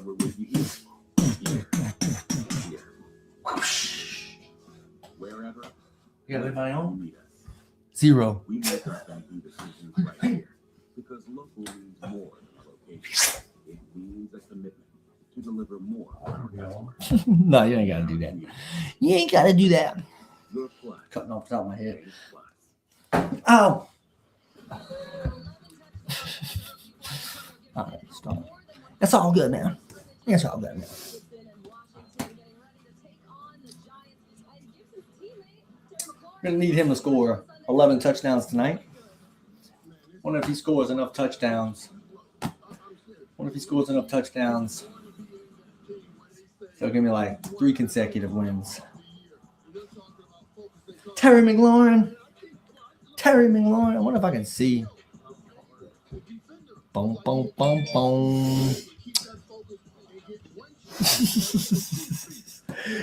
we're with you here. Wherever You gotta live my you own. need us. 0. We make our banking decisions right here because local means more than a location. It means a commitment to deliver more on our customers. No, you ain't gotta do that. You ain't gotta do that. Your plus. Cutting off the top of my head. Bank Plus. Ow. All right, stop. That's all good, man. That's all good, man. We're gonna need him to score 11 touchdowns tonight. Wonder if he scores enough touchdowns. So give me like 3 consecutive wins. Terry McLaurin. I wonder if I can see. Boom, boom, boom, boom.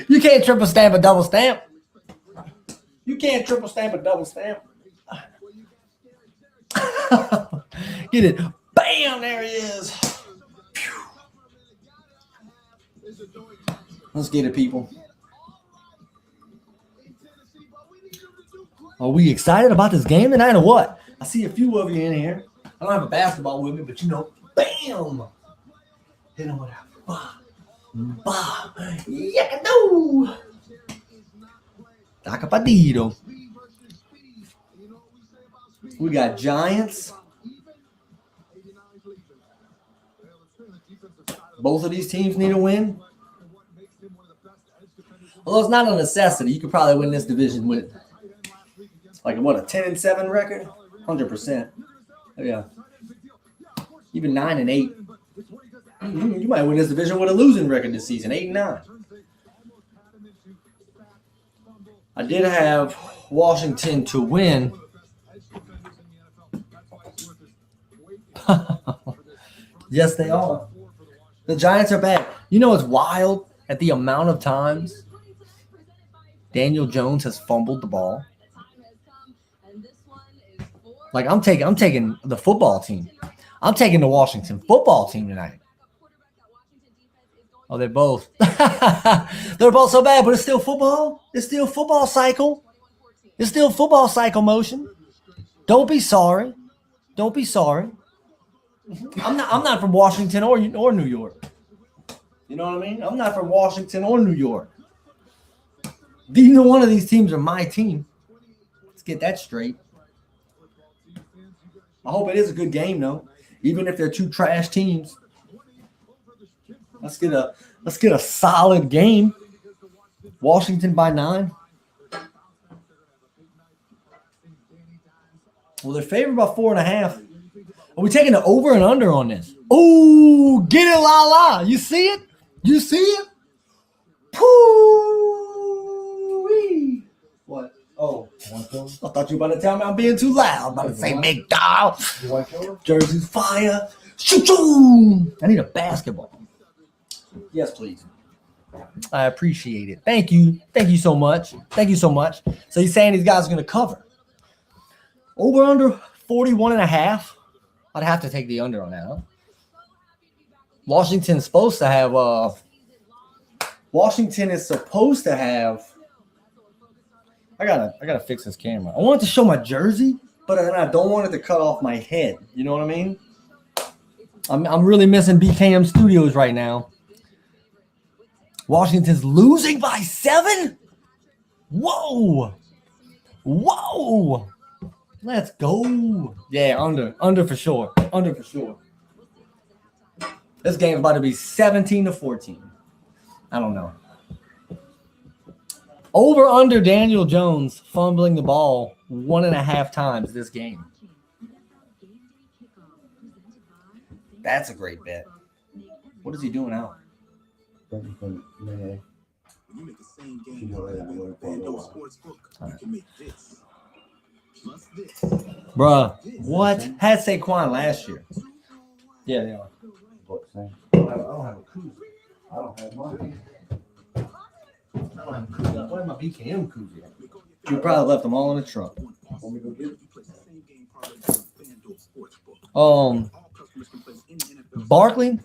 You can't triple stamp a double stamp. Get it. Bam, there he is. Let's get it, people. Are we excited about this game tonight or what? I see a few of you in here. I don't have a basketball with me, but bam! Hit him with that. Bah! Yakadoo! Tacapadito. We got Giants. Both of these teams need a win. Although it's not a necessity, you could probably win this division with like a 10-7 record, 100%. Oh, yeah, even 9-8. You might win this division with a losing record this season, 8-9. I did have Washington to win. Yes, they are. The Giants are bad. You know what's wild? At the amount of times Daniel Jones has fumbled the ball. Like I'm taking the football team. I'm taking the Washington football team tonight. Oh, they're both. They're both so bad, but it's still football. It's still football cycle. It's still football cycle motion. Don't be sorry. I'm not from Washington or New York. You know what I mean? I'm not from Washington or New York. Neither one of these teams are my team. Let's get that straight. I hope it is a good game, though. Even if they're two trash teams. Let's get a solid game. Washington by 9. Well, they're favored by 4.5. Are we taking the over and under on this? Oh, get it, la la. You see it? Poo-wee. What? Oh. I thought you were about to tell me I'm being too loud. I'm about to say McDowell. Jersey's fire. Shoot. I need a basketball. Yes, please. I appreciate it. Thank you so much. So you're saying these guys are going to cover? Over under 41.5. I'd have to take the under on that, huh? Washington is supposed to have I gotta fix this camera. I want it to show my jersey, but then I don't want it to cut off my head. You know what I mean? I'm really missing BKM Studios right now. Washington's losing by 7? Whoa! Let's go. Yeah, under for sure. This game is about to be 17-14. I don't know. Over under Daniel Jones fumbling the ball 1.5 times this game. That's a great bet. What is he doing out? When you make the same game with FanDuel Sportsbook, you can make this. Plus this. Bruh, what? Had Saquon last year. Yeah, they are. I don't have a koozie. I don't have mine. Where's my BKM koozie? You probably left them all in the truck. Want me to go get it? Barkley?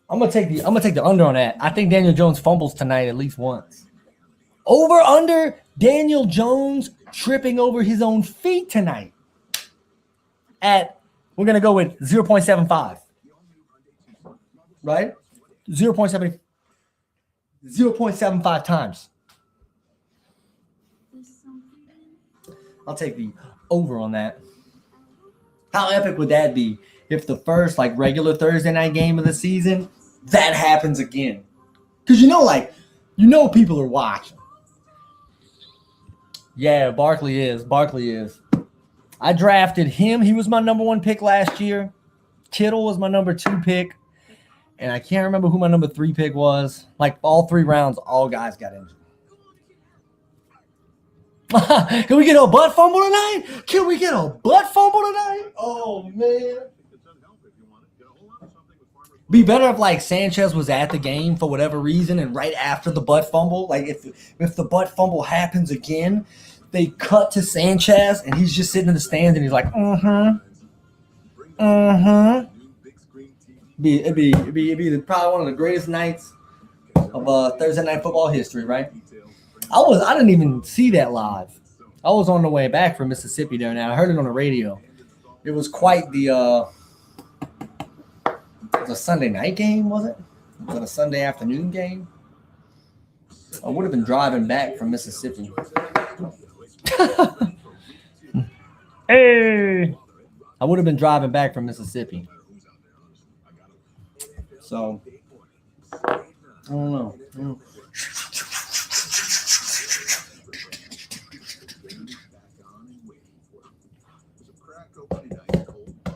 I'm gonna take the under on that. I think Daniel Jones fumbles tonight at least once. Over under Daniel Jones tripping over his own feet tonight. We're gonna go with 0.75. Right? 0.75 times. I'll take the over on that. How epic would that be if the first regular Thursday night game of the season, that happens again? Because people are watching. Yeah, Barkley is. I drafted him. He was my number 1 pick last year. Kittle was my number 2 pick. And I can't remember who my number 3 pick was. All 3 rounds, all guys got injured. Can we get a butt fumble tonight? Oh, man. Be better if Sanchez was at the game for whatever reason and right after the butt fumble. If the butt fumble happens again, they cut to Sanchez and he's just sitting in the stands and he's like, It'd be probably one of the greatest nights of Thursday night football history, right? I didn't even see that live. I was on the way back from Mississippi there now. I heard it on the radio. It was quite the it was a Sunday night game, was it? Was it a Sunday afternoon game? I would have been driving back from Mississippi. Hey! I would have been driving back from Mississippi. So, I don't know.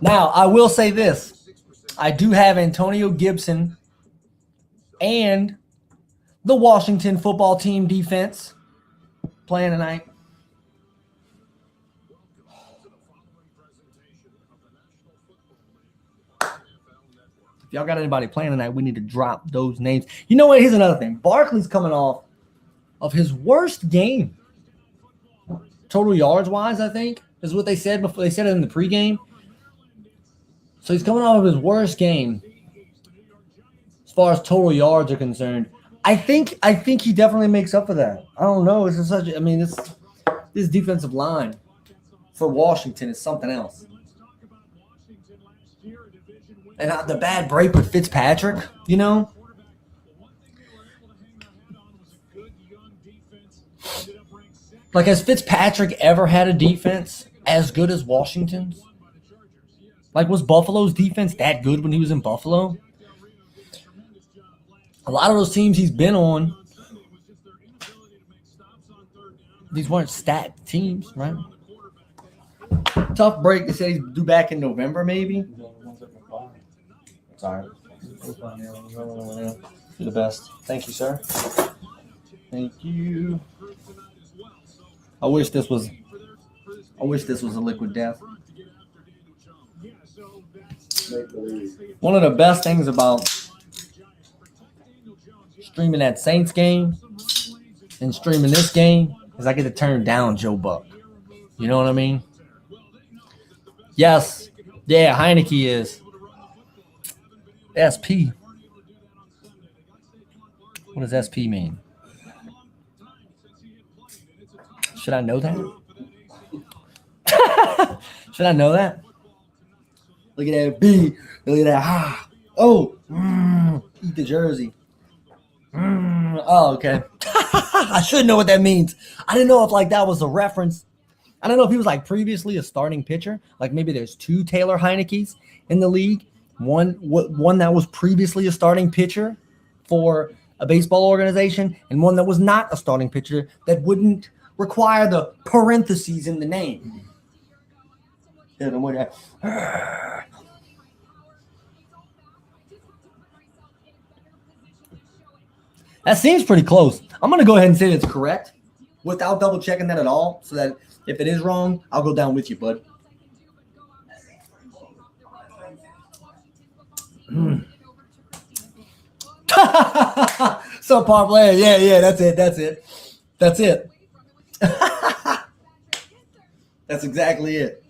Now, I will say this. I do have Antonio Gibson and the Washington football team defense playing tonight. If y'all got anybody playing tonight, we need to drop those names. You know what? Here's another thing. Barkley's coming off of his worst game. Total yards-wise, I think, is what they said before. They said it in the pregame. So he's coming off of his worst game as far as total yards are concerned. I think he definitely makes up for that. I don't know. It's just this defensive line for Washington is something else. And the bad break with Fitzpatrick, has Fitzpatrick ever had a defense as good as Washington's? Was Buffalo's defense that good when he was in Buffalo? A lot of those teams he's been on, these weren't stacked teams, right? Tough break. They said he's due back in November, maybe. Sorry. You're the best. Thank you, sir. Thank you. I wish this was a liquid death. One of the best things about streaming that Saints game and streaming this game is I get to turn down Joe Buck. You know what I mean? Yes. Yeah, Heineke is. SP. What does SP mean? Should I know that? Should I know that? Look at that B. Look at that. Oh. Eat the jersey. Oh, okay. I should know what that means. I didn't know if that was a reference. I don't know if he was previously a starting pitcher. Maybe there's 2 Taylor Heinekes in the league. One that was previously a starting pitcher for a baseball organization, and one that was not a starting pitcher that wouldn't require the parentheses in the name. That seems pretty close. I'm going to go ahead and say it's correct without double checking that at all, so that if it is wrong, I'll go down with you, bud. Subpar player. Yeah, that's it. That's exactly it.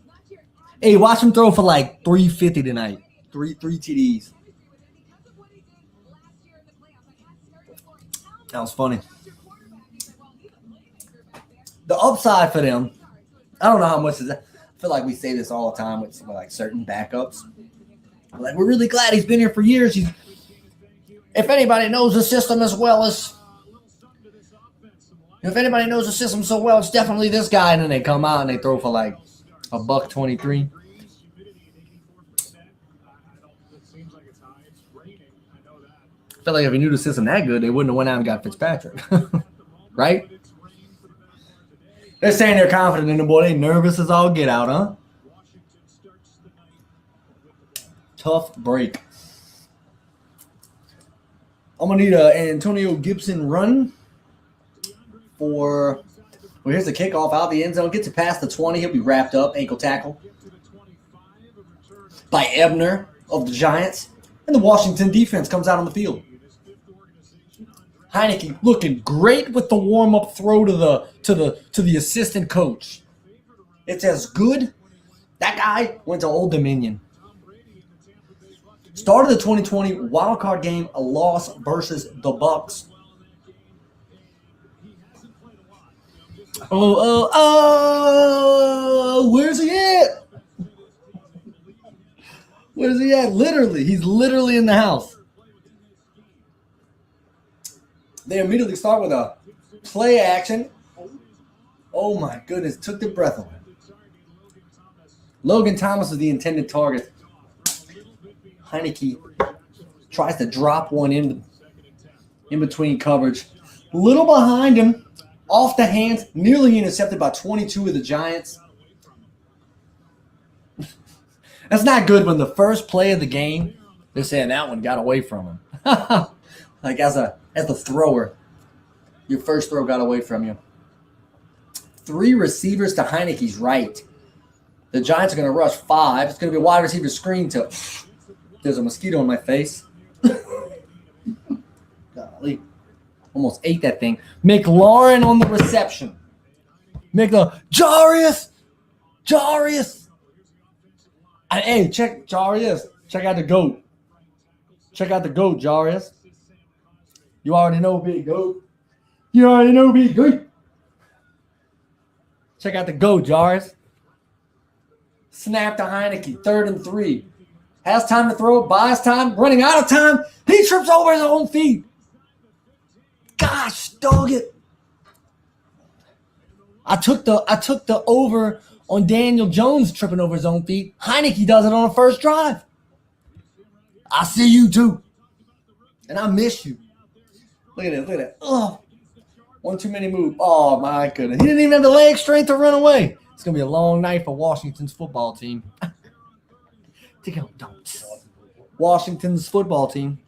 Hey, watch him throw for 350 tonight. Three TDs. That was funny. The upside for them, I don't know how much is that. I feel like we say this all the time with like certain backups. Like, we're really glad he's been here for years. If anybody knows the system as well as, if anybody knows the system so well, it's definitely this guy. And then they come out and they throw for like $123. I feel like if he knew the system that good, they wouldn't have went out and got Fitzpatrick. Right? They're saying they're confident in the boy. They nervous as all get out, huh? Tough break. I'm going to need an Antonio Gibson run for, well, here's the kickoff out of the end zone. Gets it past the 20. He'll be wrapped up. Ankle tackle by Ebner of the Giants. And the Washington defense comes out on the field. Heinicke looking great with the warm-up throw to the assistant coach. It's as good. That guy went to Old Dominion. Started the 2020 wildcard game, a loss versus the Bucks. Oh, where's he at? Where's he at? Literally, he's literally in the house. They immediately start with a play action. Oh my goodness, took the breath away. Logan Thomas is the intended target. Heinicke tries to drop one in between coverage. A little behind him, off the hands, nearly intercepted by 22 of the Giants. That's not good when the first play of the game, they're saying that one got away from him. Like as the thrower, your first throw got away from you. 3 receivers to Heinicke's right. The Giants are going to rush 5. It's going to be a wide receiver screen to. There's a mosquito in my face. Golly. Almost ate that thing. McLaurin on the reception. Jarius. Hey, check Jarius. Check out the GOAT. Check out the GOAT, Jarius. You already know Big GOAT. Check out the GOAT, Jarius. Snap to Heinicke. 3rd and 3. Has time to throw. Buys time. Running out of time. He trips over his own feet. Gosh, dog it. I took the over on Daniel Jones tripping over his own feet. Heinicke does it on the first drive. I see you too. And I miss you. Look at that. Oh, one too many moves. Oh, my goodness. He didn't even have the leg strength to run away. It's going to be a long night for Washington's football team. Washington's football team.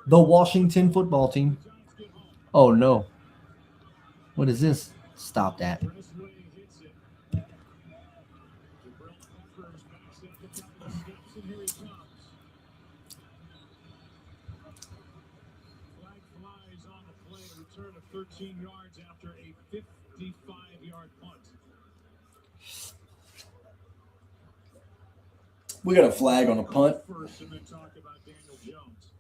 The Washington football team. Oh, no. What is this? Stop that. Return of 13 yards after a 55-yard punt. We got a flag on a punt. First, and then talk about Daniel Jones.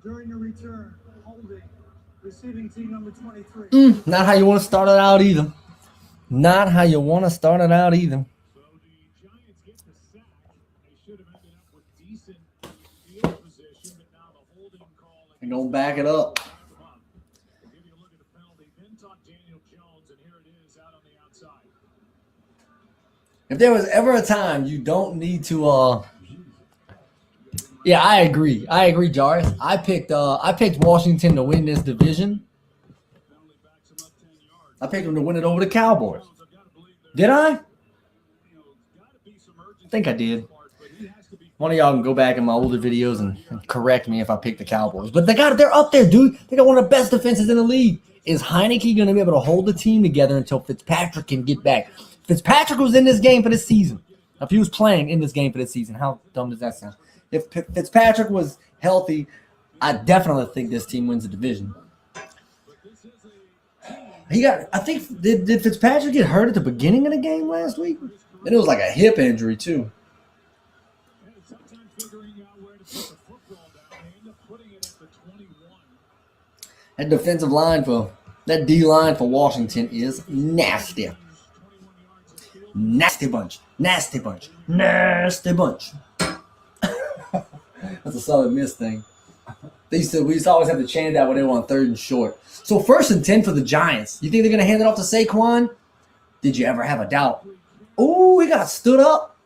During the return, holding, receiving team number 23. Not how you want to start it out either. Not how you want to start it out either. So the Giants get the sack. They should have ended up with decent field position, but now the holding call. And gonna back it up. We'll give you a look at the penalty, then talk Daniel Jones, and here it is out on the outside. If there was ever a time you don't need to yeah, I agree, Jarvis. I picked Washington to win this division. I picked them to win it over the Cowboys. Did I? I think I did. One of y'all can go back in my older videos and correct me if I picked the Cowboys. But they're up there, dude. They got one of the best defenses in the league. Is Heinicke going to be able to hold the team together until Fitzpatrick can get back? Fitzpatrick was in this game for this season. If he was playing in this game for this season, how dumb does that sound? If Fitzpatrick was healthy, I definitely think this team wins the division. I think, did Fitzpatrick get hurt at the beginning of the game last week? And it was like a hip injury, too. That defensive line that D line for Washington is nasty. Nasty bunch. Nasty bunch. Nasty bunch. That's a Southern Miss thing. We used to always have to chant that when they were on 3rd and short. So 1st and 10 for the Giants. You think they're going to hand it off to Saquon? Did you ever have a doubt? Oh, he got stood up.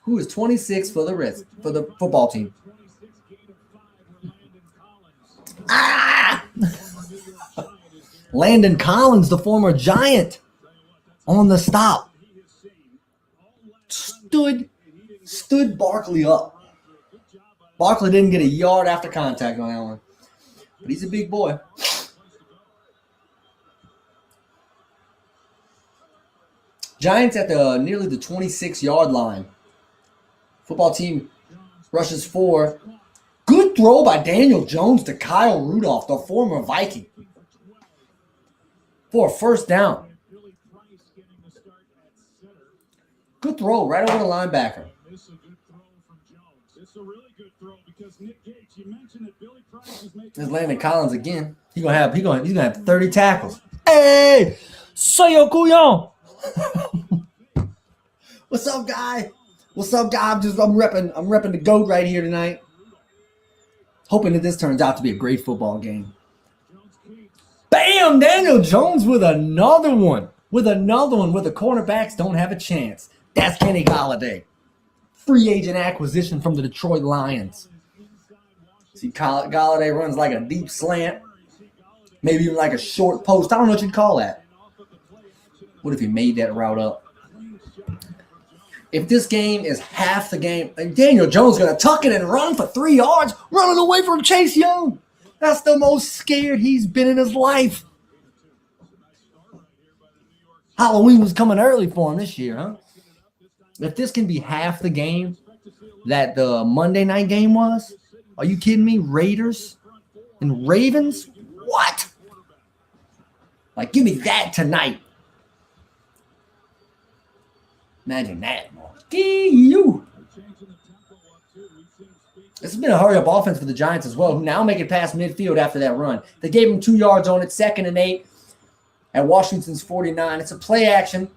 Who is 26 for the football team? Ah! Landon Collins, the former Giant, on the stop. Stood Barkley up. Barkley didn't get a yard after contact on that one. But he's a big boy. Giants at nearly the 26-yard line. Football team rushes 4. Good throw by Daniel Jones to Kyle Rudolph, the former Viking, for a first down. Good throw right over the linebacker. It's a good throw from Jones. It's a really good throw because Nick Gates, you mentioned that Billy Price is making. There's Landon Collins again. He's gonna have 30 tackles. Hey, Soyo Couillon. What's up, guy? What's up, guy? I'm repping the GOAT right here tonight. Hoping that this turns out to be a great football game. Bam! Daniel Jones with another one. Where the cornerbacks don't have a chance. That's Kenny Golladay. Free agent acquisition from the Detroit Lions. See, Golladay runs like a deep slant. Maybe even like a short post. I don't know what you'd call that. What if he made that route up? If this game is half the game, Daniel Jones is going to tuck it and run for 3 yards, running away from Chase Young. That's the most scared he's been in his life. Halloween was coming early for him this year, huh? If this can be half the game that the Monday night game was, are you kidding me? Raiders and Ravens? What? Like, give me that tonight. Imagine that. You. This has been a hurry-up offense for the Giants as well, who now make it past midfield after that run. They gave him 2 yards on it, 2nd and 8 at Washington's 49. It's a play action.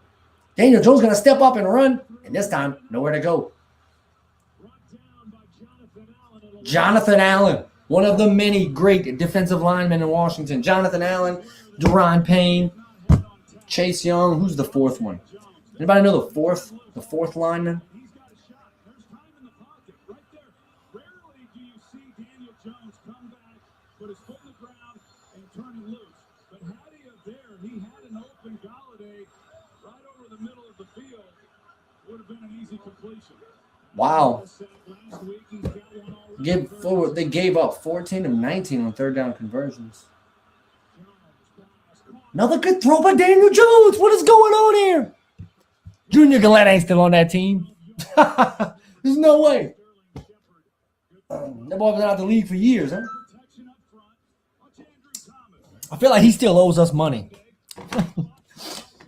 Daniel Jones going to step up and run, and this time, nowhere to go. Jonathan Allen, one of the many great defensive linemen in Washington. Jonathan Allen, Daron Payne, Chase Young. Who's the 4th one? Anybody know the fourth lineman? He's got a shot. There's time in the pocket right there. Rarely do you see Daniel Jones come back, put his foot in the ground, and turn it loose. But had he there, he had an open Golladay right over the middle of the field. Would have been an easy completion. Wow. Last week, he's got one already. They gave up 14 of 19 on 3rd down conversions. Another good throw by Daniel Jones. What is going on here? Junior Galette ain't still on that team. There's no way. That boy been out the league for years, huh? I feel like he still owes us money.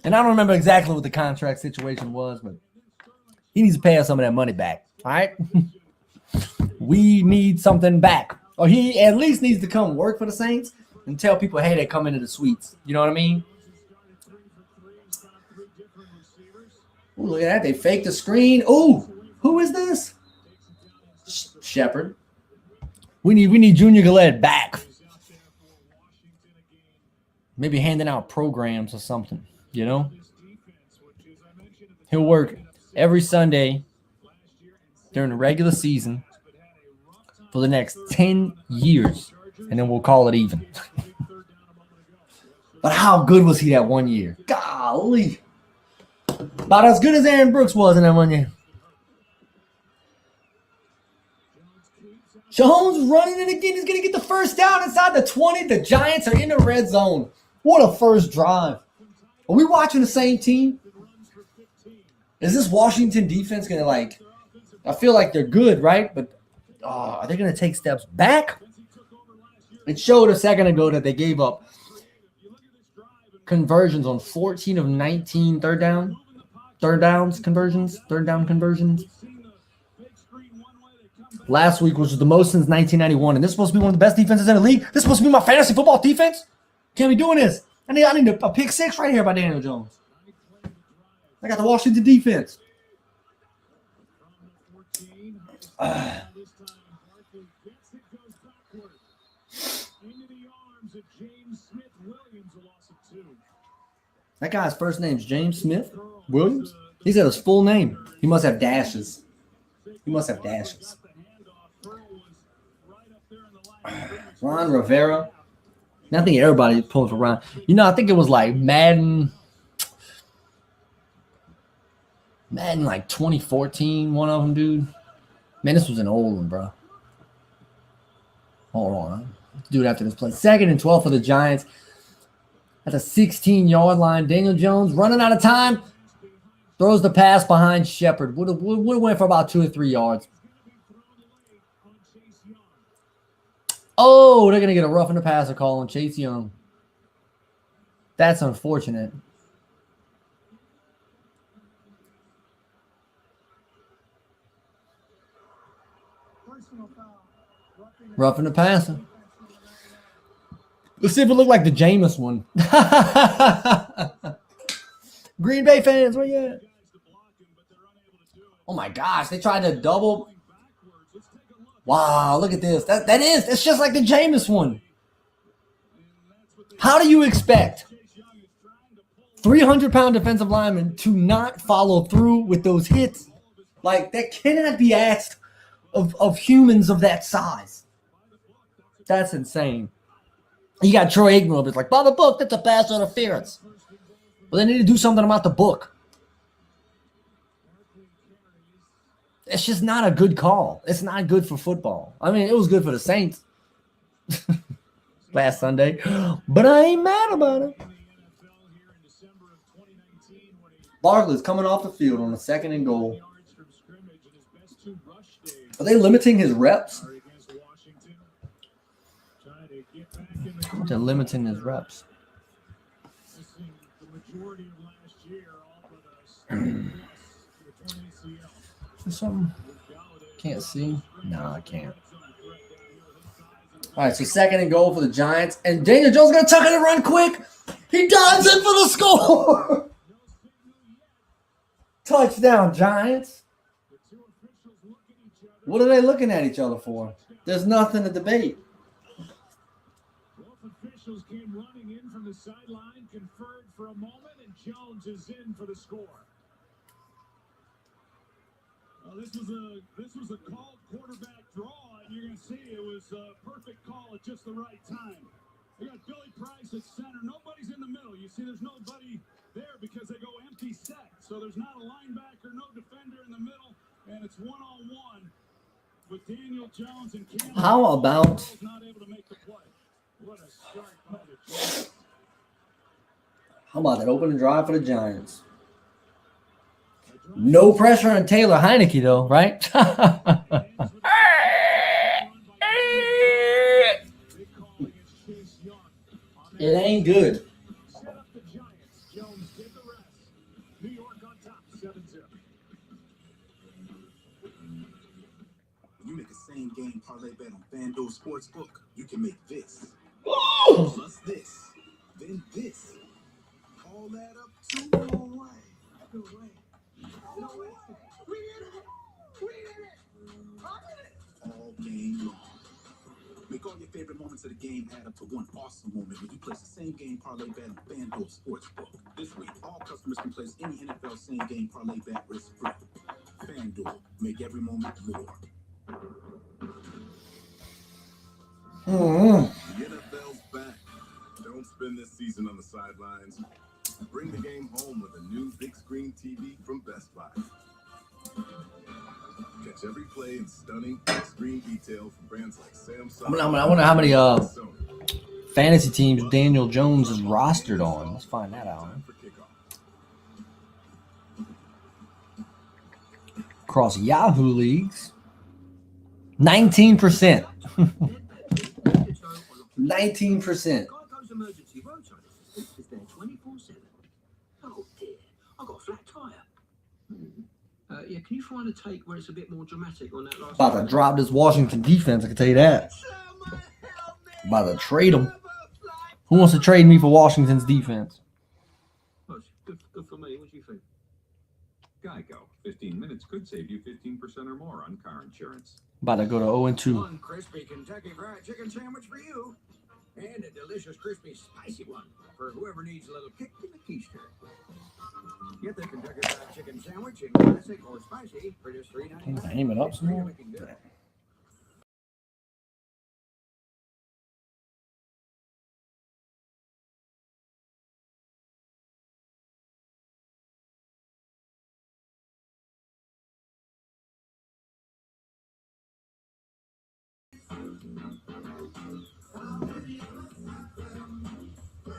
And I don't remember exactly what the contract situation was, but he needs to pay us some of that money back. All right? We need something back. Or he at least needs to come work for the Saints and tell people, hey, they come into the suites. You know what I mean? Ooh, look at that. They faked the screen. Ooh, who is this? Shepard. We need Junior Galette back. Maybe handing out programs or something, you know? He'll work every Sunday during the regular season for the next 10 years, and then we'll call it even. But how good was he that 1 year? Golly. About as good as Aaron Brooks was in that 1 year. Jones running it again. He's going to get the first down inside the 20. The Giants are in the red zone. What a first drive. Are we watching the same team? Is this Washington defense going to I feel like they're good, right? But are they going to take steps back? It showed a second ago that they gave up conversions on 14 of 19 third down conversions. Last week, which was the most since 1991, and this is supposed to be one of the best defenses in the league. This is supposed to be my fantasy football defense. Can't be doing this. I need a pick six right here by Daniel Jones. I got the Washington defense. That guy's first name's James Smith Williams. He said his full name. He must have dashes. Ron Rivera. I think everybody pulling for Ron. I think it was like Madden like 2014, one of them, dude. Man, this was an old one, bro. Hold on. Let's do it after this play. 2nd and 12 for the Giants. At the 16-yard line. Daniel Jones running out of time. Throws the pass behind Shepard. Would have went for about 2 or 3 yards. Oh, they're going to get a roughing the passer call on Chase Young. That's unfortunate. Roughing the passer. Let's see if it looked like the Jameis one. Green Bay fans, where you at? Oh my gosh, they tried to double. Wow, look at this. It's just like the Jameis one. How do you expect 300-pound defensive linemen to not follow through with those hits? Like, that cannot be asked of humans of that size. That's insane. You got Troy Aikman up. It's like, by the book, that's a pass interference. Well, they need to do something about the book. It's just not a good call. It's not good for football. I mean, it was good for the Saints last Sunday, but I ain't mad about it. Barkley's coming off the field on a 2nd and goal. Are they limiting his reps? They're limiting his reps. Something can't see. No, I can't. All right, so 2nd and goal for the Giants, and Daniel Jones gonna tuck it and run quick. He dives in for the score. Touchdown, Giants. What are they looking at each other for? There's nothing to debate. Both officials came running in from the sideline, conferred for a moment, and Jones is in for the score. This was a called quarterback draw, and you're going to see it was a perfect call at just the right time. You got Billy Price at center. Nobody's in the middle. You see there's nobody there because they go empty set. So there's not a linebacker, no defender in the middle, and it's one-on-one with Daniel Jones and Cam. How about not able to make the play. What a start by the Giants. How about that opening drive for the Giants? No pressure on Taylor Heineke, though, right? It ain't good. Set up the Giants. Jones did the rest. New York on top, 7-0. When you make a same-game parlay bet on FanDuel Sportsbook, you can make this. Ooh. Plus this. Then this. All that up to no way. No way. No way. We did it. We did it. I did it. All game long. Make all your favorite moments of the game add up to one awesome moment when you place the same game parlay bet on FanDuel Sportsbook. This week, all customers can place any NFL same game parlay bet risk-free. FanDuel, make every moment more. The NFL's back. Don't spend this season on the sidelines. Bring the game home with a new big screen TV from Best Buy. Catch every play in stunning big screen detail from brands like Samsung. I wonder how many fantasy teams Daniel Jones is rostered on. Let's find that out. Across Yahoo leagues, 19%. 19%. Geico's emergency roadside assistance is there 24/7. Oh dear, I got a flat tire. Yeah, can you find a take where it's a bit more dramatic on that last? About to drop this Washington defense, I can tell you that. About to trade them. Who wants to trade me for Washington's defense? Good for me. What do you think? Geico. 15 minutes could save you 15% or more on car insurance. About to go to 0-2. One crispy Kentucky Fried Chicken sandwich for you. And a delicious crispy spicy one for whoever needs a little kick in the keister. Get the Kentucky Fried Chicken sandwich in classic or spicy for just $3.99. Aim it up some more. Looking good.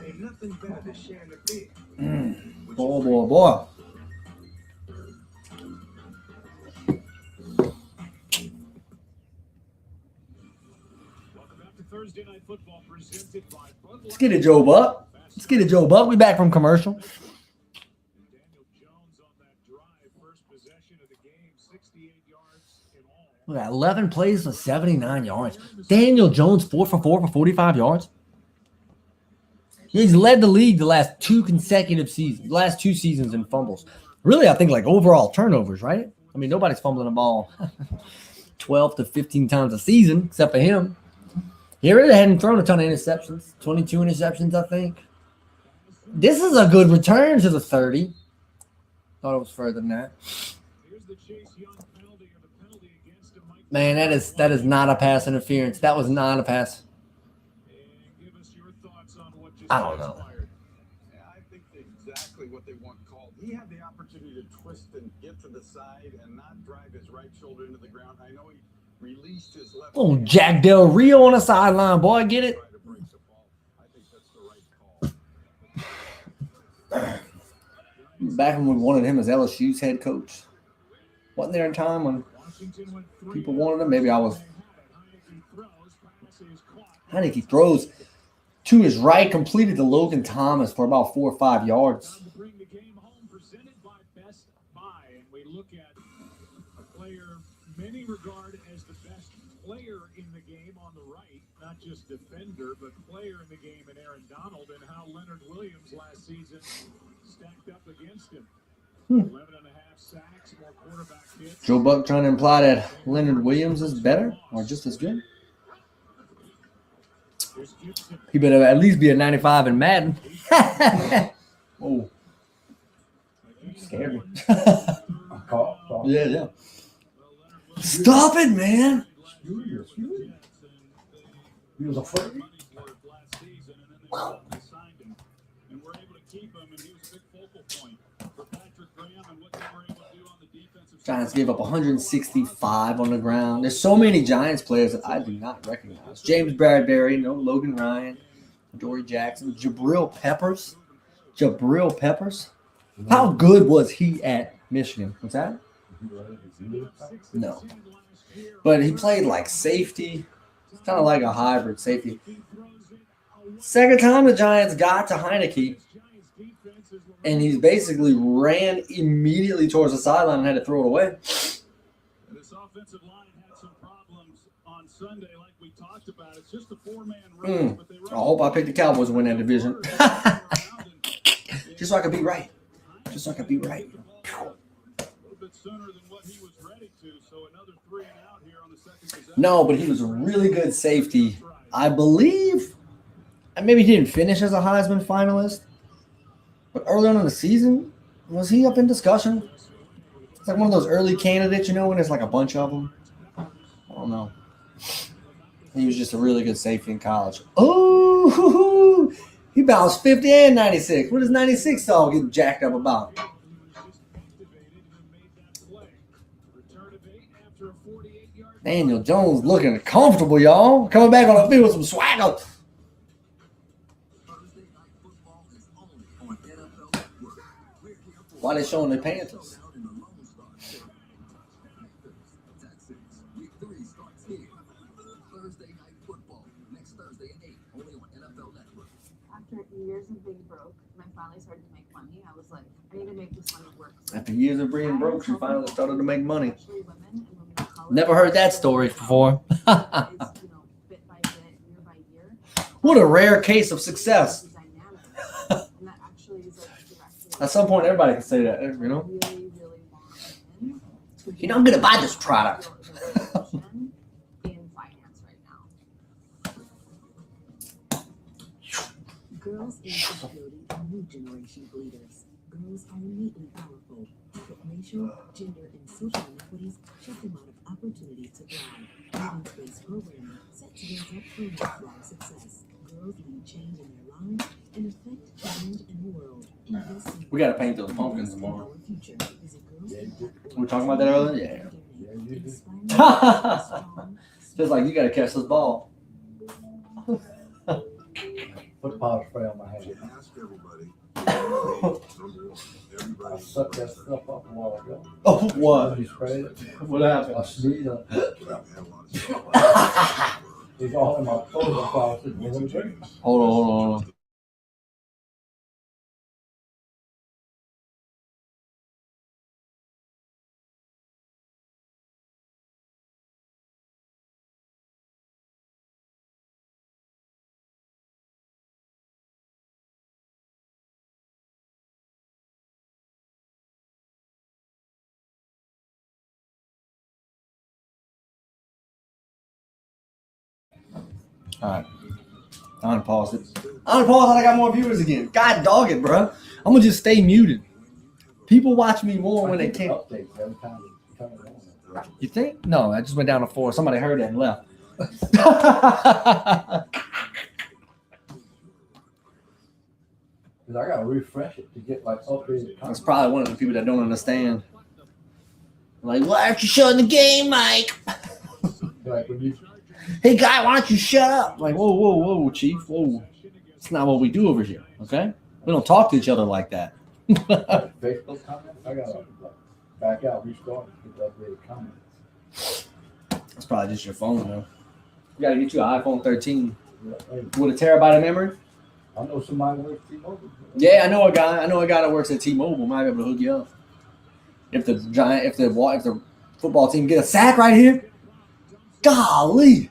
Ain't nothing better than sharing a beer. Boy. Welcome back to Thursday Night Football presented by Bud Light. Let's get it, Joe Buck. Let's get it, Joe Buck. We back from commercial. And Daniel Jones on that drive, first possession of the game, 68 yards in all. Look at that, 11 plays for 79 yards. Daniel Jones, 4 for 4 for 45 yards. He's led the league the last two seasons in fumbles. Really, I think like overall turnovers, right? I mean, nobody's fumbling the ball 12 to 15 times a season except for him. He really hadn't thrown a ton of interceptions. 22 interceptions, I think. This is a good return to the 30. Thought it was further than that. Here's the Chase Young penalty or the penalty against him. Mike, Man, that is not a pass interference. That was not a pass. and give us your thoughts on what just I don't know. transpired. Yeah, I think exactly what they want called. He had the opportunity to twist and get to the side and not drive his right shoulder into the ground. I know he released his left. Oh, hand. Jack Del Rio on the sideline, boy. Get it? Try to break the ball. I think that's the right call. Back when we wanted him as LSU's head coach. Wasn't there a time when Washington went three people wanted him? Maybe I was. Heineke throws, pass is caught. Heineke throws to his right, completed to Logan Thomas for about 4 or 5 yards. Time to bring the game home, presented by Best Buy. And we look at a player many regard as the best player in the game on the right, not just defender, but player in the game in Aaron Donald, and how Leonard Williams last season stacked up against him. 11 and a half sacks, more quarterback hits. Joe Buck trying to imply that Leonard Williams is better or just as good. Here's Gibson. He better at least be a 95 in Madden. Oh, scared me. Yeah. Stop it, man. He was a foot. Last season, and then they signed him, and were able to keep him, and he was a big focal point for Patrick Graham and what they were able to do on the defensive side. Giants gave up 165 on the ground. There's so many Giants players that I do not recognize. James Bradbury, no Logan Ryan, Dory Jackson, Jabril Peppers. How good was he at Michigan? What's that? No. But he played like safety. It's kind of like a hybrid safety. Second time the Giants got to Heineke, and he basically ran immediately towards the sideline and had to throw it away. And this offensive line had some problems on Sunday, like we talked about. It's just a four-man rush, but they I hope I picked the Cowboys to win that division. Just so I could be right. A little bit sooner than what he was ready to, so another 3 and out here on the second possession. No, but he was a really good safety. I believe, and maybe he didn't finish as a Heisman finalist, but early on in the season, was he up in discussion? It's like one of those early candidates, you know, when there's like a bunch of them. I don't know. He was just a really good safety in college. Oh, he bounced 50 and 96. What is 96 all getting jacked up about? Daniel Jones looking comfortable, y'all. Coming back on the field with some swagger. Thursday Night Football is only on NFL Network. We're here for Why they showing the Panthers? out in the Lone Star State. Texas, week 3 starts here. Thursday Night Football, next Thursday at 8, only on NFL Network. After years of being broke, and I finally started to make money, I was like, I need to make this money work. So After years of being broke, she finally started to make money. Especially women and women of color. Never heard that story before. Is, bit by bit, year by year. What a rare case of success. Dynamic. And that actually is directly At some point, everybody can say that, you know? really, really want women to You know, I'm gonna buy this product. in finance right now. Girls in disability are new generation of leaders. Girls are innately powerful, but racial, gender, and social inequities shut them out of opportunities to thrive. Evidence-based programming set to raise up for lifelong success. Girls lead change in their lives and affect change in the world. Invest in We gotta paint those pumpkins tomorrow. our future. Visit girls.org. We were talking about that earlier? Yeah. Inspiring, strong, Feels like you gotta catch this ball. Put powder spray on my hand. Ask everybody. Number one, I everybody. sucked that stuff up a while ago. Oh, what? You sprayed it. What I happened? sneezed. I've had a lot of stuff. It's all in my clothes. I said, well, let me drink. Hold on. All right. I'm gonna pause it. I'm gonna pause it. I got more viewers again. God dog it, bro. I'm gonna just stay muted. People watch me more when they can't. Updates every time you turn it on. You think? No, I just went down to 4. Somebody heard that and left. Because I gotta refresh it to get like updated That's content. probably one of the people that don't understand. Like, why aren't you showing the game, Mike? Like when you Hey, guy, why don't you shut up? Like, whoa, chief, whoa. It's not what we do over here, okay? We don't talk to each other like that. Facebook comments, I gotta like back out, restart, get the updated comments. That's probably just your phone, though. You gotta get you an iPhone 13 Yeah, hey, with a terabyte of memory. I know somebody who works T-Mobile. Yeah, I know a guy that works at T-Mobile. Might be able to hook you up. If the football team get a sack right here, golly.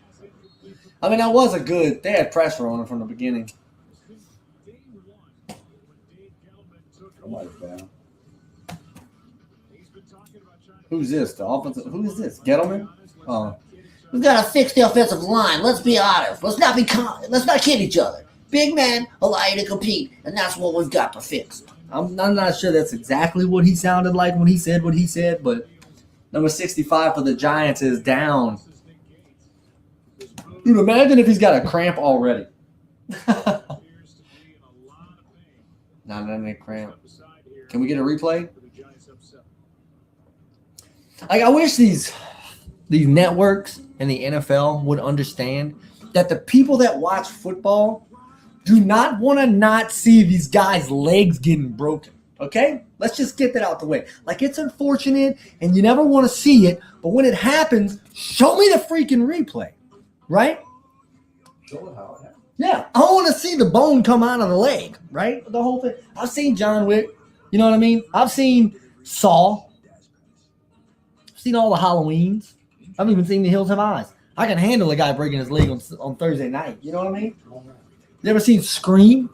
I mean, that was a good. They had pressure on him from the beginning. Somebody's down. Who's this? The offensive? Who is this? Gettleman? Oh, we've got to fix the offensive line. Let's be honest. Let's not kid each other. Big men allow you to compete, and that's what we've got to fix. I'm not sure that's exactly what he sounded like when he said what he said, but number 65 for the Giants is down. Dude, imagine if he's got a cramp already. Not any cramp. Can we get a replay? Like, I wish these networks and the NFL would understand that the people that watch football do not want to not see these guys' legs getting broken. Okay? Let's just get that out the way. Like, it's unfortunate and you never want to see it, but when it happens, show me the freaking replay. Right? Show it how it happened. Yeah. I want to see the bone come out of the leg. Right? The whole thing. I've seen John Wick. You know what I mean? I've seen Saw. I've seen all the Halloweens. I haven't even seen The Hills Have Eyes. I can handle a guy breaking his leg on Thursday night. You know what I mean? You ever seen Scream?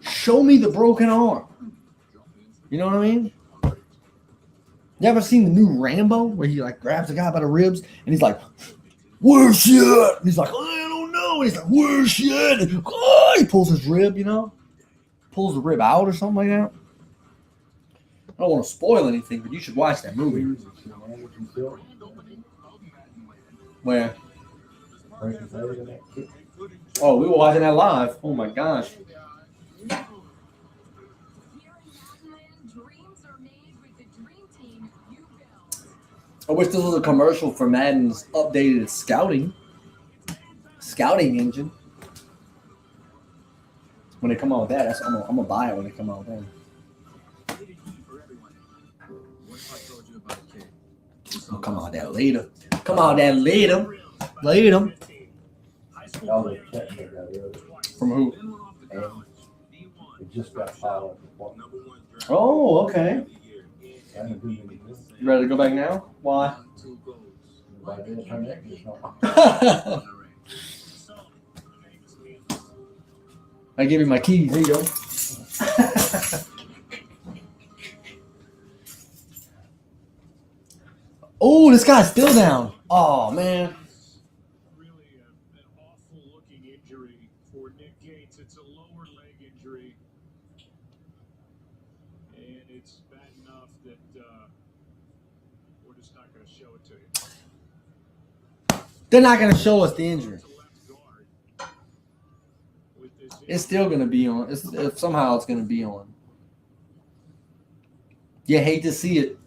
Show me the broken arm. You know what I mean? You ever seen the new Rambo where he like grabs a guy by the ribs and he's like, "Where's shit?" And he's like, "I don't know." And he's like, "Where's shit?" And, oh, he pulls his rib, you know? Pulls the rib out or something like that. I don't want to spoil anything, but you should watch that movie. Where? Break his leg in that kick. Oh, we were watching that live. Oh my gosh. Here in Madland, dreams are made with the dream team you build. I wish this was a commercial for Madden's updated scouting engine. When they come out with that, I'm gonna buy it when they come out with that. We'll come out that later. Come out that later. Later. All the checks I got earlier. From who? And the just got piled up. Number 1 draft Oh, okay. of the year I and didn't do MVP anything. in the same You ready to go back now? Why? 2 goals. By the time that gets on. I give you my keys. Here you go. Oh, this guy's still down. Oh, man. Really an awful looking injury for Nick Gates. It's a lower leg injury. And it's bad enough that we're just not going to show it to you. They're not going to show us the injury. It's a left guard with this It's still going to be on. If somehow it's going to be on. You hate to see it.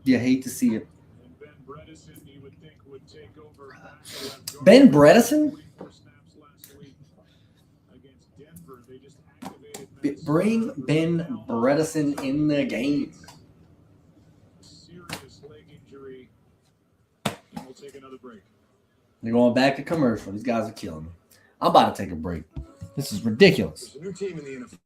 You hate to see it. And Ben Bredesen, you would think, would take over back to left guard. Ben Bredesen? 44 snaps last week against Denver. They just activated Bring Ben Bredesen in the game. serious leg injury. And we'll take another break. They're going back to commercial. These guys are killing me. I'm about to take a break. This is ridiculous. There's a new team in the NFL.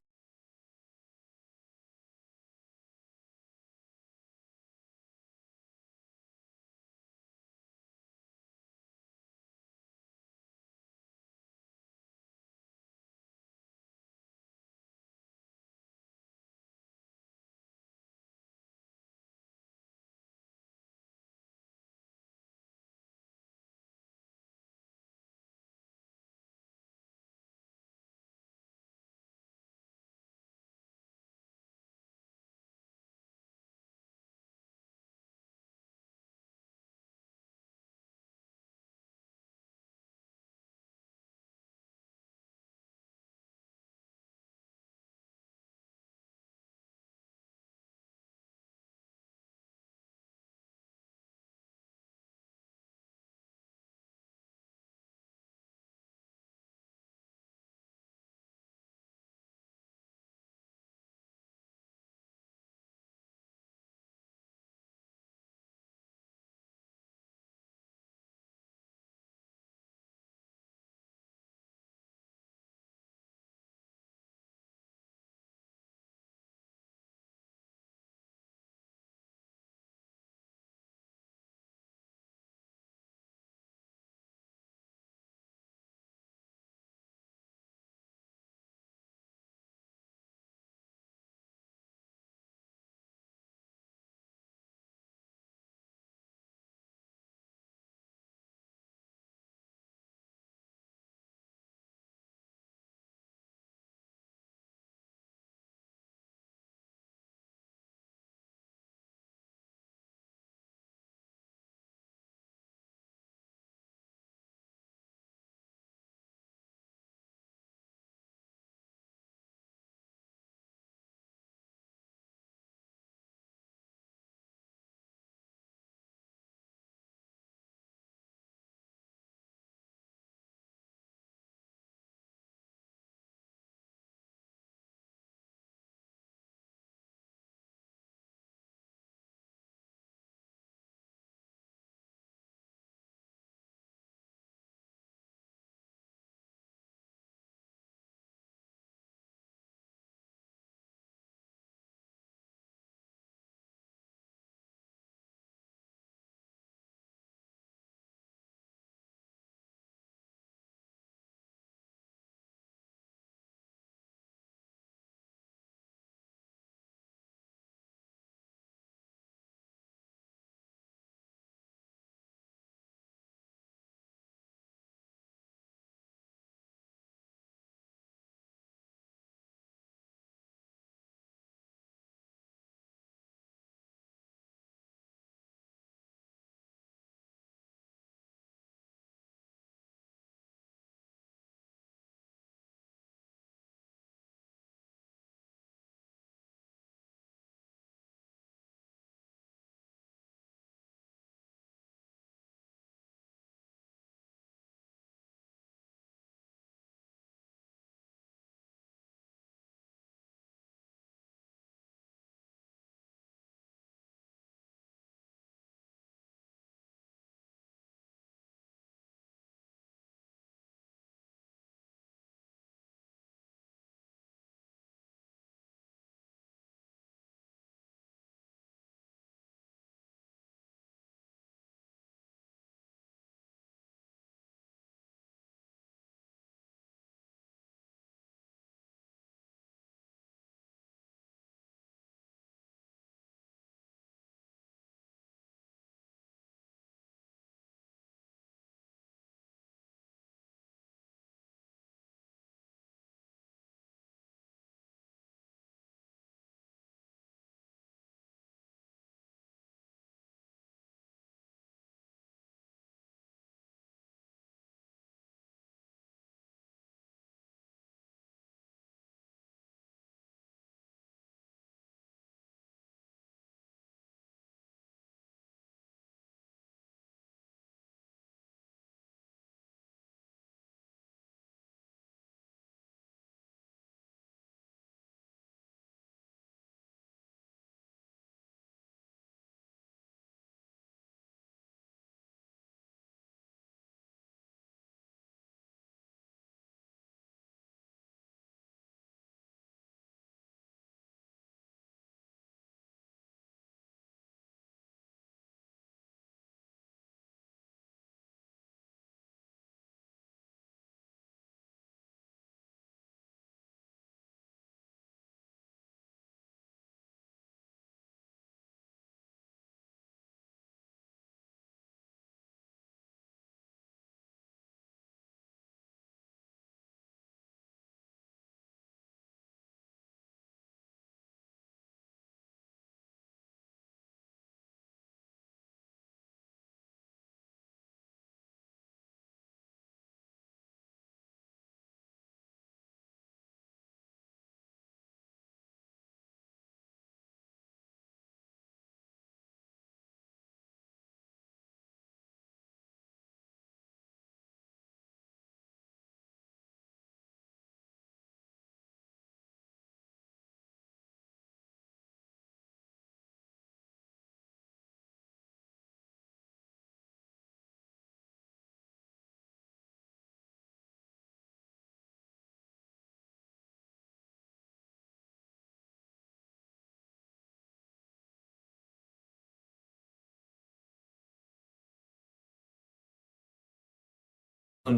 Oh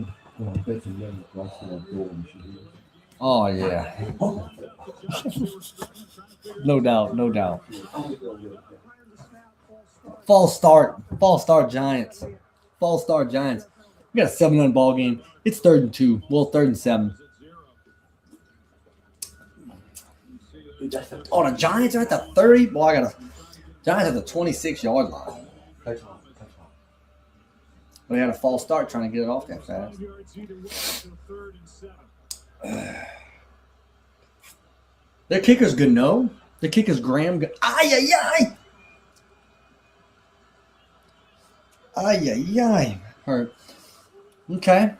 yeah, no doubt, no doubt. False start Giants, false start Giants. We got a 7-0 ball game. It's 3rd and 2. Well, 3rd and 7. Oh, the Giants are at the 30. Boy, I got a Giants at the 26-yard line. We had a false start trying to get it off that fast. Their kicker's good, no? The kicker's Graham. Ay, ay, ay. Ay, ay, ay. Hurt. Okay.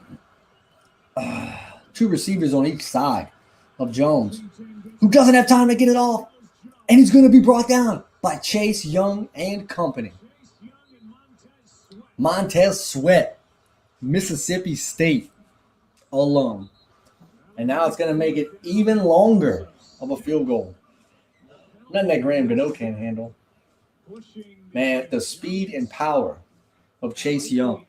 2 receivers on each side of Jones, who doesn't have time to get it off. And he's going to be brought down by Chase Young and company. Montez Sweat, Mississippi State alum. And now it's going to make it even longer of a field goal. Nothing that Graham Gano can't handle. Man, the speed and power of Chase Young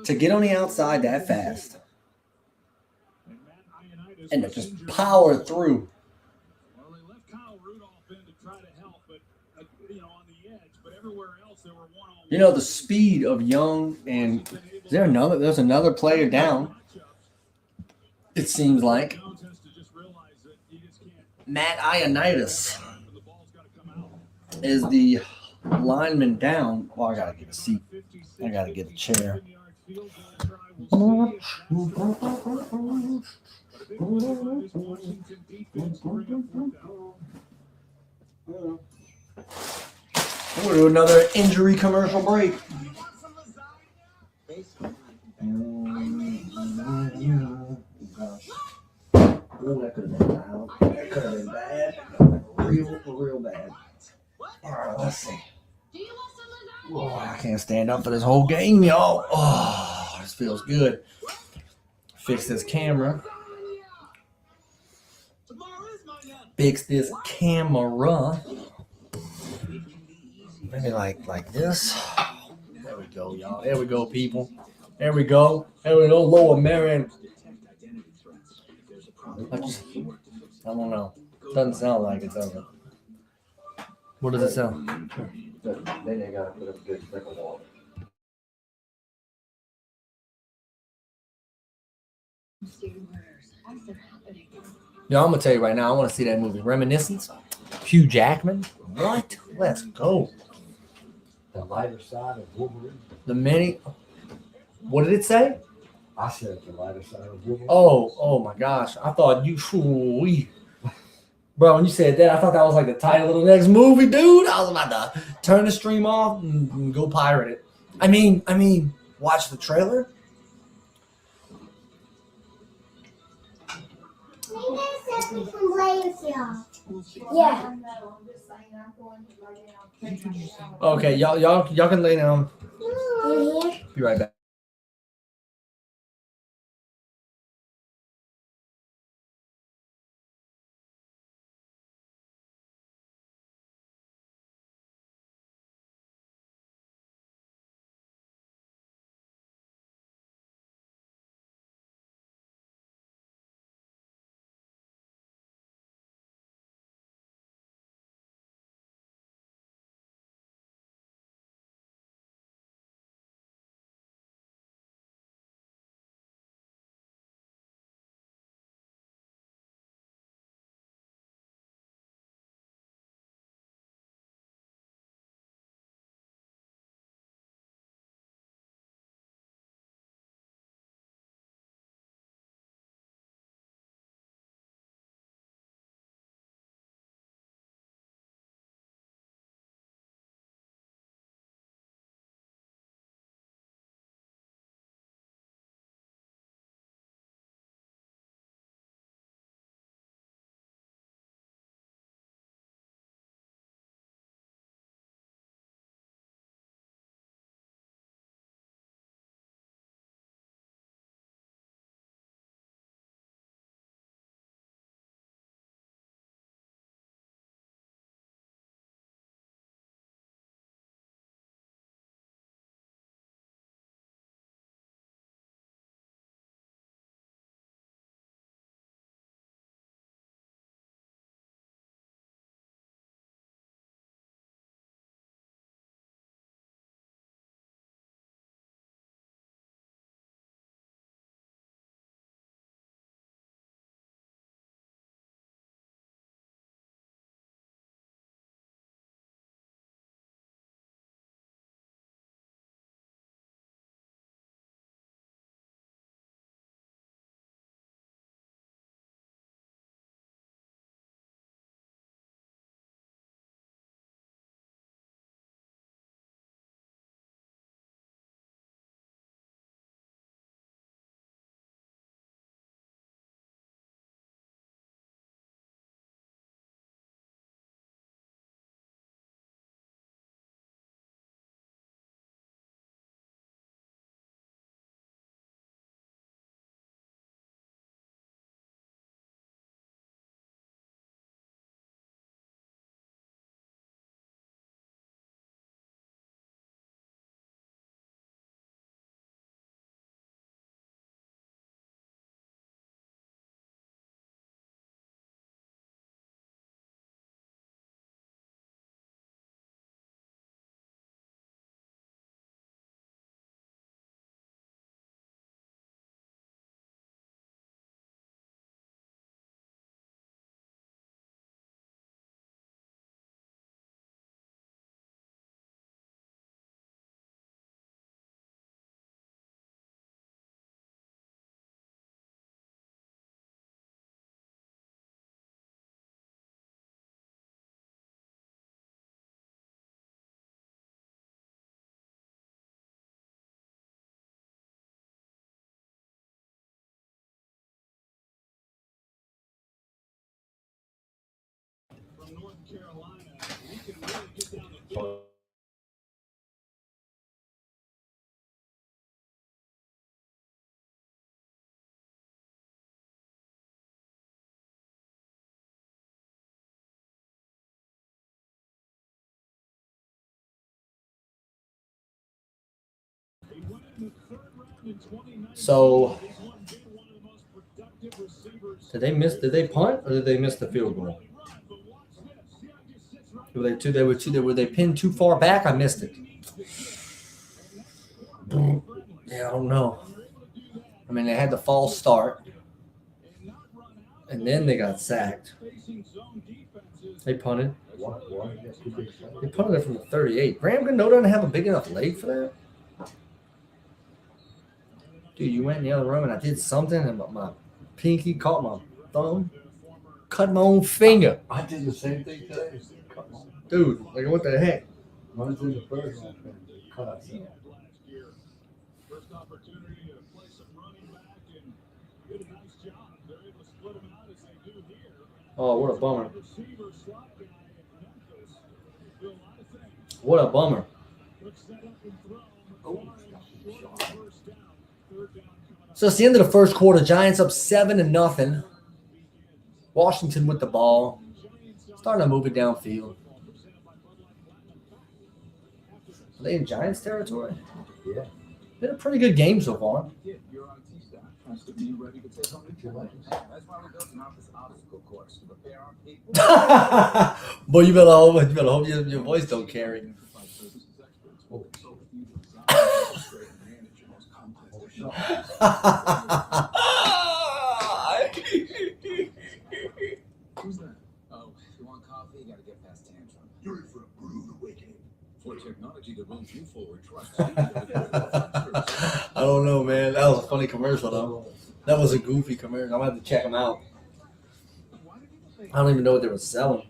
to get on the outside that fast and to just power through. Well, they left Kyle Rudolph in to try to help, but on the edge. But everywhere else, they were one-on-one. You know, the speed of Young, and there's another player down. It seems like Matt Ioannidis is the lineman down. Oh, I gotta get a seat. I gotta get a chair. We'll do another injury commercial break. Oh, that could have been loud. That could have been bad. Real bad. All right, let's see. Oh, I can't stand up for this whole game, y'all. Oh, this feels good. Fix this camera. Fix this camera. Maybe like this. There we go, y'all. There we go, people. There we go. There we go, Lower Marion. I don't know. Doesn't sound like it, does it? What does it sound? Then they gotta put up a good stick of water. Yo, I'm gonna tell you right now, I want to see that movie. Reminiscence. Hugh Jackman. What? Let's go. The lighter side of Wolverine. The many. What did it say? I said the lighter side of Wolverine. Oh my gosh! I thought you, bro. When you said that, I thought that was like the title of the next movie, dude. I was about to turn the stream off and go pirate it. I mean, watch the trailer. Yeah. Okay, y'all can lay down. Be right back. Carolina, he can really get down the field. He went in the third round in 2019. So He's one of the most productive receivers. did they punt or did they miss the field goal? Were they pinned too far back? I missed it. Yeah, I don't know. I mean, they had the false start, and then they got sacked. They punted. They punted it from the 38. Graham Gano doesn't have a big enough leg for that. Dude, you went in the other room and I did something, and my pinky caught my thumb, cut my own finger. I did the same thing today. Dude, like what the heck? Runs in the first one, cut out. First opportunity to play some running back and did a nice job. They're able to split them out as they do here. Oh, what a bummer. Receiver slot guy in Memphis. Do a lot of things. What a bummer. Quick set up and throw. First down. Third down coming up. So it's the end of the first quarter. Giants up 7-0. Washington with the ball. Starting to move it downfield. Are they in Giants territory? Yeah. Been a pretty good game so far. You're on T-Stack. That's to be ready to take on the challenge. That's why we built an office obstacle course to prepare our people. Boy, you better hope your voice don't carry. Who's that? Oh, if you want coffee, you gotta get past tantrum. You're in for a rude awakening. For technology that wins you forward trust. I don't know, man. That was a funny commercial, though. That was a goofy commercial. I'm gonna have to check them out. I don't even know what they were selling.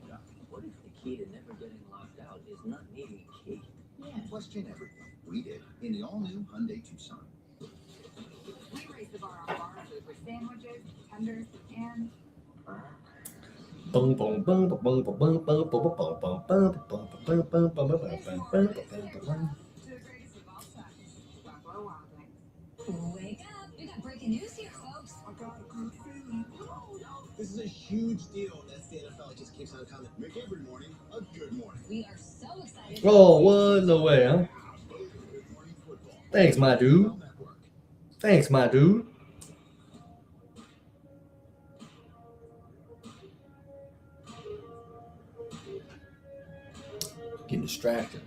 What if the key to never getting locked out is not needing a key? Yeah. Question everything. We did in the all-new Hyundai Tucson. We raised the bar on bar food with sandwiches, tenders, and Boom, boom, boom, boom, boom, boom, boom, boom, boom, boom, boom, boom, boom, boom, boom, boom, boom, boom. to the greatest of all times, Buffalo Wild Wings. Wake up! We got breaking news here, folks. I got a good feeling. This is a huge deal. That's the NFL. It just keeps on coming. Make every morning a good morning. We are so excited. Oh, what? No way, huh? Good morning football. Thanks, my dude. Thanks, my dude. Getting distracted.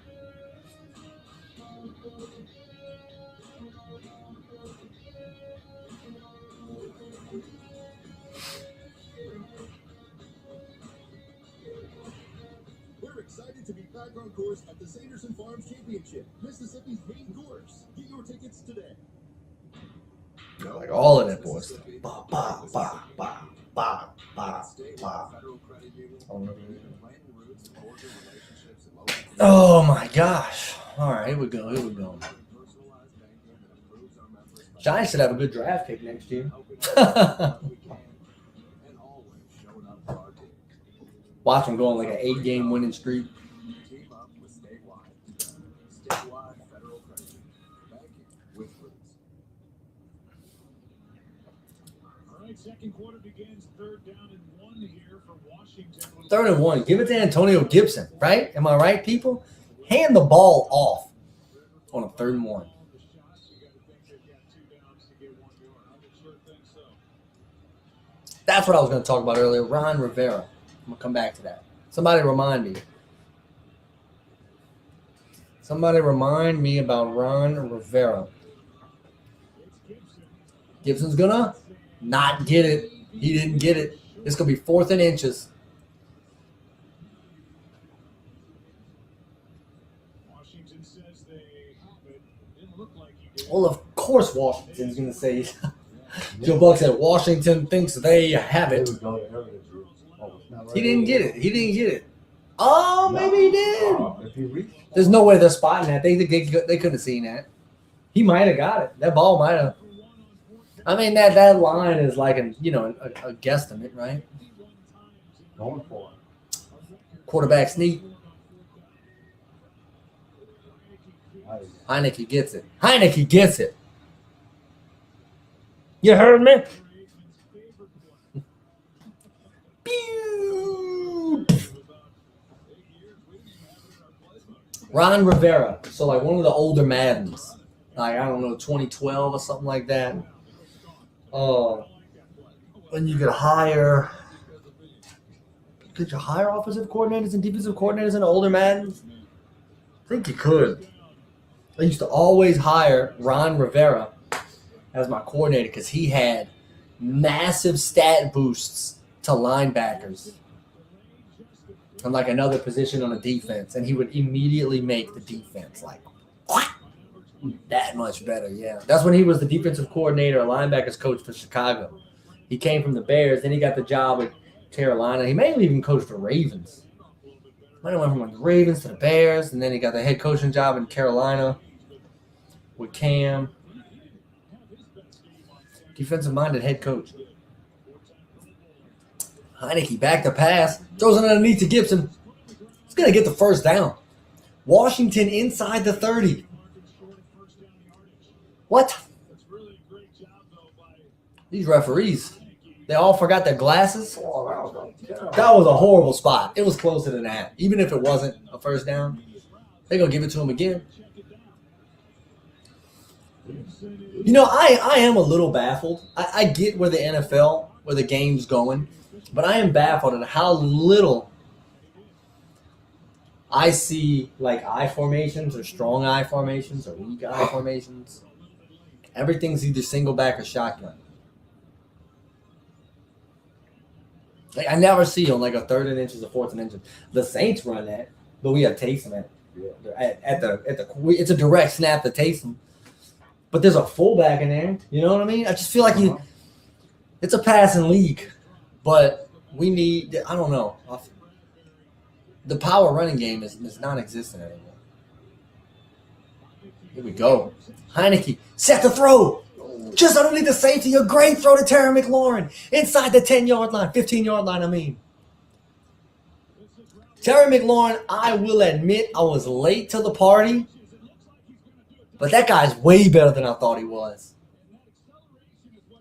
We're excited to be back on course at the Sanderson Farms Championship, Mississippi's main course. Get your tickets today. Like all of that boys. Ba, ba, ba, ba, ba, ba, ba. Oh my gosh. All right, here we go. Here we go. Giants should have a good draft pick next year. Watch them go on like an 8-game winning streak. Second quarter begins. Third down and 1 here for Washington. 3rd and 1. Give it to Antonio Gibson, right? Am I right, people? Hand the ball off on a 3rd and 1. That's what I was going to talk about earlier. Ron Rivera. I'm going to come back to that. Somebody remind me. Somebody remind me about Ron Rivera. Gibson's going to not get it. He didn't get it. It's going to be 4th and inches. Washington says they have it. Didn't look like he did. Well, of course Washington's going to say. Joe Buck said Washington thinks they have it. He didn't get it. He didn't get it. Oh, maybe he did. There's no way they're spotting that. They couldn't have seen that. He might have got it. That ball might have. I mean, that line is like a guesstimate, right? Going for it. Quarterback sneak. Heineke gets it. Heineke gets it. You heard me? Pew! Ron Rivera. So like one of the older Maddens. Like, I don't know, 2012 or something like that. When you could hire offensive coordinators and defensive coordinators in older Maddens? I think you could. I used to always hire Ron Rivera as my coordinator because he had massive stat boosts to linebackers and like another position on the defense, and he would immediately make the defense like that much better. Yeah, that's when he was the defensive coordinator, linebackers coach for Chicago. He came from the Bears, then he got the job at Carolina. He may have even coached the Ravens. Might have went from the Ravens to the Bears, and then he got the head coaching job in Carolina with Cam. Defensive-minded head coach. Heineke back to pass. Throws it underneath to Gibson. He's going to get the first down. Washington inside the 30. What? These referees, they all forgot their glasses. That was a horrible spot. It was closer than that. Even if it wasn't a first down, they're going to give it to him again. You know, I am a little baffled. I get where the NFL, where the game's going, but I am baffled at how little I see like I formations or strong I formations or weak I formations. Everything's either single back or shotgun. Like I never see on like a 3rd and inches or 4th and inches. The Saints run that, but we have Taysom at the it's a direct snap to Taysom. But there's a fullback in there. You know what I mean? I just feel like it's a passing league, but we need. I don't know. The power running game is non-existent anymore. Here we go. Heineke set the throw. Just underneath the safety. A great throw to Terry McLaurin. Inside the 10-yard line. 15-yard line, I mean. Terry McLaurin, I will admit I was late to the party. But that guy's way better than I thought he was.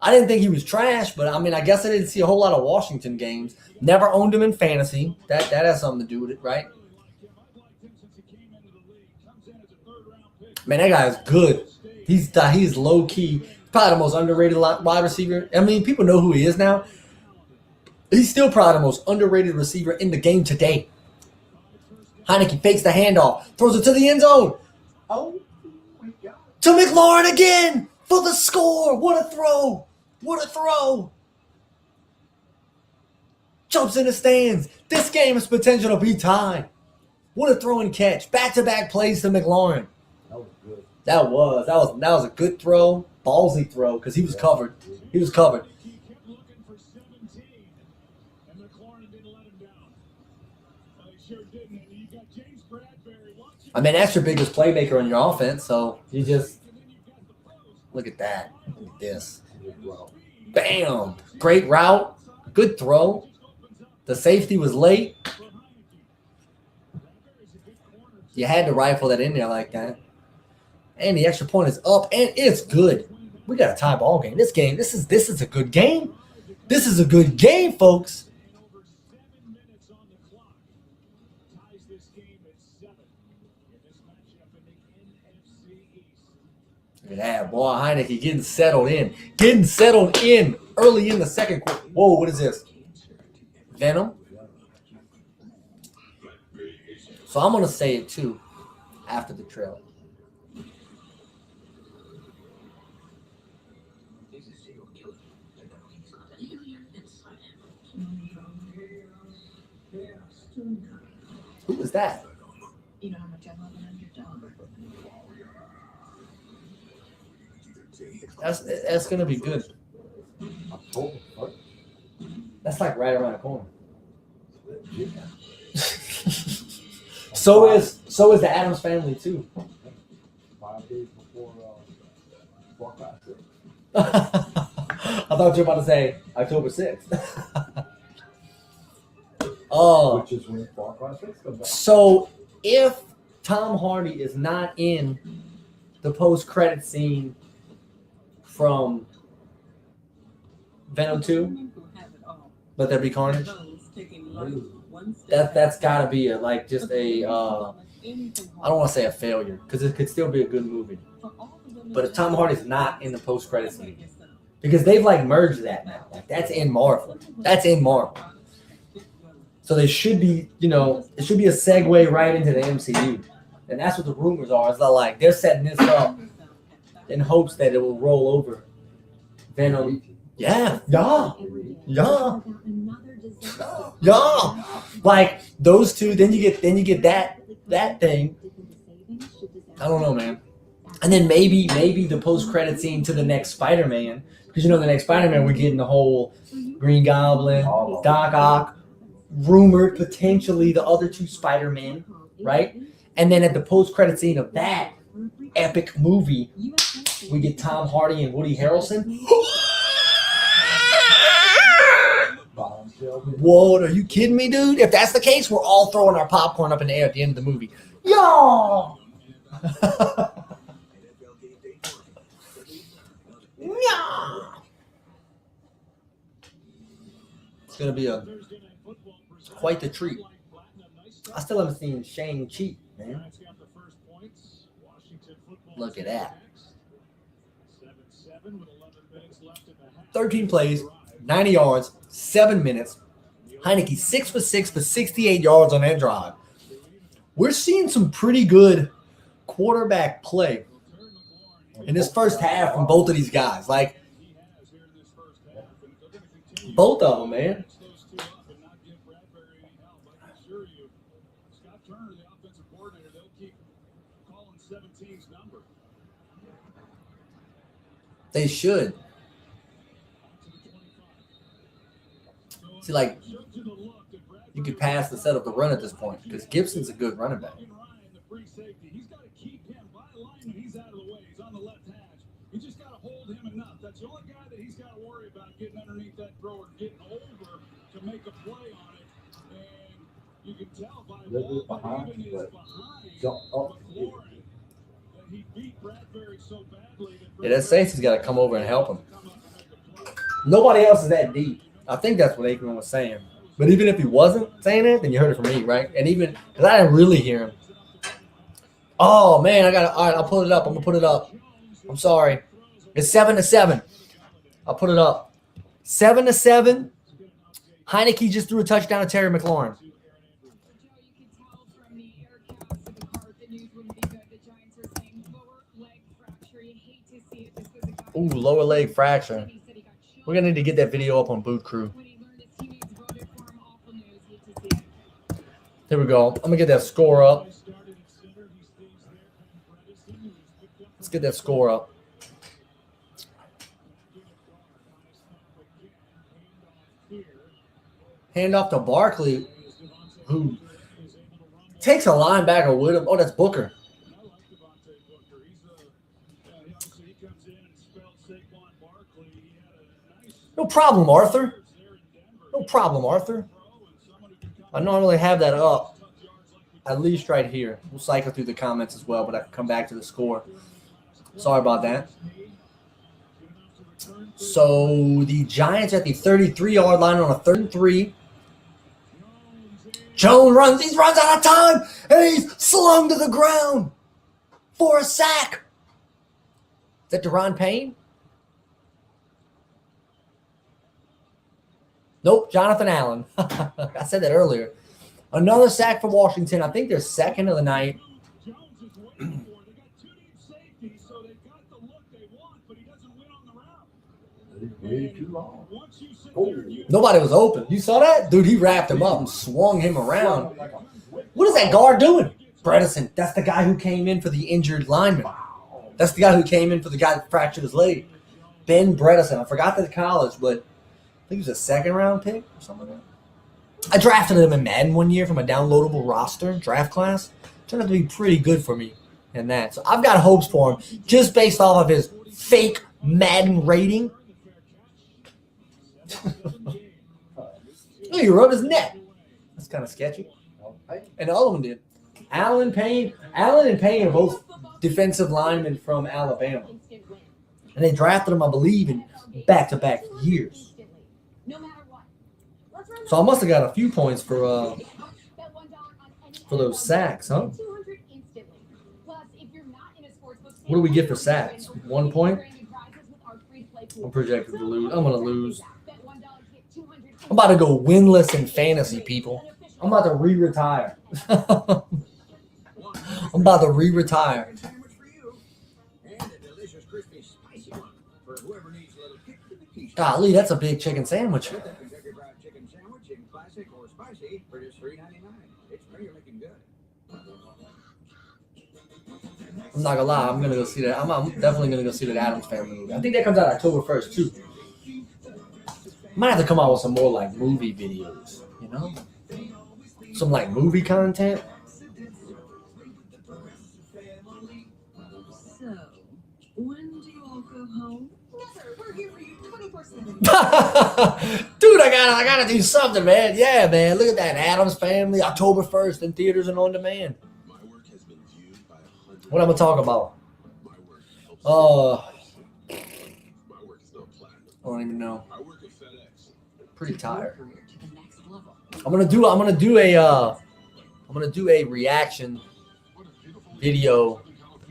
I didn't think he was trash, but I mean, I guess I didn't see a whole lot of Washington games. Never owned him in fantasy. That has something to do with it, right? Man, that guy is good. He's low key. Probably the most underrated wide receiver. I mean, people know who he is now. He's still probably the most underrated receiver in the game today. Heineke fakes the handoff, throws it to the end zone. Oh. To McLaurin again for the score. What a throw. What a throw. Jumps in the stands. This game has potential to be tied. What a throw and catch. Back-to-back plays to McLaurin. That was good. That was a good throw. Ballsy throw because he was covered. He was covered. I mean, that's your biggest playmaker on your offense, so you just look at that. Look at this. Bam! Great route. Good throw. The safety was late. You had to rifle that in there like that. And the extra point is up, and it's good. We got a tie ball game. This is a good game. This is a good game, folks. Look at that, boy. Heineke getting settled in. Getting settled in early in the second quarter. Whoa, what is this? Venom? So I'm going to say it, too, after the trailer. Who was that? You know how much I love an underdog. That's gonna be good. That's like right around the corner. So is the Addams Family too. 5 days before Buckeye trip. I thought you were about to say October 6th. Which is when Far Cry 6 comes out. So if Tom Hardy is not in the post-credit scene from Venom 2, Let There Be Carnage, that's got to be just a I don't want to say a failure because it could still be a good movie. But if Tom Hardy's not in the post-credit scene, because they've merged that now, that's in Marvel. That's in Marvel. So they should be, it should be a segue right into the MCU. And that's what the rumors are. Is that they're setting this up in hopes that it will roll over Venom. Yeah. Those two, then you get that thing. I don't know, man. And then maybe the post-credit scene to the next Spider-Man. Because the next Spider-Man, we're getting the whole Green Goblin, Doc Ock, rumored potentially the other two Spider-Men, right? And then at the post-credit scene of that epic movie, we get Tom Hardy and Woody Harrelson. Whoa, are you kidding me, dude? If that's the case, we're all throwing our popcorn up in the air at the end of the movie. Yo! It's going to be quite the treat. I still haven't seen Shang-Chi, man. Look at that. 13 plays, 90 yards, 7 minutes. Heineke 6 for 6 for 68 yards on that drive. We're seeing some pretty good quarterback play in this first half from both of these guys. Both of them, man. They should. See, you could pass to set up the run at this point because Gibson's a good running back. He's got to keep him by the line when he's out of the way. He's on the left hash. You just got to hold him enough. That's the only guy that he's got to worry about getting underneath that throw or getting over to make a play on it. And you can tell by Walt, even is behind McLaurin, that he beat Bradbury so badly. That Saints got to come over and help him. Nobody else is that deep. I think that's what Aikman was saying. But even if he wasn't saying it, then you heard it from me, right? And even because I didn't really hear him. Oh man, all right, I'll pull it up. I'm gonna put it up. I'm sorry. It's 7-7. I'll put it up. 7-7. Heineke just threw a touchdown to Terry McLaurin. Ooh, lower leg fracture. We're gonna need to get that video up on Boot Crew. Here we go. I'm gonna get that score up. Let's get that score up. Hand off to Barkley, who takes a linebacker with him. Oh, that's Booker. No problem, Arthur. No problem, Arthur. I normally have that up, at least right here. We'll cycle through the comments as well, but I can come back to the score. Sorry about that. So the Giants at the 33-yard line on a 3rd and 3. Jones runs. He runs out of time, and he's slung to the ground for a sack. Is that Deron Payne? Nope, Jonathan Allen. I said that earlier. Another sack for Washington. I think they're second of the night. Way too long. Nobody was open. You saw that? Dude, he wrapped him up and swung him around. What is that guard doing? Bredesen. That's the guy who came in for the injured lineman. That's the guy who came in for the guy that fractured his leg. Ben Bredesen. I forgot the college, but I think he was a 2nd-round pick or something like that. I drafted him in Madden one year from a downloadable roster draft class. Turned out to be pretty good for me in that. So I've got hopes for him just based off of his fake Madden rating. Look, he rubbed his neck. It's kind of sketchy. Hey, And the other one did. Allen and Payne are both defensive linemen from Alabama. And they drafted them, I believe, in back-to-back years. So I must have got a few points for those sacks, huh? What do we get for sacks? 1 point? I'm projected to lose. I'm going to lose. I'm about to go winless in fantasy, people. I'm about to re-retire. I'm about to re-retire. Sandwich for you. And a delicious, crispy, spicy one for whoever needs a little kick to the quiche. Golly, that's a big chicken sandwich. Get that Kentucky Fried Chicken sandwich in classic or spicy for just $3.99. It's pretty looking good. I'm not gonna lie, I'm gonna go see that. I'm definitely gonna go see that Addams Family movie. I think that comes out October 1st too. Might have to come out with some more like movie videos, you know? Some like movie content. So, when do you all go home? Yes, sir. We're here for you 24/7. Dude, I gotta do something, man. Yeah, man. Look at that. Addams Family, October 1st in theaters and on demand. What I'm gonna talk about? I don't even know. Pretty tired. I'm gonna do a reaction video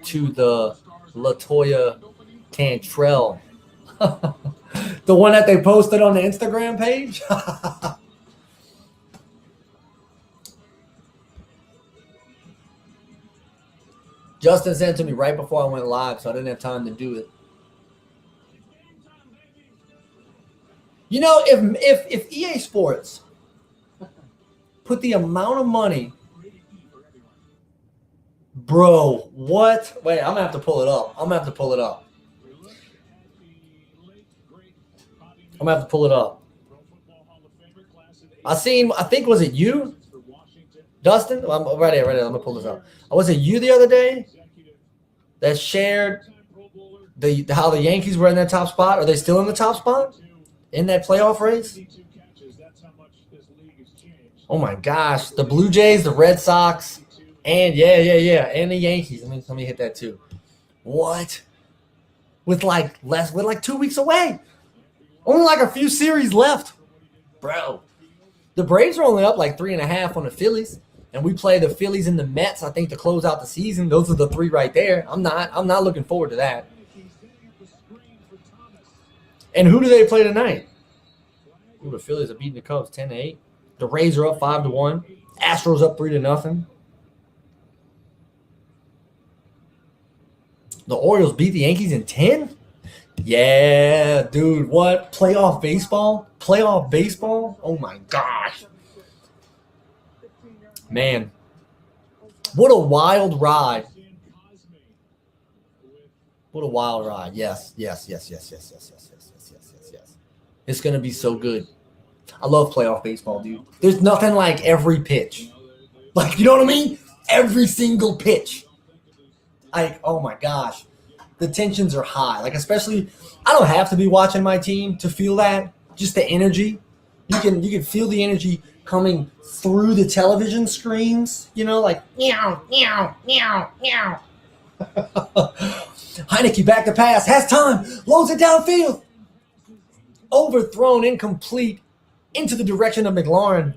to the LaToya Cantrell, the one that they posted on the Instagram page. Justin sent it to me right before I went live, so I didn't have time to do it. You know, if EA Sports put the amount of money, bro, what? Wait, I'm gonna have to pull it up. I think, was it you, Dustin? I'm right here. I'm gonna pull this up. Was it you the other day that shared how the Yankees were in that top spot? Are they still in the top spot in that playoff race? Oh my gosh, the Blue Jays, the Red Sox, and and the Yankees. Let me hit that too. What? With like 2 weeks away, only like a few series left, bro. The Braves are only up like 3.5 on the Phillies. And we play the Phillies and the Mets, I think, to close out the season. Those are the three right there. I'm not looking forward to that. And who do they play tonight? Ooh, the Phillies are beating the Cubs 10-8. The Rays are up 5-1. Astros up 3-0. The Orioles beat the Yankees in 10? Yeah, dude, what? Playoff baseball? Oh my gosh. Man, what a wild ride. Yes. It's going to be so good. I love playoff baseball, dude. There's nothing like every pitch. Like, you know what I mean? Every single pitch. Like, oh my gosh. The tensions are high. Like, especially, I don't have to be watching my team to feel that. Just the energy. You can feel the energy coming through the television screens, you know, like meow, meow, meow, meow. Heineke back to pass, has time, loads it downfield. Overthrown, incomplete, into the direction of McLaurin.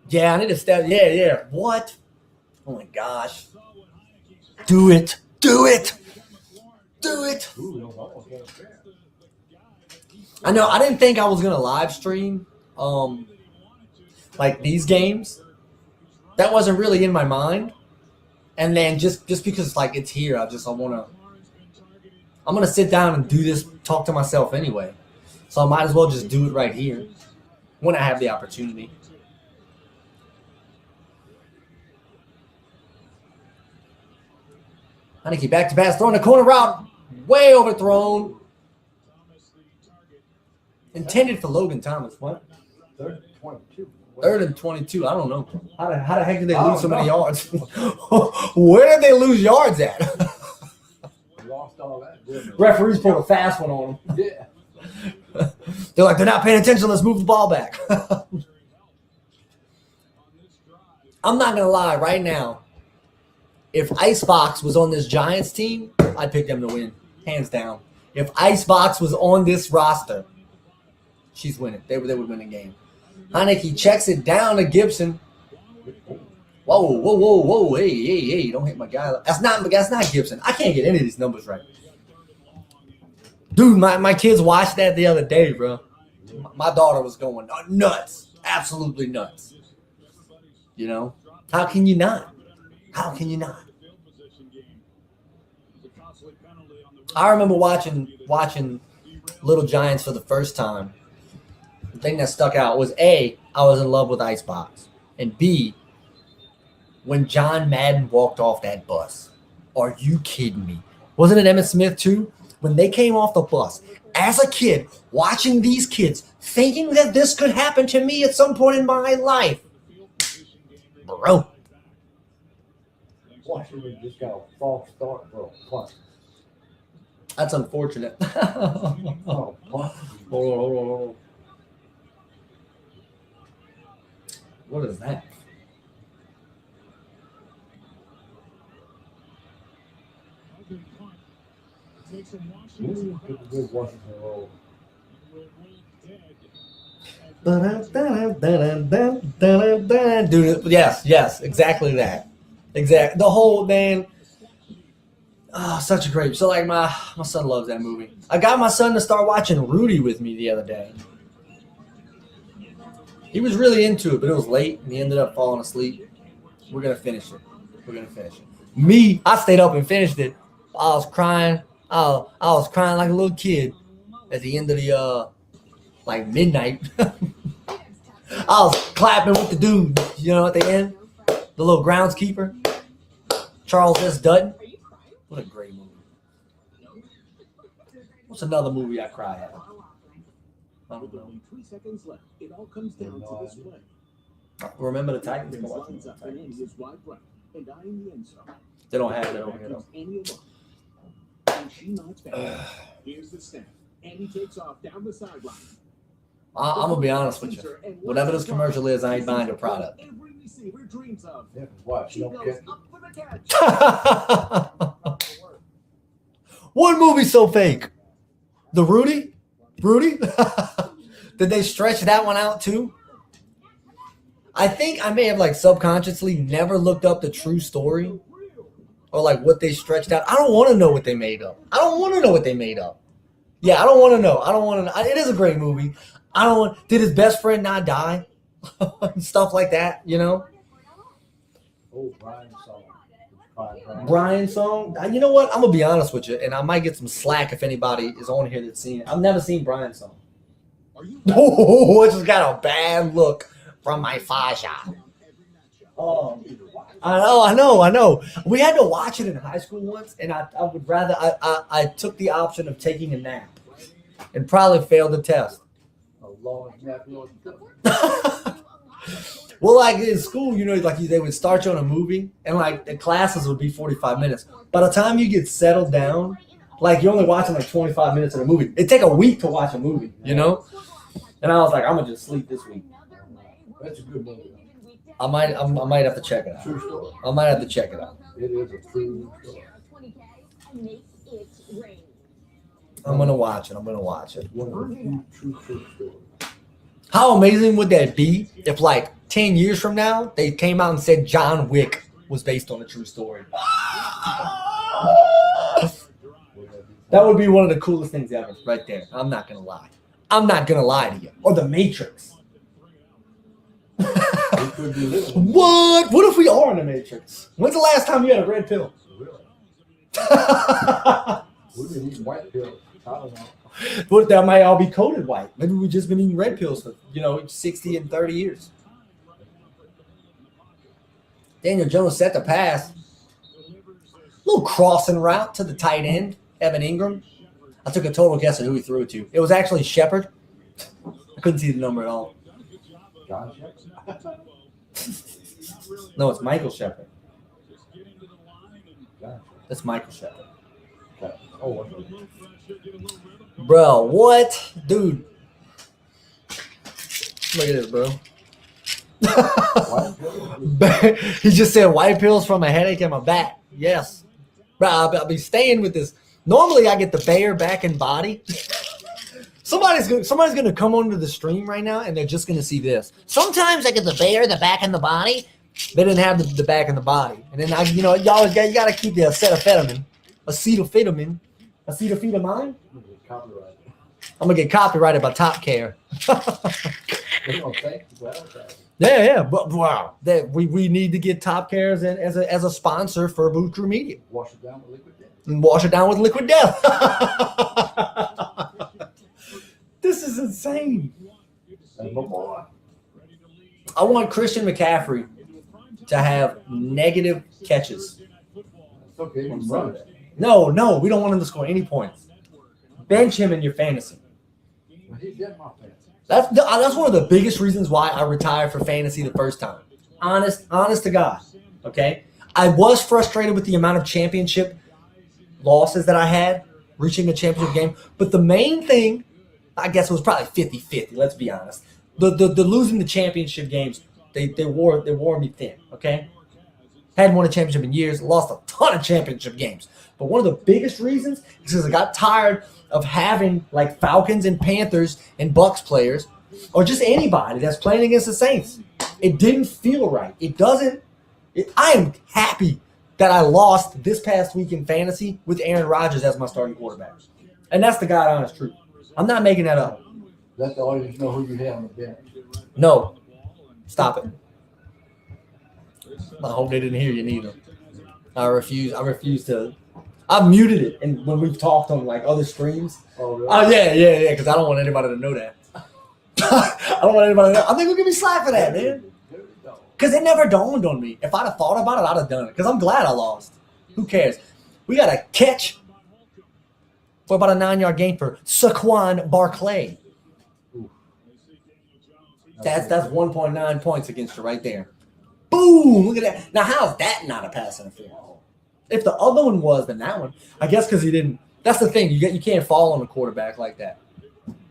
Yeah, I need to step. Yeah. What? Oh my gosh. Do it. I know, I didn't think I was going to live stream like these games. That wasn't really in my mind. And then just because like it's here, I'm going to sit down and do this, talk to myself anyway. So I might as well just do it right here when I have the opportunity. Heineke back to pass, throwing the corner route, way overthrown. Intended for Logan Thomas. What? 3rd and 22. 3rd and 22. I don't know. How the heck did they lose so many yards? Where did they lose yards at? Lost all that. Referees pulled a fast one on them. Yeah. They're like, they're not paying attention. Let's move the ball back. I'm not gonna lie. Right now, if Icebox was on this Giants team, I'd pick them to win, hands down. If Icebox was on this roster, she's winning. They would win the game. Heineke checks it down to Gibson. Whoa! Hey! Don't hit my guy. That's not Gibson. I can't get any of these numbers right. Dude, my kids watched that the other day, bro. My daughter was going nuts, absolutely nuts. You know, how can you not? How can you not? I remember watching Little Giants for the first time. The thing that stuck out was A, I was in love with Icebox, and B, when John Madden walked off that bus. Are you kidding me? Wasn't it Emmitt Smith too? When they came off the bus, as a kid, watching these kids, thinking that this could happen to me at some point in my life. Bro. Washington just got a false start for a punt. That's unfortunate. Oh, punt. Hold on. What is that? Ooh, good Washington roll. Dude, yes, exactly that. Exactly. The whole man. Oh, such a great. So like my son loves that movie. I got my son to start watching Rudy with me the other day. He was really into it, but it was late and he ended up falling asleep. We're gonna finish it. Me, I stayed up and finished it. I was crying. I was crying like a little kid at the end of the like midnight. I was clapping with the dude, you know, at the end. The little groundskeeper, Charles S. Dutton. What a great movie. What's another movie I cry at? I don't know. 3 seconds left. It all comes down to this play. Remember the Titans? Come on. Lines up and in his wide right, and eyeing the end zone. They don't have it over here, though. Annie alone. And she knocks back. Here's the snap. Annie takes off down the sideline. I'm going to be honest with you. Whatever this commercial is, I ain't buying the product. Every receiver dreams of. Yeah, what? She You don't goes get up for the catch. What movie so fake? The Rudy? Did they stretch that one out too? I think I may have like subconsciously never looked up the true story or like what they stretched out. I don't want to know what they made up. Yeah, I don't want to know. It is a great movie. Did his best friend not die? Stuff like that, you know? Oh, Brian's song. Brian's song. You know what? I'm gonna be honest with you, and I might get some slack if anybody is on here that's seen it. I've never seen Brian's song. Oh, I just got a bad look from my Faja. Oh, I know. We had to watch it in high school once, and I would rather I took the option of taking a nap, and probably failed the test. A long nap. Well, like in school, you know, like they would start you on a movie, and like the classes would be 45 minutes. By the time you get settled down, like you're only watching like 25 minutes of the movie. It'd take a week to watch a movie, you know? And I was like, I'm gonna just sleep this week. That's a good movie. I might have to check it out. True story. I might have to check it out. It is a true story. I'm gonna watch it. One of the few true stories. How amazing would that be if like 10 years from now they came out and said John Wick was based on a true story? That would be one of the coolest things ever, right there. I'm not gonna lie to you. Or The Matrix. What? What if we are in The Matrix? When's the last time you had a red pill? We've been eating white pills. I don't know. But that might all be coded white. Maybe we've just been eating red pills for 60 and 30 years. Daniel Jones set the pass. Little crossing route to the tight end, Evan Ingram. I took a total guess at who he threw it to. It was actually Shepard. I couldn't see the number at all. John Shepard? No, it's Michael Shepard. John That's Michael Shepard. Shepard. Oh, okay. Bro, what? Dude. Look at this, bro. White pills? He just said white pills from a headache in my back. Yes. Bro, I'll be staying with this. Normally, I get the Bayer back and body. Somebody's gonna come onto the stream right now, and they're just gonna see this. Sometimes I get the Bayer, the back and the body. They didn't have the back and the body, and then you gotta keep the acetophetamine. I'm gonna get copyrighted by Top Care. Yeah, but wow, we need to get Top Care as a sponsor for Boot Crew Media. Wash it down with liquid death. And wash it down with liquid death. This is insane. That's my boy. I want Christian McCaffrey to have negative catches. It's okay. You can run it. No, we don't want him to score any points. Bench him in your fantasy. But he's in my fantasy. That's one of the biggest reasons why I retired for fantasy the first time. Honest to God. Okay? I was frustrated with the amount of championship losses that I had reaching a championship game. But the main thing, I guess, was probably 50-50, let's be honest. The losing the championship games, they wore me thin, okay? Hadn't won a championship in years, lost a ton of championship games. But one of the biggest reasons is because I got tired of having like Falcons and Panthers and Bucks players, or just anybody that's playing against the Saints. It didn't feel right. I am happy that I lost this past week in fantasy with Aaron Rodgers as my starting quarterback. And that's the God honest truth. I'm not making that up. Let the audience know who you have on the bench. No. Stop it. I hope they didn't hear you neither. I refuse to. I've muted it, and when we've talked on like other streams. Oh, really? Oh yeah, because I don't want anybody to know that. I don't want anybody to know. I think we'll give me slack for that, man. Because it never dawned on me. If I'd have thought about it, I'd have done it. Because I'm glad I lost. Who cares? We got a catch for about a 9-yard gain for Saquon Barkley. That's 1.9 points against you right there. Boom! Look at that. Now, how is that not a pass interference? If the other one was, then that one. I guess because he didn't. That's the thing. You can't fall on a quarterback like that.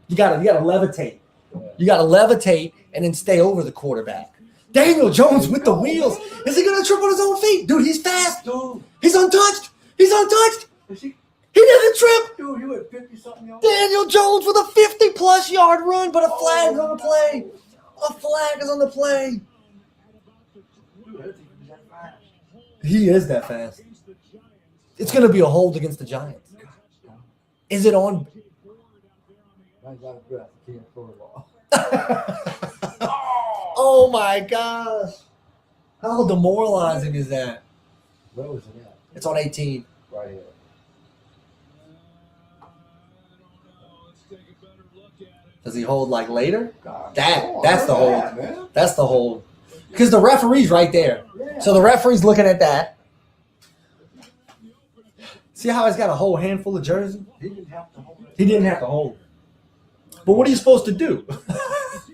You gotta levitate. You gotta levitate and then stay over the quarterback. Daniel Jones with the wheels. Is he gonna trip on his own feet? Dude, he's fast. Dude. He's untouched. Is he? He doesn't trip. Dude, you at 50-something yards? Daniel Jones with a 50-plus yard run, but a flag is on the play. A flag is on the play. Dude, he's that fast. He is that fast. It's going to be a hold against the Giants. Is it on? I got a breath. Can't throw the ball. Oh, my gosh. How demoralizing is that? Where was it at? It's on 18. Right here. Does he hold like later? God, That's the hold. man. That's the hold. Because the referee's right there. Yeah. So the referee's looking at that. See how he's got a whole handful of jerseys? He didn't have to hold it. He didn't have to hold. But what are you supposed to do?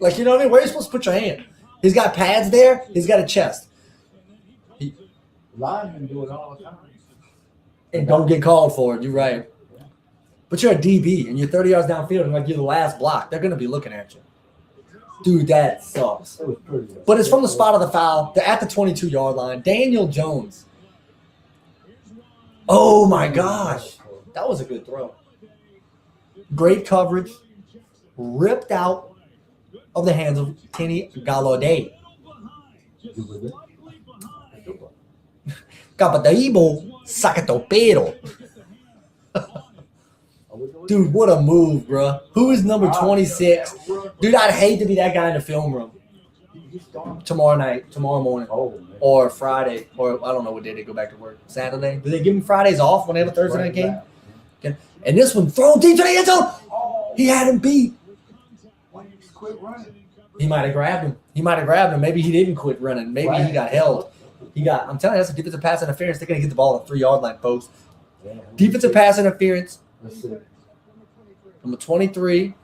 Like, you know what I mean? Where are you supposed to put your hand? He's got pads there. He's got a chest. Linemen do it all the time. And don't get called for it. You're right. But you're a DB, and you're 30 yards downfield, and like you're the last block. They're going to be looking at you. Dude, that sucks. It was pretty good. But it's from the spot of the foul. They're at the 22-yard line. Daniel Jones. Oh, my gosh. That was a good throw. Great coverage. Ripped out of the hands of Kenny Galladay. Capataibo Sakatopero. Dude, what a move, bro. Who is number 26? Dude, I'd hate to be that guy in the film room. Tomorrow morning, or Friday, or I don't know what day they go back to work. Saturday? Do they give them Fridays off when they have a Thursday night game? Okay. And this one thrown deep to the end zone. He had him beat. Why did you quit running? He might have grabbed him. Maybe he didn't quit running. Maybe he got held. I'm telling you, that's a defensive pass interference. They're going to get the ball on the 3-yard line, folks. Defensive pass interference. Let's see. Number 23.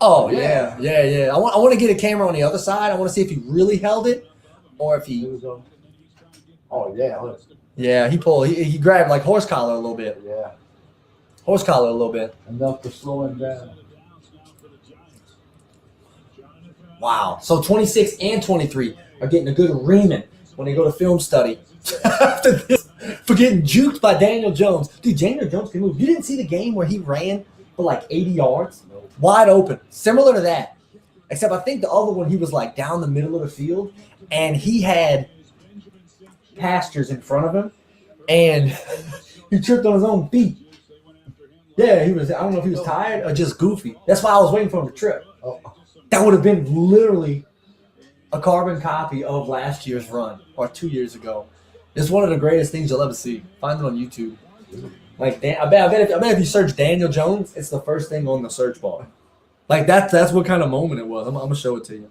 Oh, yeah. I want to get a camera on the other side. I want to see if he really held it or if he. Oh, yeah. Look. Yeah, he pulled. He grabbed like horse collar a little bit. Yeah. Horse collar a little bit. Enough to slow him down. Wow. So 26 and 23 are getting a good reaming when they go to film study after this for getting juked by Daniel Jones. Dude, Daniel Jones can move. You didn't see the game where he ran for like 80 yards? Wide open. Similar to that. Except I think the other one, he was like down the middle of the field, and he had pastures in front of him, and he tripped on his own feet. Yeah, he was. I don't know if he was tired or just goofy. That's why I was waiting for him to trip. That would have been literally a carbon copy of last year's run or 2 years ago. It's one of the greatest things you'll ever see. Find it on YouTube. Like, I bet if you search Daniel Jones, it's the first thing on the search bar. Like that's what kind of moment it was. I'm gonna show it to you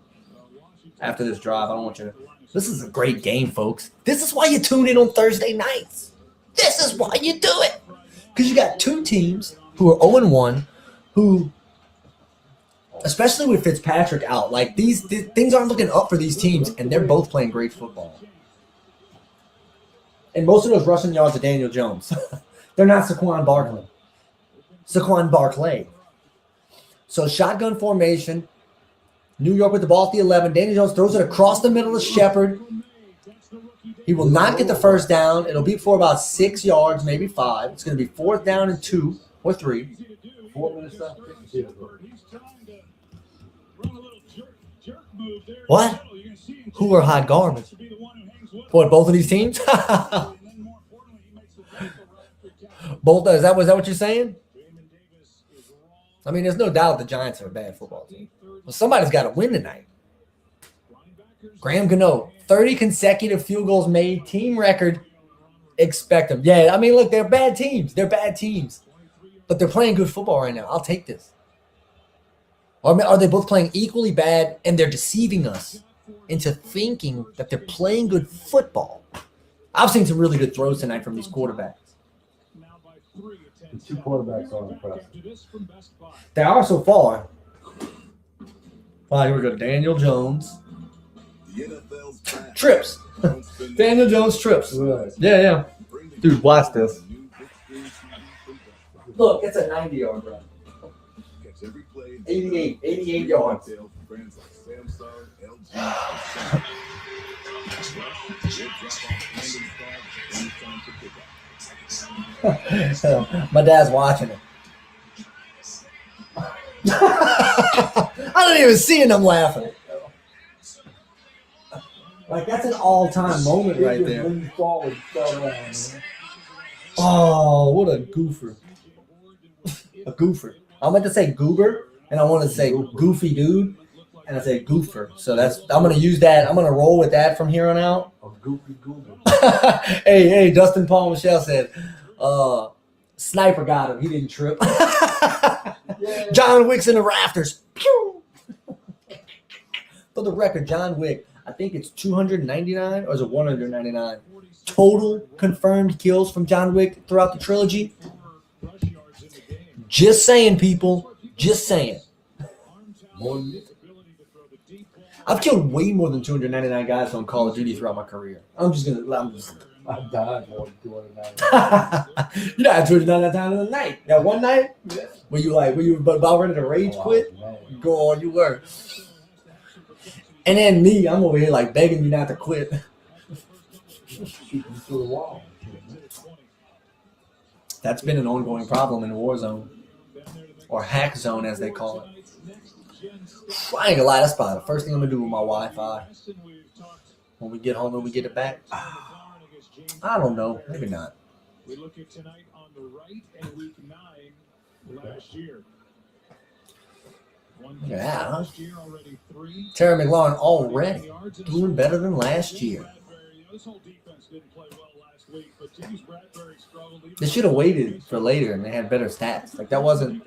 after this drive. I don't want you to. This is a great game, folks. This is why you tune in on Thursday nights. This is why you do it. Because you got two teams who are 0-1, who, especially with Fitzpatrick out, like these things aren't looking up for these teams, and they're both playing great football. And most of those rushing yards are Daniel Jones. They're not Saquon Barkley. Saquon Barkley. So shotgun formation. New York with the ball at the 11. Daniel Jones throws it across the middle of Shepard. He will not get the first down. It'll be for about 6 yards, maybe 5. It's going to be 4th down and 2 or 3. 4 minutes left. What? Who are hot garbage? What, both of these teams? Both. Is that what you're saying? I mean, there's no doubt the Giants are a bad football team. Well, somebody's got to win tonight. Graham Gano, 30 consecutive field goals made, team record. Expect them. Yeah, I mean, look, they're bad teams. They're bad teams. But they're playing good football right now. I'll take this. Or are they both playing equally bad and they're deceiving us into thinking that they're playing good football? I've seen some really good throws tonight from these quarterbacks. The 2 quarterbacks are impressive. They are so far. Wow, here we go. Daniel Jones. Trips. Daniel Jones trips. Right. Yeah. Dude, watch this. Look, it's a 90-yard run. 88 yards. My dad's watching it. I didn't even see him laughing. Like, that's an all-time moment right there. Oh, what a goofer. A goofer. I meant to say goober, and I want to say goofy dude, and I say goofer. So I'm going to use that. I'm going to roll with that from here on out. A goofy goober. Hey, Dustin Paul Michelle said, sniper got him. He didn't trip. Yeah. John Wick's in the rafters. Pew! For the record, John Wick, I think it's 299 or is it 199 total confirmed kills from John Wick throughout the trilogy. Just saying, people. Just saying. I've killed way more than 299 guys on Call of Duty throughout my career. I've died more than 299. You died 299 times in a night. That one night? Yeah. Were you about ready to rage quit? Go on, you were. And then me, I'm over here like begging you not to quit. Shooting through the wall. That's been an ongoing problem in Warzone. Or Hack Zone, as they call it. I ain't gonna lie, that's probably the first thing I'm gonna do with my Wi-Fi. When we get home and we get it back. I don't know. Maybe not. We look at tonight on the right and week 9 last year. Yeah, huh? Terry McLaurin already doing better than last year. They should have waited for later and they had better stats. Like, that wasn't.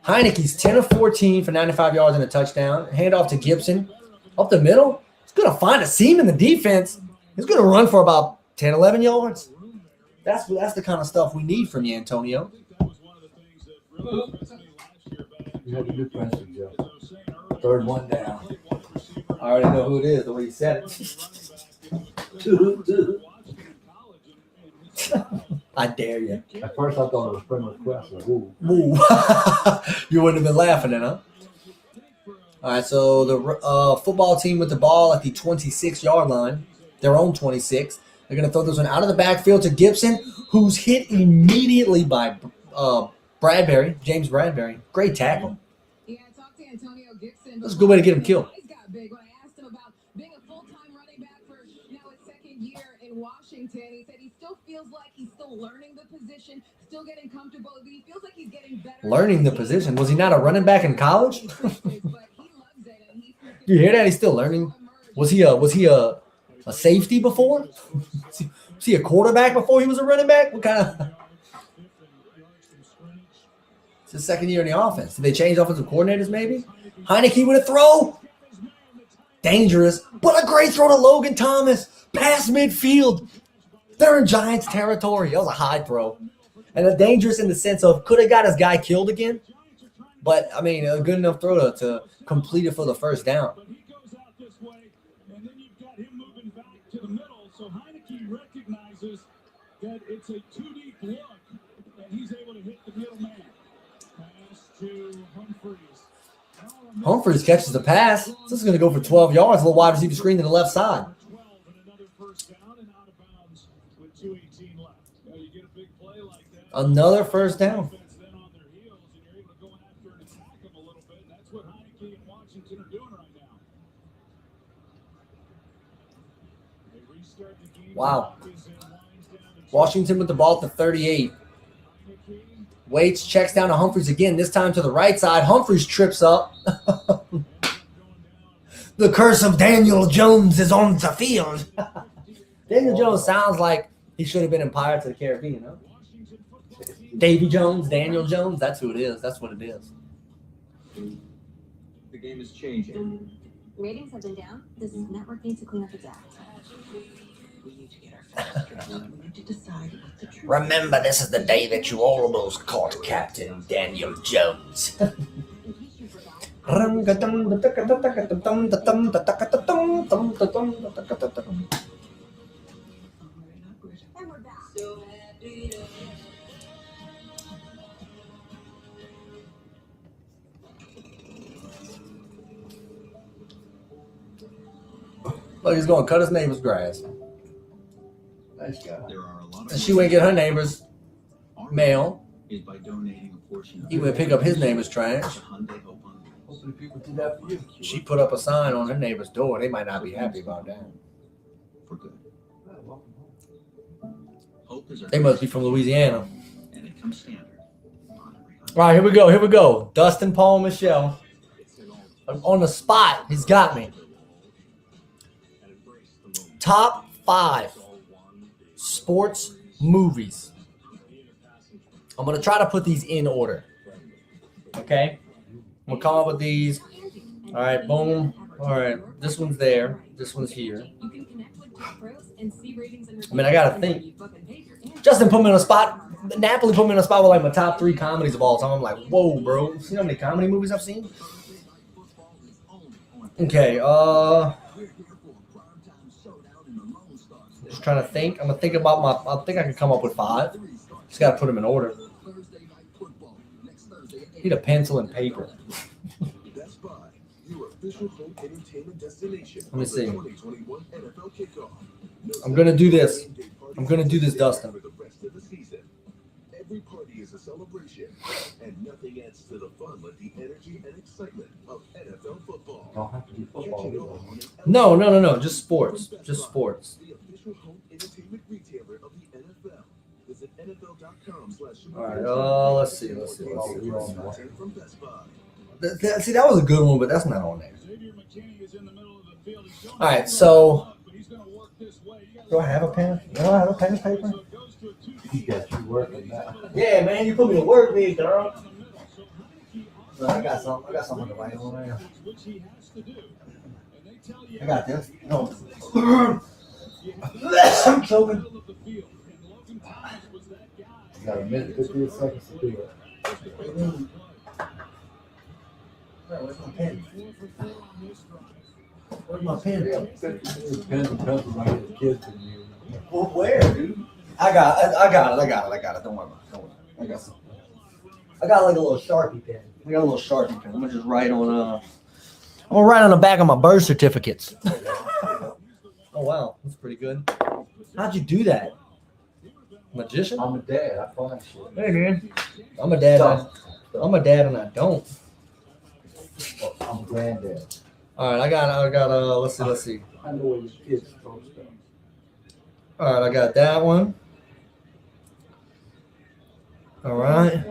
Heineke's 10 of 14 for 95 yards and a touchdown. Hand off to Gibson. Up the middle. He's going to find a seam in the defense. He's going to run for about 10, 11 yards. That's the kind of stuff we need from you, Antonio. You had a good question, Joe. 3rd one down. I already know who it is, the way you said it. I dare you. At first, I thought it was friend request. Like, ooh. You wouldn't have been laughing then, huh? All right, so the football team with the ball at the 26-yard line, their own 26. They're going to throw this one out of the backfield to Gibson, who's hit immediately by Bradbury, James Bradbury. Great tackle. Yeah, talk to Antonio Gibson. That's a good way to get him killed. He's got big. When I asked him about being a full-time running back for now his second year in Washington, he said he still feels like he's still learning the position, still getting comfortable. He feels like he's getting better. Learning the position. Was he not a running back in college? You hear that? He's still learning. Was he a safety before? Was he a quarterback before he was a running back? What kind of? It's his second year in the offense. Did they change offensive coordinators maybe? Heineke with a throw. Dangerous, but a great throw to Logan Thomas. Past midfield. They're in Giants territory. That was a high throw. And dangerous in the sense of could have got his guy killed again. But, I mean, a good enough throw to complete it for the first down. But he goes out this way, and then you've got him moving back to the middle. So Heineke recognizes that it's a too-deep look, and he's able to hit the middle man. Pass to Humphries. Humphries catches the pass. This is going to go for 12 yards. A little wide receiver screen to the left side. 12 and another first down and out of bounds with 2:18 left. Now you get a big play like that. Another first down. Then on their heels, and you're able to go after and attack them a little bit. And that's what Heineke and Washington are doing right now. They restart the game. Wow. Washington with the ball at the 38. Waits, checks down to Humphries again, this time to the right side. Humphries trips up. The curse of Daniel Jones is on the field. Daniel Jones sounds like he should have been in Pirates of the Caribbean, huh? Davy Jones, Daniel Jones, that's who it is. That's what it is. The game is changing. Ratings have been down. This network needs to clean up its act. We need to get our facts straight. We need to decide what the truth is. Remember, this is the day that you almost caught Captain Daniel Jones. And we're back. Look, he's going to cut his neighbor's grass. Nice guy. There are a lot And she went get her neighbor's mail. is by donating a portion of He went pick up his neighbor's trash. Hyundai Hope on Hopefully people do that for you. She put up a sign on her neighbor's door. They might not be happy about that. for good. Hope is our They must be from Louisiana. and it comes standard. On every All right, here we go. Here we go. Dustin Paul Michelle. On the spot. He's got me. Top 5 sports movies. I'm going to try to put these in order. Okay? I'm going to come up with these. All right, boom. All right, this one's there. This one's here. You can connect with pros and see ratings and I mean, I got to think. Justin put me on a spot. Napoli put me on a spot with like my top 3 comedies of all time. I'm like, whoa, bro. See how many comedy movies I've seen? Okay, just trying to think. I'm gonna think about I think I can come up with 5. Just gotta put them in order. Need a pencil and paper. Best Buy, your official home entertainment destination. Let me see. 2021 NFL kickoff. I'm gonna do this. I'm gonna do this, Dustin. For the rest of the season. Every party is a celebration, and nothing adds to the fun like the energy and excitement of NFL football. Don't have to be football. Catch it either. all on an No. Just sports. Just sports. The official home entertainment retailer of the NFL. Visit NFL.com/. All right. Let's see. From Best Buy. See, that was a good one, but that's not on there. Xavier McKinney is in the middle of the field. He's going All right. So, but he's going to work this way. You gotta do I have a pen? Do I have a pen and paper? So it goes to a 2 He got you working now. Yeah, man. You put me to work, big girl. down the middle. So Heineke Look, I got something to write on there. which he has to do. And they tell you I got this. No. I'm I'm choking. middle of the field. And Logan Thomas was that guy. You got a minute, 58 seconds to do it. Where's my pen? 4 for 4 on this drive. Where's my pen? It depends on pencils I get the kids from you. Well, where, dude? I got it. Don't worry about it. I got some. I got like a little Sharpie pen. I got a little Sharpie pen. I'm gonna just write on I'm gonna write on the back of my birth certificates. Oh wow, that's pretty good. How'd you do that? Magician? I'm a dad. I find shit. Hey man, I'm a dad. I'm a dad, and I don't. I'm a granddad. All right, I got. Let's see. I know where your kids throw stuff. All right, I got that one. All right.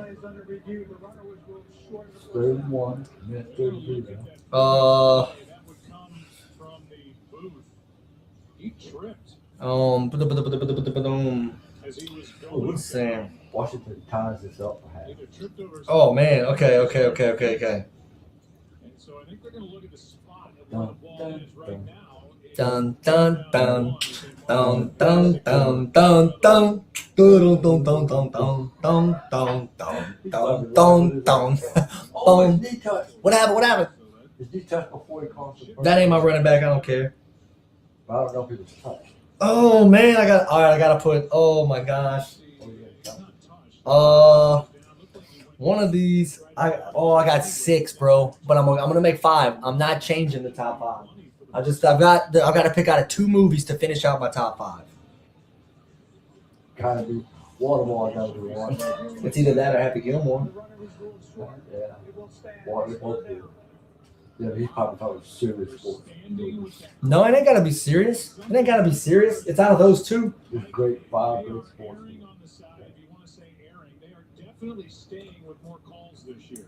31, minute 32 now. That would come from the booth. He tripped as he was going. What's saying? Washington ties this up perhaps. Either tripped over his Oh man. Okay. And so I think they're going to look at the spot of where the ball is right now. Dun dun dun dun dun dun dun dun. Dun dun dun dun dun dun dun dun dun dun. Oh, his knee touch. What happened? What happened? His knee touch before he crossed the first. That ain't my running back. I don't care. But I don't know if it was touched. Oh man, I gotta put. Oh my gosh. One of these. I got 6, bro. But I'm gonna make 5. I'm not changing the top 5. I've got to pick out of 2 movies to finish out my top 5. Gotta be Waterboy. Gotta be one. It's either that or Happy Gilmore. Yeah. Waterboy. Yeah, he's probably talking serious sports. No, it ain't gotta be serious. It ain't gotta be serious. It's out of those 2. It's great 5 great sports. Airing on the side, if you want to say airing, they are definitely staying with more calls this year.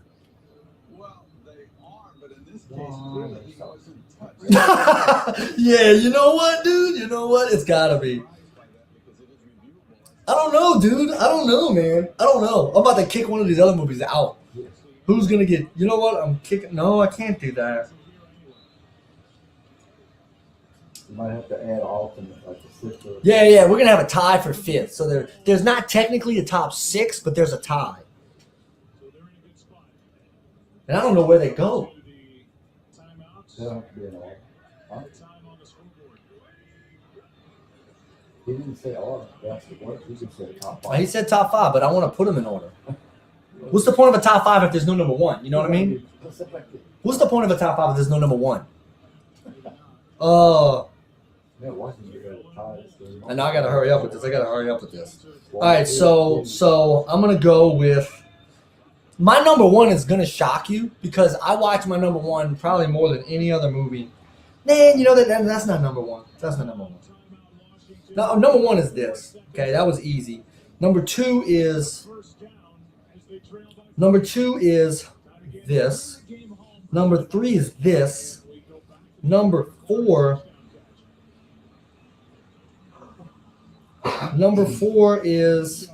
Well, they are, but in this case, clearly he wasn't touched. Yeah, you know what, dude? You know what? It's gotta be. I don't know, dude. I don't know, man. I don't know. I'm about to kick one of these other movies out. Who's gonna get? You know what? I'm kicking. No, I can't do that. You might have to add alternate, like the sister. Yeah. We're gonna have a tie for 5th. So there's not technically a top 6, but there's a tie. And I don't know where they go. They don't have to be in order. Huh? He didn't say order. That's the word. He just said top 5. He said top 5, but I want to put them in order. What's the point of a top 5 if there's no number 1? You know what I mean? What's the point of a top 5 if there's no number 1? Yeah, Washington got a tie. And now I gotta hurry up with this. All right, so I'm gonna go with my number 1 is gonna shock you because I watch my number 1 probably more than any other movie. Man, you know that's not number 1. That's not number 1. No, number 1 is this. Okay, that was easy. Number 2 is this. Number 3 is this. Number 4 is,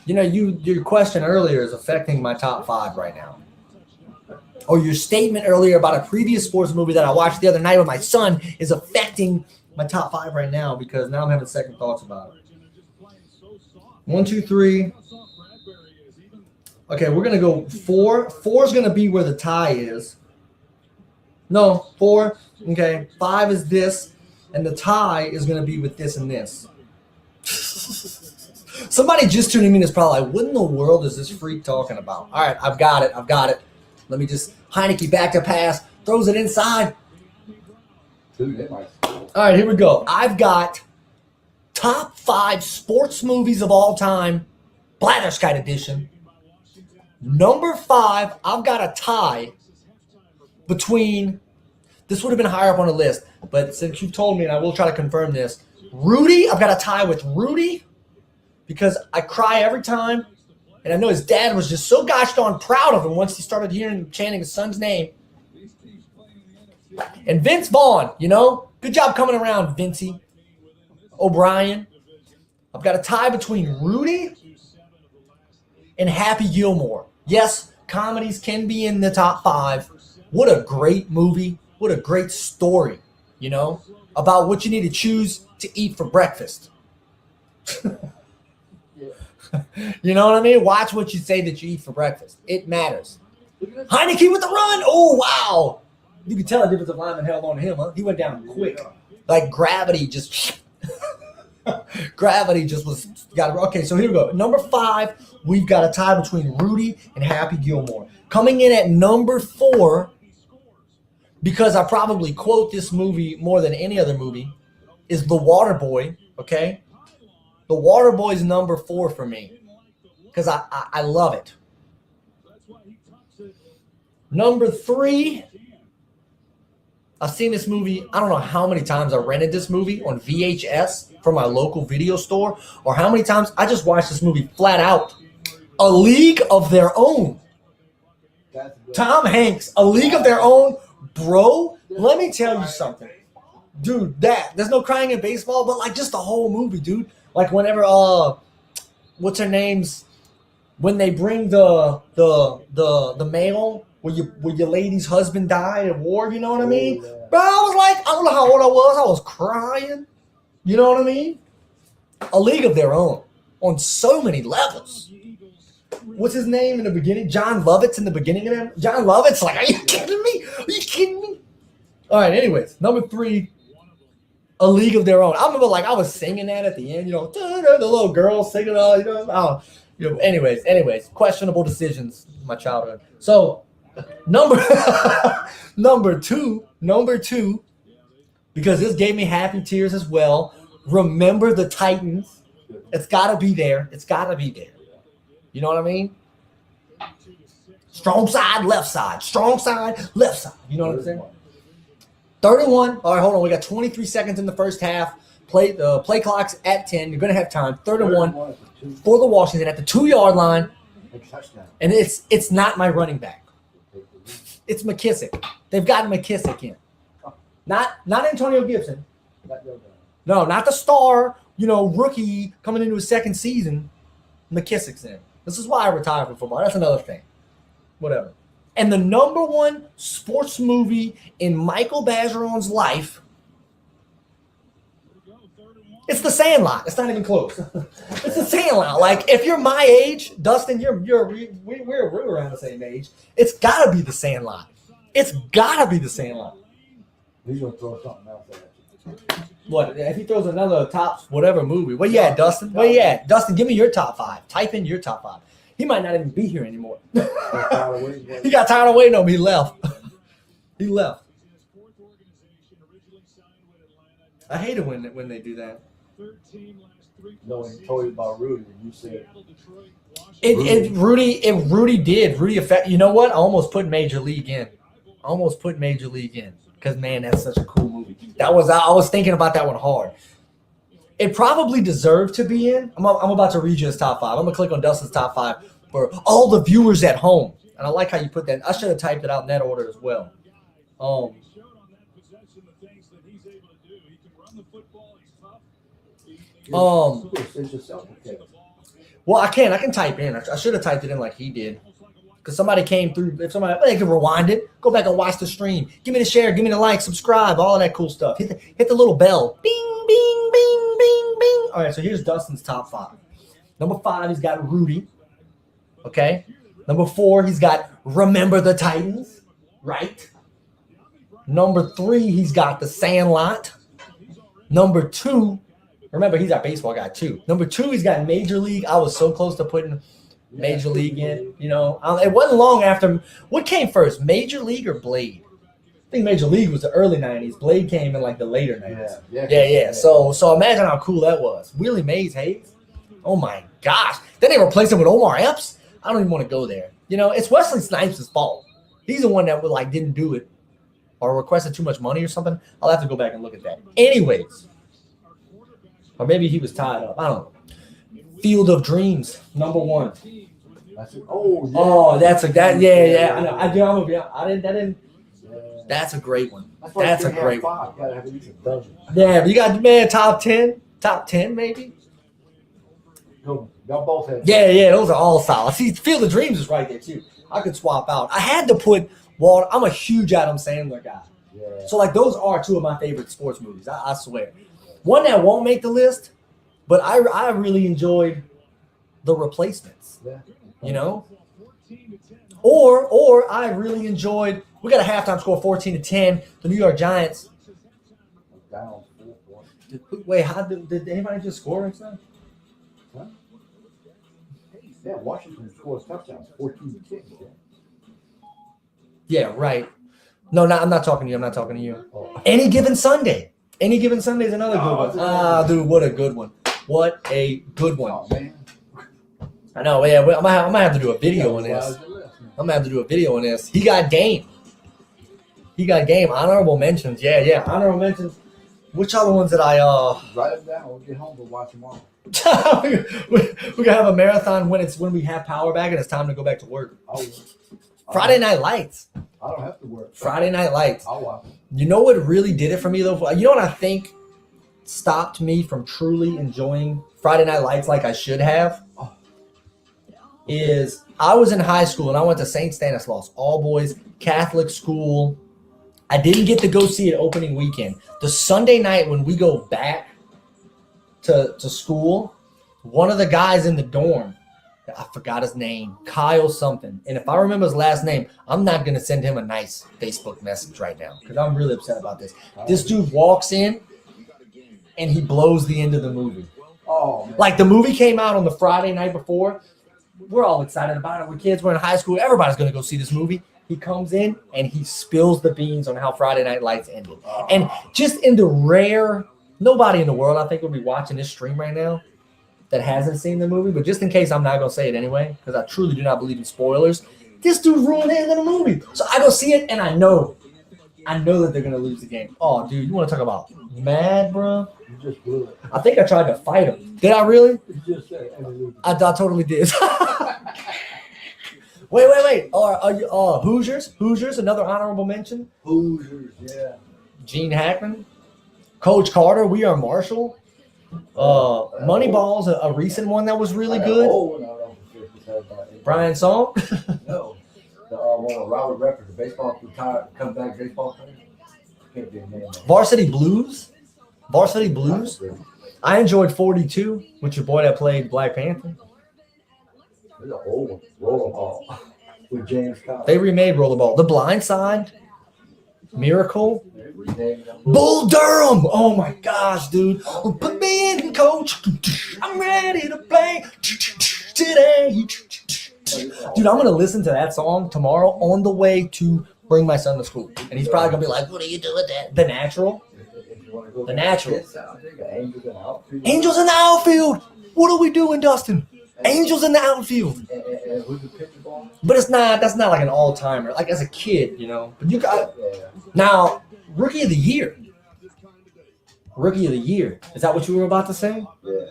your question earlier is affecting my top 5 right now. Or your statement earlier about a previous sports movie that I watched the other night with my son is affecting my top 5 right now because now I'm having second thoughts about it. 1, 2, 3. Okay, we're going to go 4. 4 is going to be where the tie is. No, 4. Okay, 5 is this. And the tie is going to be with this and this. Somebody just tuning in is probably like, what in the world is this freak talking about? All right, I've got it. Let me just, Heineke back to pass, throws it inside. All right, here we go. I've got top 5 sports movies of all time, Blatherskite edition. Number 5, I've got a tie between, this would have been higher up on the list, but since you've told me, and I will try to confirm this, Rudy, I've got a tie with Rudy because I cry every time. And I know his dad was just so gosh darn proud of him once he started hearing chanting his son's name. And Vince Vaughn, good job coming around, Vincey. O'Brien. I've got a tie between Rudy and Happy Gilmore. Yes, comedies can be in the top 5. What a great movie. What a great story, about what you need to choose to eat for breakfast. You know what I mean? Watch what you say that you eat for breakfast. It matters. Heineke with the run. Oh, wow. You can tell a defensive lineman held on to him, huh? He went down quick. Like gravity just was got it. Okay, so here we go. Number 5, we've got a tie between Rudy and Happy Gilmore. Coming in at number 4, because I probably quote this movie more than any other movie, is The Waterboy, okay? The Waterboy is number 4 for me because I love it. Number 3, I've seen this movie, I don't know how many times I rented this movie on VHS from my local video store, or how many times I just watched this movie flat out. A League of Their Own. Tom Hanks, A League of Their Own. Bro, let me tell you something. Dude, there's no crying in baseball, but like just the whole movie, dude. Like whenever what's her name's, when they bring the mail where your lady's husband died at war, you know what I mean? Bro, I was like, I don't know how old I was crying. You know what I mean? A League of Their Own on so many levels. What's his name in the beginning? John Lovett's in the beginning of that. John Lovett's like, are you kidding me? Are you kidding me? All right, anyways, number 3, A League of Their Own. I remember like I was singing that at the end, you know, the little girl singing all, you know, anyways, questionable decisions in my childhood. So number 2, because this gave me happy tears as well. Remember the Titans. It's gotta be there. It's gotta be there. You know what I mean? Strong side, left side. Strong side, left side. You know what I'm saying? 31. All right, hold on. We got 23 seconds in the first half. Play clock's at 10. You're going to have time. 31 for the Washington at the 2-yard line. And it's not my running back. It's McKissick. They've got McKissick in. Not Antonio Gibson. No, not the star, rookie coming into his second season. McKissick's in. This is why I retired from football. That's another thing. Whatever. And the number 1 sports movie in Michael Bazeron's life, it's The Sandlot. It's not even close. It's The Sandlot. Like, if you're my age, Dustin, we're around the same age. It's gotta be The Sandlot. It's gotta be The Sandlot. He's gonna throw something else at you. What if he throws another top whatever movie? Where you at, Dustin? Where you at? Dustin, give me your top 5. Type in your top 5. He might not even be here anymore. He got tired of waiting on me. He left. He left. I hate it when they do that. No, he told you about Rudy, and you said Rudy did. You know what? I almost put Major League in. Because man, that's such a cool movie. I was thinking about that one hard. It probably deserved to be in. I'm about to read you his top 5. I'm gonna click on Dustin's top 5 for all the viewers at home. And I like how you put that. I should have typed it out in that order as well. Well, I can type in. I should have typed it in like he did. Because somebody came through. If somebody, they can rewind it. Go back and watch the stream. Give me the share. Give me the like. Subscribe. All of that cool stuff. Hit the little bell. Bing, bing, bing, bing, bing. All right, so here's Dustin's top 5. Number 5, he's got Rudy. Okay. Number 4, he's got Remember the Titans. Right. Number 3, he's got The Sandlot. Number 2, remember, he's our baseball guy too. Number 2, he's got Major League. I was so close to putting Major League in. It wasn't long after. What came first, Major League or Blade? I think Major League was the early 90s. Blade came in like the later 90s. Yeah. So imagine how cool that was. Willie Mays Hayes. Oh my gosh. Then they replaced him with Omar Epps. I don't even want to go there. It's Wesley Snipes' fault. He's the one that didn't do it or requested too much money or something. I'll have to go back and look at that. Anyways. Or maybe he was tied up. I don't know. Field of Dreams, number 1. That's a great one. That's a great one. Yeah, but you got top 10 maybe. Y'all both have. Yeah, those are all solid. See, Field of Dreams is right there too. I could swap out. I had to put Walt. I'm a huge Adam Sandler guy. Yeah. So like those are 2 of my favorite sports movies. I swear. One that won't make the list, but I really enjoyed The Replacements. Yeah. Or I really enjoyed. We got a halftime score 14-10. The New York Giants. Down 4-1. Wait, how did anybody just score and stuff? Huh? Yeah, Washington scores touchdowns 14-10. Yeah, right. No, I'm not talking to you. I'm not talking to you. Oh. Any Given Sunday. Any Given Sunday is another good one. Ah, dude, what a good one. What a good one. Oh, man. I know. Yeah, I'm gonna have to do a video on this. I'm gonna have to do a video on this. He got game. Honorable mentions. Yeah. Honorable mentions. Which other ones did I Write them down. We'll get home to watch them all. we're gonna have a marathon when we have power back and it's time to go back to work. Friday Night Lights. I don't have to work. Friday Night Lights. I'll watch. You know what really did it for me though? You know what I think stopped me from truly enjoying Friday Night Lights like I should have? Is I was in high school and I went to St. Stanislaus, all boys, Catholic school. I didn't get to go see it opening weekend. The Sunday night when we go back to school, one of the guys in the dorm, I forgot his name, Kyle something. And if I remember his last name, I'm not going to send him a nice Facebook message right now because I'm really upset about this. This dude walks in and he blows the end of the movie. Oh, man. Like the movie came out on the Friday night before. We're all excited about it. We're kids. We're in high school. Everybody's going to go see this movie. He comes in and he spills the beans on how Friday Night Lights ended. And just in the rare, nobody in the world I think will be watching this stream right now that hasn't seen the movie. But just in case, I'm not going to say it anyway because I truly do not believe in spoilers. This dude ruined the end of the movie. So I go see it and I know that they're going to lose the game. Oh, dude, you want to talk about mad, bro? You just blew it. I think I tried to fight him. Did I really? You just said it. I totally did. Wait. Are you Hoosiers? Hoosiers, another honorable mention. Hoosiers, yeah. Gene Hackman, Coach Carter, We Are Marshall. Moneyball's a recent one that was really good. Brian Song. No. The one of Robert Redford, the baseball retired, comeback baseball player. Can't be a name. Varsity Blues. I enjoyed 42 with your boy that played Black Panther. There's an old one, Rollerball, with James Conner. They remade Rollerball. The Blind Side, Miracle, Bull Durham. Oh my gosh, dude! Put me in, coach. I'm ready to play today. Dude, I'm gonna listen to that song tomorrow on the way to bring my son to school, and he's probably gonna be like, "What are you doing that?" The Natural. The Natural. Angels in the outfield. What are we doing, Dustin? Angels in the outfield. But it's not. That's not like an all timer. Like as a kid, you know. But you got now. Rookie of the year. Rookie of the year. Is that what you were about to say? Yeah.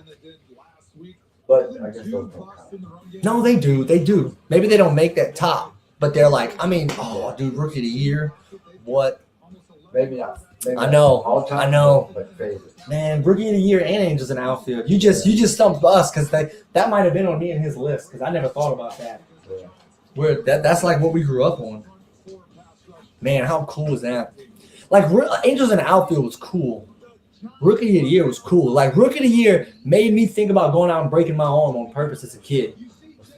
But I guess those don't count. No, they do. They do. Maybe they don't make that top, but they're like, I mean, oh, dude, Rookie of the year. What? Maybe not. I know. All time, I know. But favorite. Man, Rookie of the Year and Angels in the outfield. You just stumped us because that might have been on me and his list because I never thought about that. Yeah. That's like what we grew up on. Man, how cool is that? Like Angels in the outfield was cool. Rookie of the Year was cool. Like Rookie of the Year made me think about going out and breaking my arm on purpose as a kid.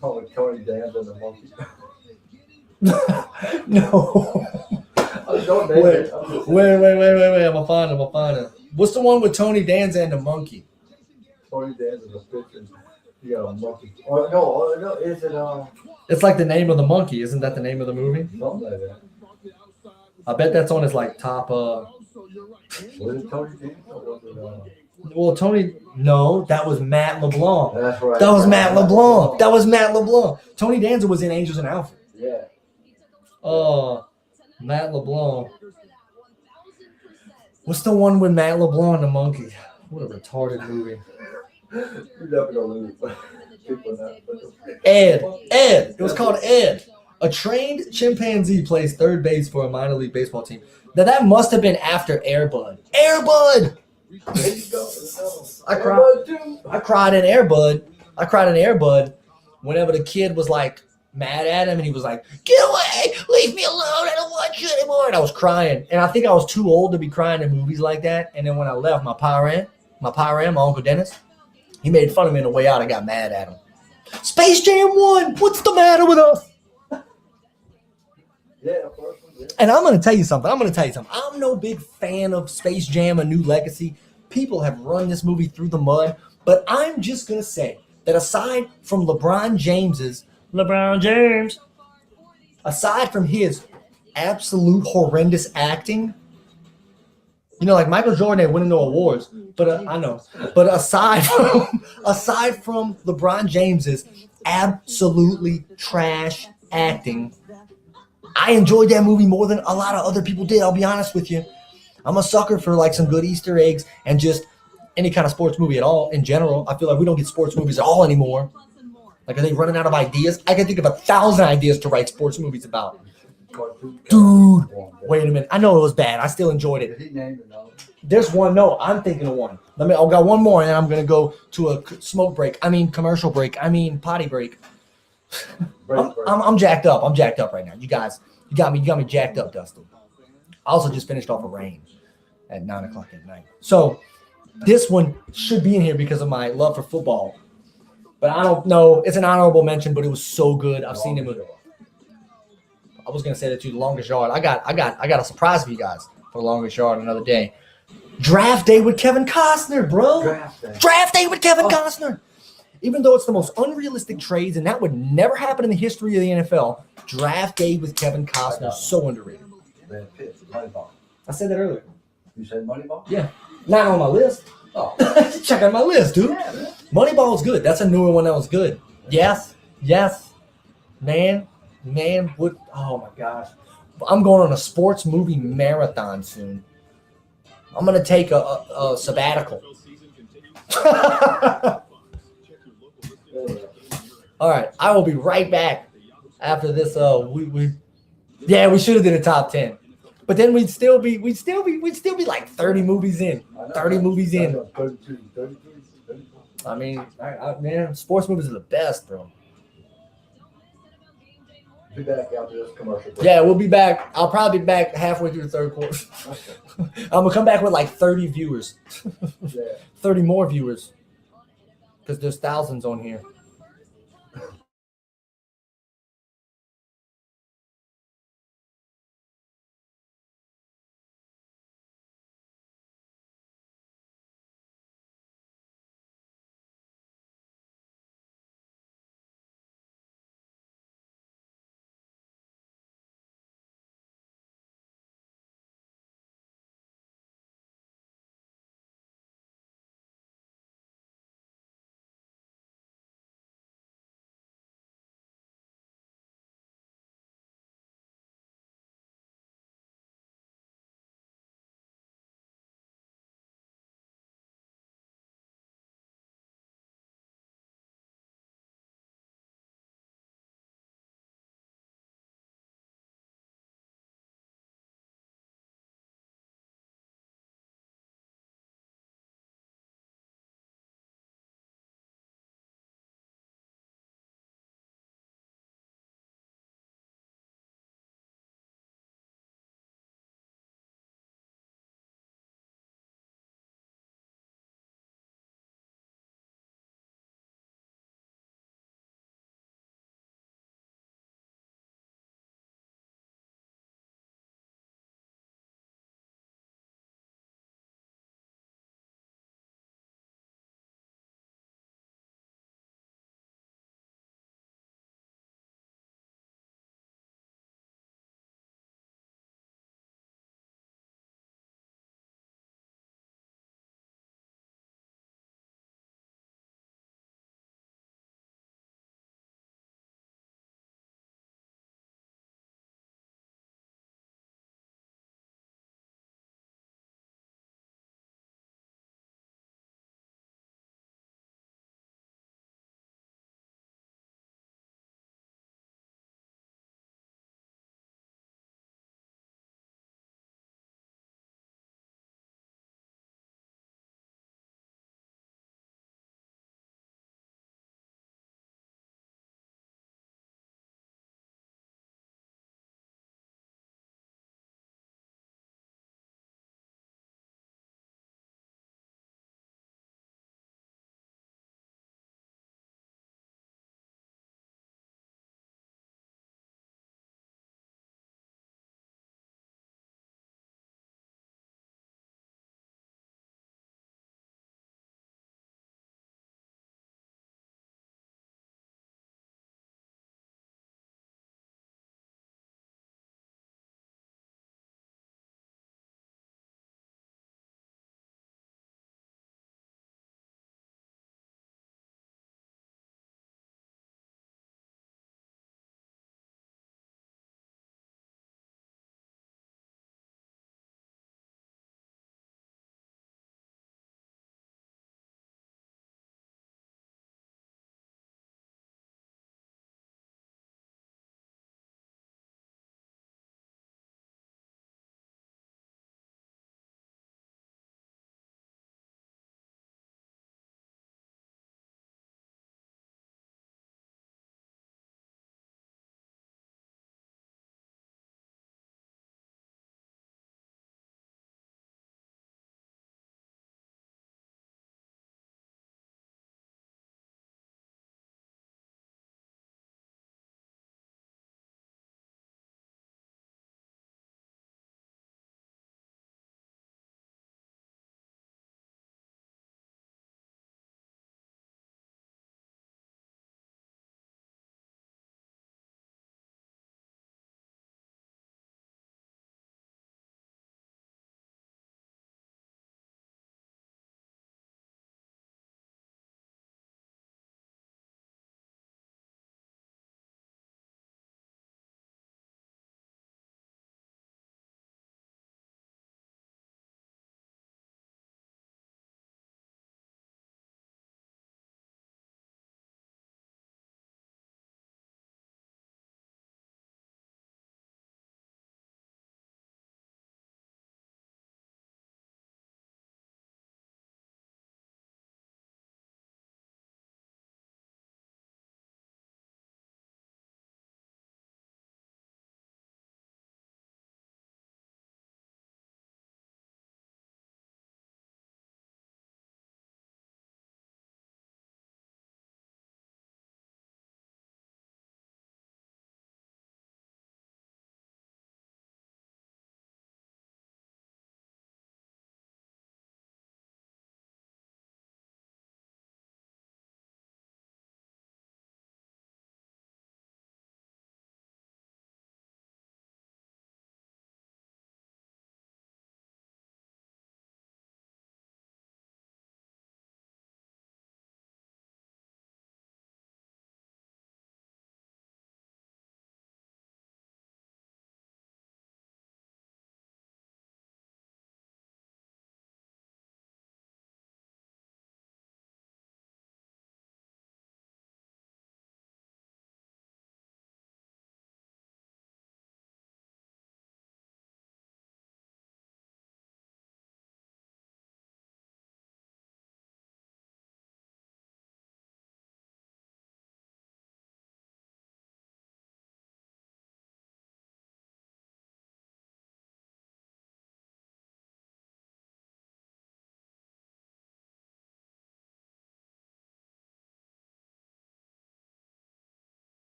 Probably Tony Danza and the Monkey. No. Wait. I'm gonna find him. What's the one with Tony Danza and the monkey? Tony Danza's a pitcher. You got a monkey. No, is it It's like the name of the monkey, isn't that the name of the movie? something like that? I bet that's on his like top. Was it Tony Danza or was it Well, Tony. No, that was Matt LeBlanc. That's right. That was Matt LeBlanc. Tony Danza was in Angels in Outfield. Yeah. Matt LeBlanc. What's the one with Matt LeBlanc and the monkey? What a retarded movie. You're never gonna lose. People not. Ed. It was called Ed. A trained chimpanzee plays third base for a minor league baseball team. Now that must have been after Air Bud. Air Bud. There you go. I cried in Air Bud whenever the kid was like mad at him and he was like, "Get away! Leave me alone! I don't want you anymore!" And I was crying. And I think I was too old to be crying in movies like that. And then when I left, my Uncle Dennis, he made fun of me on the way out. I got mad at him. Space Jam 1! What's the matter with us? Yeah. And I'm going to tell you something. I'm no big fan of Space Jam: A New Legacy. People have run this movie through the mud. But I'm just going to say that aside from LeBron James, aside from his absolute horrendous acting. You know, like Michael Jordan ain't winning no awards, but I know. But aside from LeBron James's absolutely trash acting, I enjoyed that movie more than a lot of other people did. I'll be honest with you. I'm a sucker for like some good Easter eggs and just any kind of sports movie at all in general. I feel like we don't get sports movies at all anymore. Like, are they running out of ideas? I can think of 1,000 ideas to write sports movies about. Dude, wait a minute. I know it was bad. I still enjoyed it. There's one. No, I'm thinking of one. I've got one more, and then I'm gonna go to a smoke break. I mean, commercial break. I mean, potty break. I'm jacked up. I'm jacked up right now. You guys, you got me jacked up, Dustin. I also just finished off a rain at 9:00 at night. So this one should be in here because of my love for football. But I don't know. It's an honorable mention, but it was so good. I've seen it. I was gonna say that to you, The Longest Yard. I got a surprise for you guys for The Longest Yard another day. Draft Day with Kevin Costner, bro. Draft Day with Kevin Costner. Even though it's the most unrealistic trades, and that would never happen in the history of the NFL, Draft Day with Kevin Costner is so underrated. Moneyball. I said that earlier. You said Moneyball? Yeah. Not on my list. Oh, check out my list, dude. Yeah, Moneyball is good. That's a newer one that was good. Yes. Man, what? Oh my gosh. I'm going on a sports movie marathon soon. I'm going to take a sabbatical. All right. I will be right back after this. We should have did a top 10. But then we'd still be like 30 movies in. 30 movies in. I mean, man, sports movies are the best, bro. Be back after this commercial break. Yeah, we'll be back. I'll probably be back halfway through the third quarter. I'm gonna come back with like 30 viewers. 30 more viewers. Because there's thousands on here.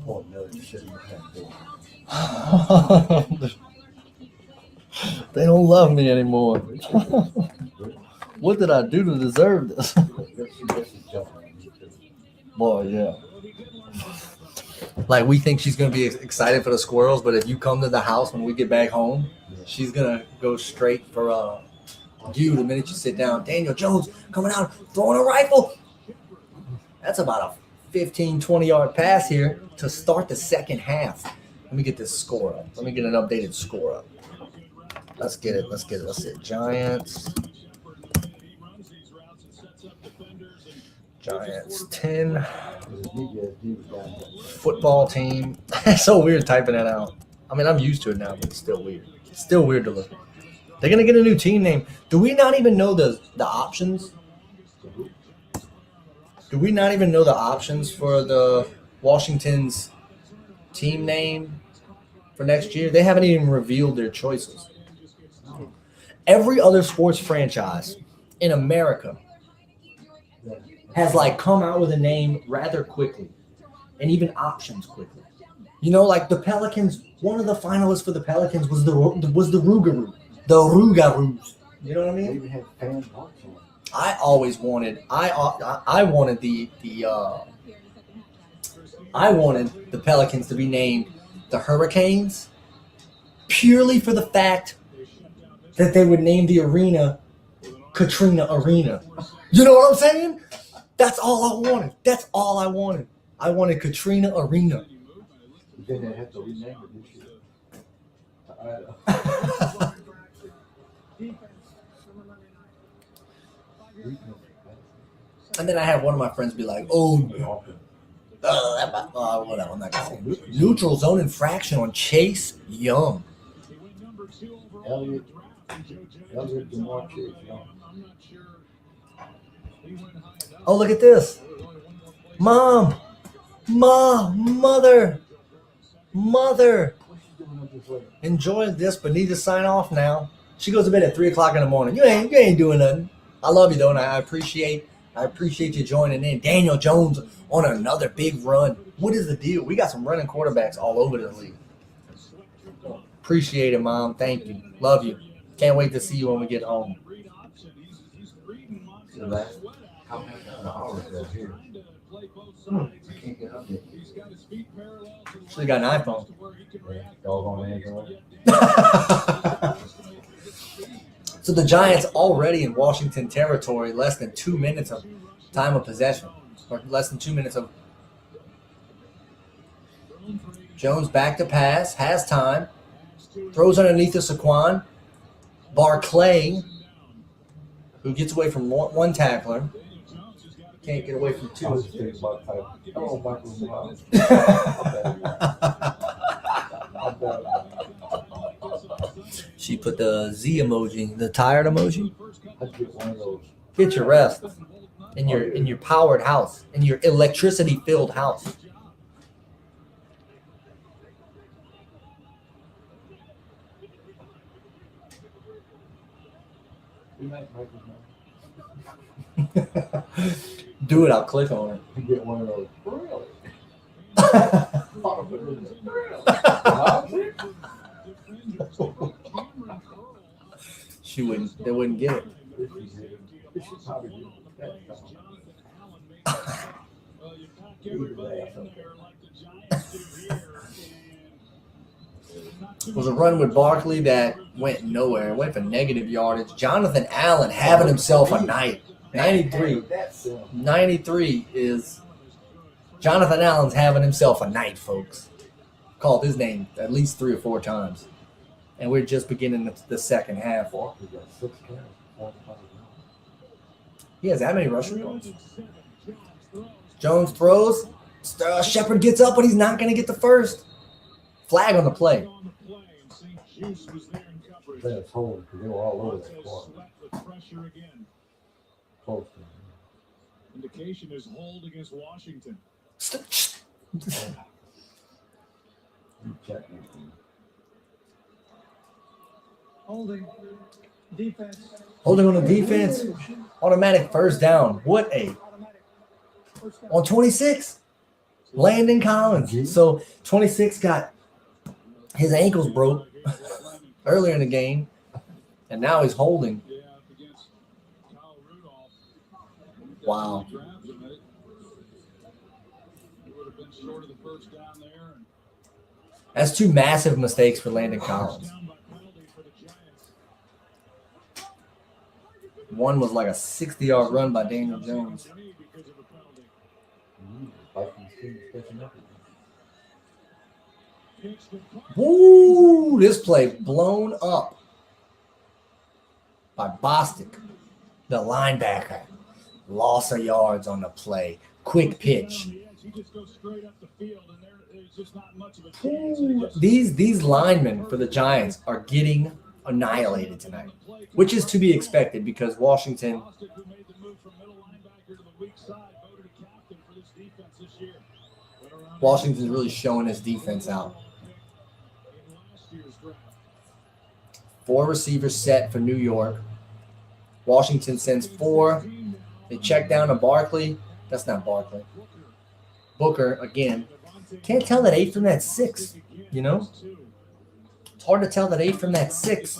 Oh, no, you shouldn't have been. They don't love me anymore. What did I do to deserve this? Boy, yeah. Like, we think she's going to be excited for the squirrels, but if you come to the house when we get back home, she's going to go straight for you the minute you sit down. Daniel Jones coming out, throwing a rifle. That's about a 15, 20-yard pass here to start the second half. Let me get this score up. Let me get an updated score up. Let's get it. Let's see it. Giants 10. Football team. It's so weird typing that out. I mean, I'm used to it now, but it's still weird. It's still weird to look. They're going to get a new team name. Do we not even know the options? Do we not even know the options for the Washington's team name for next year? They haven't even revealed their choices. Every other sports franchise in America has like come out with a name rather quickly and even options quickly. You know, like the Pelicans, one of the finalists for the Pelicans was the Rougarou. The Rougarous. You know what I mean? They even had fan votes on it. I always wanted I wanted I wanted the Pelicans to be named the Hurricanes purely for the fact that they would name the arena Katrina Arena. You know what I'm saying? That's all I wanted. That's all I wanted. I wanted Katrina Arena. Then they had to rename it this year. And then I had one of my friends be like, whatever, I'm not gonna say. Neutral zone infraction on Chase Young. Elliot DeMar Chase Young. Oh, look at this. Mother. Enjoy this, but need to sign off now. She goes to bed at 3:00 in the morning. You ain't doing nothing. I love you though, and I appreciate you joining in. Daniel Jones on another big run. What is the deal? We got some running quarterbacks all over the league. Appreciate it, Mom. Thank you. Love you. Can't wait to see you when we get home. How many hours are here? I can't get up yet. Should have got an iPhone. Dog on Android. So the Giants already in Washington territory, less than 2 minutes of time of possession, or less than 2 minutes of. Jones back to pass, has time, throws underneath to Saquon. Barclay, who gets away from one tackler, can't get away from two. She put the Z emoji, the tired emoji. I'd get one of those. Get your rest in your powered house, in your electricity filled house. Do it, I'll click on it. You get one of those. Really? They wouldn't get it. It was a run with Barkley that went nowhere. It went for negative yardage. Jonathan Allen having himself a night. 93 is Jonathan Allen's having himself a night, folks. Called his name at least 3 or 4 times. And we're just beginning the second half. He has that many rushing yards. Jones throws. Shepard gets up, but he's not going to get the first. Flag on the play. That's hold because they were all over that corner. Close to him. Indication is hold against Washington. Holding. Defense. Holding on the defense. Automatic first down. What a. On 26. Landon Collins. So 26 got his ankles broke earlier in the game, and now he's holding. Wow. That's two massive mistakes for Landon Collins. One was like a 60-yard run by Daniel Jones. Woo! This play blown up by Bostic, the linebacker. Loss of yards on the play. Quick pitch. Ooh, these linemen for the Giants are getting annihilated tonight, which is to be expected because Washington's really showing his defense out. 4 receivers set for New York. Washington sends 4. They check down to Barkley. That's not Barkley. Booker again. Can't tell that 8 from that 6, you know? It's hard to tell that 8 from that 6.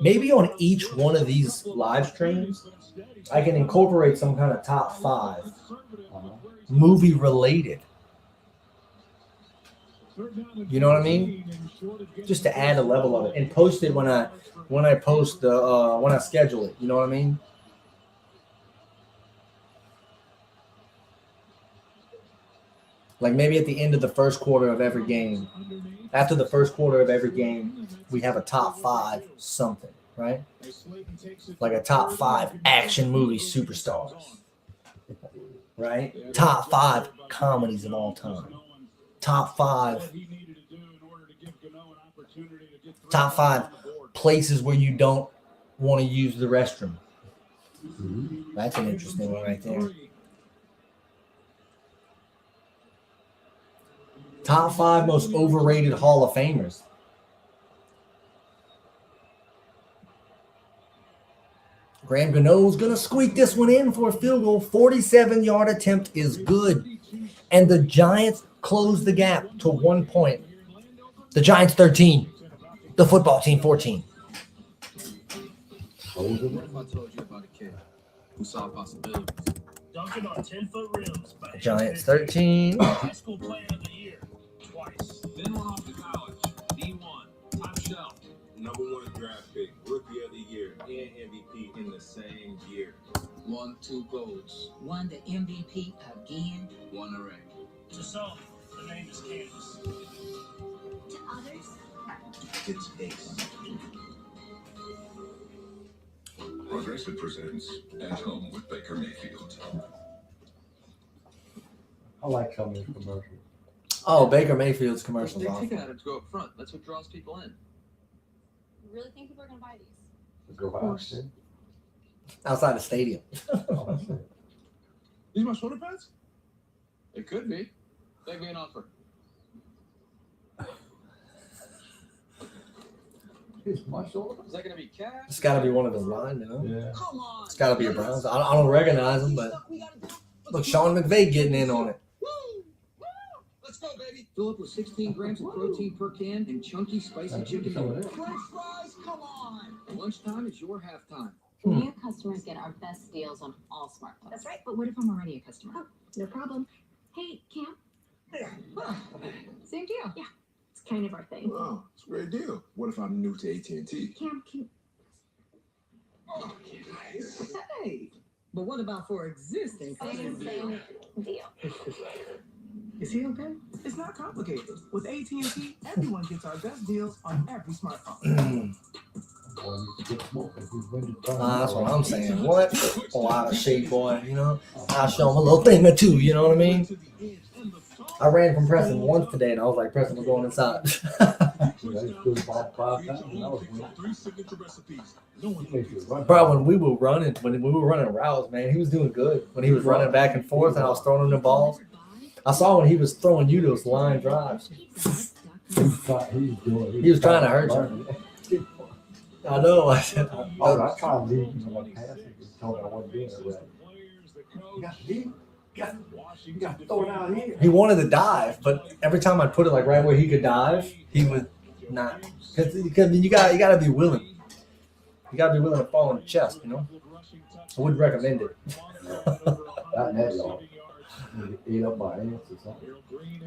Maybe on each one of these live streams, I can incorporate some kind of top 5 movie related. You know what I mean? Just to add a level of it and post it when I post the when I schedule it. You know what I mean? Like maybe at the end of the first quarter of every game, after the first quarter of every game, we have a top 5 something, right? Like a top 5 action movie superstars, right? Top 5 comedies of all time. Top 5 places where you don't want to use the restroom. That's an interesting one right there. Top 5 most overrated Hall of Famers. Graham Gano's going to squeak this one in for a field goal. 47-yard attempt is good. And the Giants close the gap to 1 point. The Giants 13. The football team 14. What if I told you about a kid who saw possibilities? Dunking on 10-foot rims. Giants 13. High school player of the year twice. Then went off to college. D1. Top shelf. #1 draft pick, rookie of the year, and MVP in the same year. Won 2 golds. Won the MVP again. Won a ring. To some, the name is Candace. To others, It's Ace. Progressive presents At Home with Baker Mayfield. I like some of his commercials. Oh, Baker Mayfield's commercials. They Awesome. take it out to go up front. That's what draws people in. You really think people are going to buy these? Let's go by outside. Outside the stadium. These my shoulder pads? It could be. Make me an offer. It's my shoulder. Is that going to be cash? It's got to be one of his linemen, huh? Yeah. come on. It's got to be a Browns. I don't recognize him, but look, Sean McVay getting in on it. Let's go, baby. Fill up with 16 grams of protein per can and chunky, spicy chicken nuggets. French fries, come on. Lunchtime is your halftime. New customers get our best deals on all smartphones. That's right, but what if I'm already a customer? Oh, no problem. Hey, Camp. Same deal. Yeah, it's kind of our thing. Wow, it's a great deal. What if I'm new to AT&T? Camp, can... Oh, nice. Hey, but what about for existing Same customers? deal. Is he okay? It's not complicated. With AT&T, everyone gets our best deals on every smartphone. That's what I'm saying. What? Oh, out of shape, boy. You know, I'll show him a little thing or two. You know what I mean? I ran from Preston once today, and I was like, Preston, we're going inside. Bro, when we were running routes, man, he was doing good. When he was running back and forth, and I was throwing him the balls. I saw when he was throwing you those line drives. He was trying to hurt you. I know. I said, I tried leading him on passing. told me I wasn't doing it right. You got to throw it out here. He wanted to dive, but every time I put it like right where he could dive, he would not. Because you got to be willing. You got to be willing to fall on the chest, you know? I wouldn't recommend it. Not in that yard. Ate up my ants or something.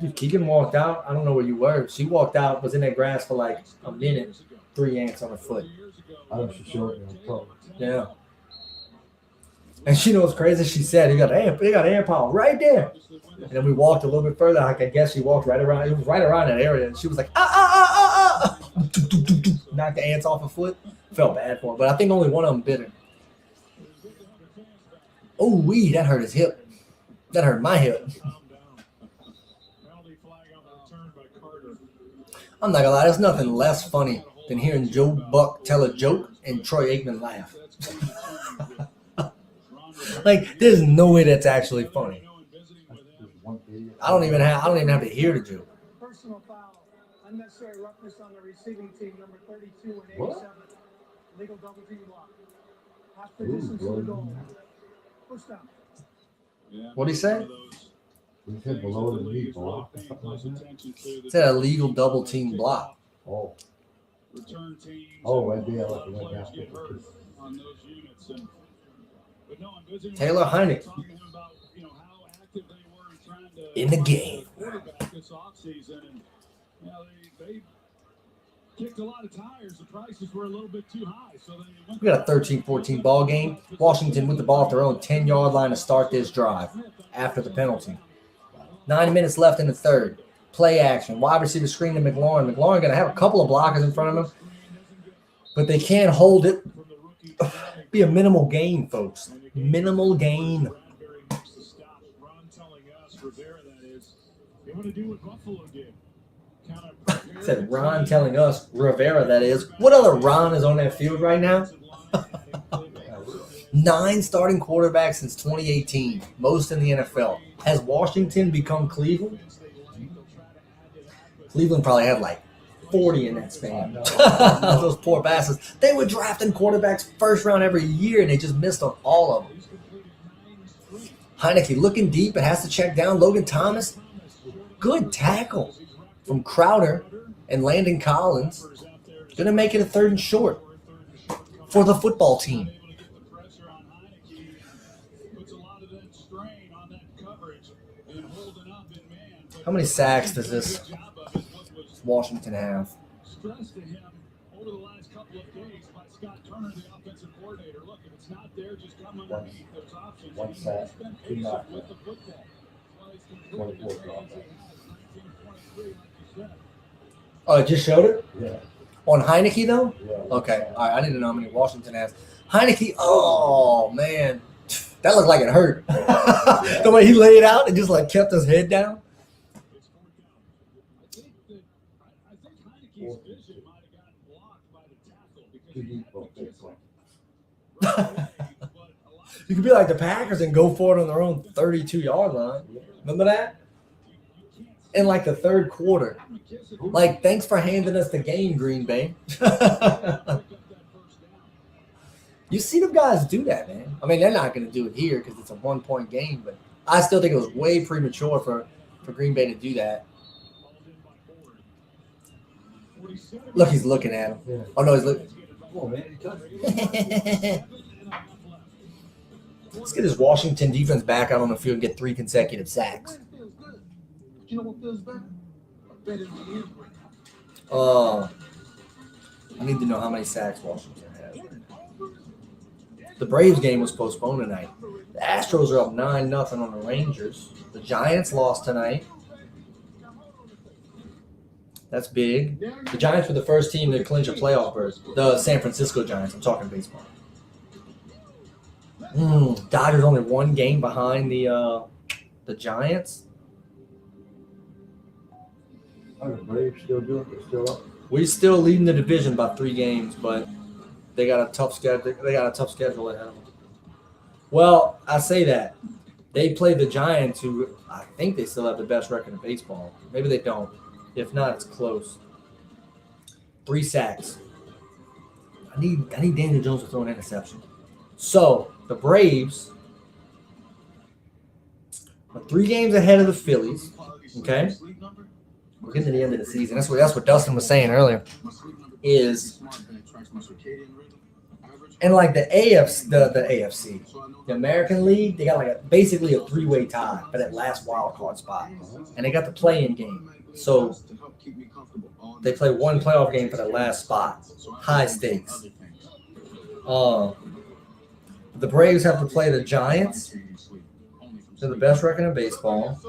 Dude, Keegan walked out. I don't know where you were. She walked out, was in that grass for like a minute. 3 ants on her foot. I know she showed me on top. Yeah. And she knows what's crazy. She said, "They got ant pile right there." And then we walked a little bit further. Like I guess she walked right around. It was right around that area. And she was like, knocked the ants off her foot. Felt bad for her, but I think only one of them bit her. Oh, that hurt his hip. That hurt my hip. I'm not gonna lie. There's nothing less funny than hearing Joe Buck tell a joke and Troy Aikman laugh. Like, there's no way that's actually funny. I don't even have to hear the joke. Personal foul. Unnecessary roughness on the receiving team, number 32 and 87. What? Legal double team block. Half the distance to the goal. First down. What'd he say? He said below the knee block or something like that. It's a legal double team block. Oh. Return teams Right there. I like the way players down. get hurt on those units. But no, I'm visiting Taylor Heinicke. talking to him about, how active they were in trying to In the game. quarterback this offseason. And they kicked a lot of tires. The prices were a little bit too high. So they went We got a 13-14 ball game. Washington with the ball at their own 10-yard line to start this drive after the penalty. 9 minutes left in the third. Play action. Wide receiver screen to McLaurin. McLaurin going to have a couple of blockers in front of him, but they can't hold it. Be a minimal gain, folks. Minimal gain. Ron telling us, Rivera, that is, they want to do what Buffalo did. Said Ron telling us, Rivera, that is. What other Ron is on that field right now? 9 starting quarterbacks since 2018, most in the NFL. Has Washington become Cleveland? Cleveland probably had like 40 in that span. Those poor bastards. They were drafting quarterbacks first round every year, and they just missed on all of them. Heinicke looking deep, but has to check down Logan Thomas. Good tackle from Crowder and Landon Collins. Going to make it a 3rd and short for the football team. How many sacks does this Washington have? Stress to him over the last couple of days by Scott Turner, the offensive coordinator. Look, if it's not there, just come underneath those options. One sack, 2 knocked With the football. 24 dropped. Oh, it just showed it? Yeah. On Heinicke, though? Yeah. Okay. All right. I need to know how many Washington has. Heinicke, oh, man. That looked like it hurt. The way he laid out and just like kept his head down. You could be like the Packers and go for it on their own 32-yard line. Remember that? In like the 3rd quarter. Like, thanks for handing us the game, Green Bay. You see them guys do that, man. I mean, they're not going to do it here because it's a 1-point game, but I still think it was way premature for Green Bay to do that. Look, he's looking at him. Yeah. Oh, no, he's looking. Come on, man. You touched it. Let's get his Washington defense back out on the field and get 3 consecutive sacks. You know what feels better? Better than you. I need to know how many sacks Washington has. The Braves game was postponed tonight. The Astros are up 9-0 on the Rangers. The Giants lost tonight. That's big. The Giants were the first team to clinch a playoff berth. The San Francisco Giants. I'm talking baseball. Dodgers only 1 game behind the Giants. Are the Braves still doing it? They're still up? We're still leading the division by 3 games, but they got a tough schedule. They got a tough schedule ahead of them. Well, I say that they played the Giants, who I think they still have the best record in baseball. Maybe they don't. If not, it's close. 3 sacks. I need Daniel Jones to throw an interception. So the Braves are 3 games ahead of the Phillies. Okay, we're getting to the end of the season. That's what Dustin was saying earlier. Is and like the AFC, the American League, they got like basically a 3-way tie for that last wild card spot, and they got the play-in game. So they play one playoff game for the last spot. High stakes. The Braves have to play the Giants. They're the best record in baseball.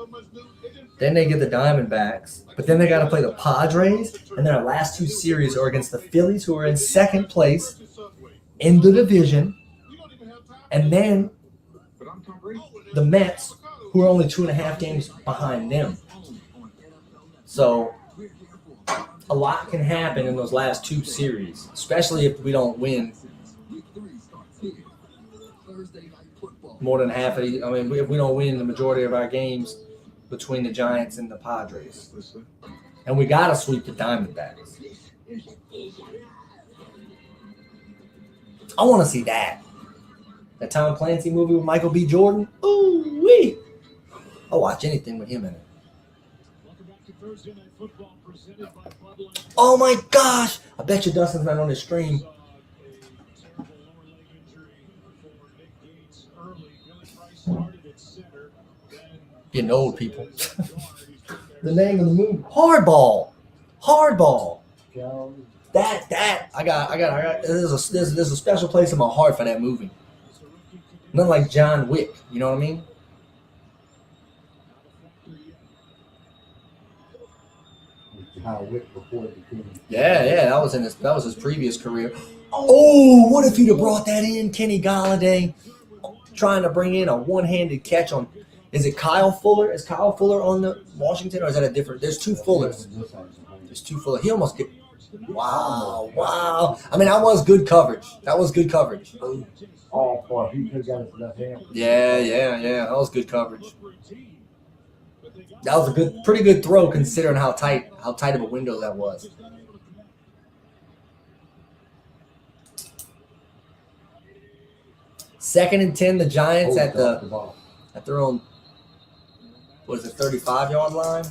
Then they get the Diamondbacks. But then they got to play the Padres. And then our last 2 series are against the Phillies, who are in second place in the division. And then the Mets, who are only 2.5 games behind them. So a lot can happen in those last 2 series, especially if we don't win more than half of these. I mean, if we don't win the majority of our games between the Giants and the Padres. And we got to sweep the Diamondbacks. I want to see that. That Tom Clancy movie with Michael B. Jordan. Ooh, wee. I'll watch anything with him in it. Oh my gosh! I bet you Dustin's not on his stream. Getting old, people. The name of the movie: Hardball. Hardball. That I got. There's a special place in my heart for that movie. Not like John Wick. You know what I mean? Yeah, that was his previous career. Oh, what if he'd have brought that in, Kenny Golladay, trying to bring in a one-handed catch on? Is it Kyle Fuller? Is Kyle Fuller on the Washington, or is that a different? There's 2 Fullers. There's 2 Fuller. He almost get. Wow. I mean, that was good coverage. Oh, he could have got his left hand. Yeah. That was good coverage. That was a pretty good throw considering how tight of a window that was. Second and 10, the Giants at their own, what is it, 35-yard line?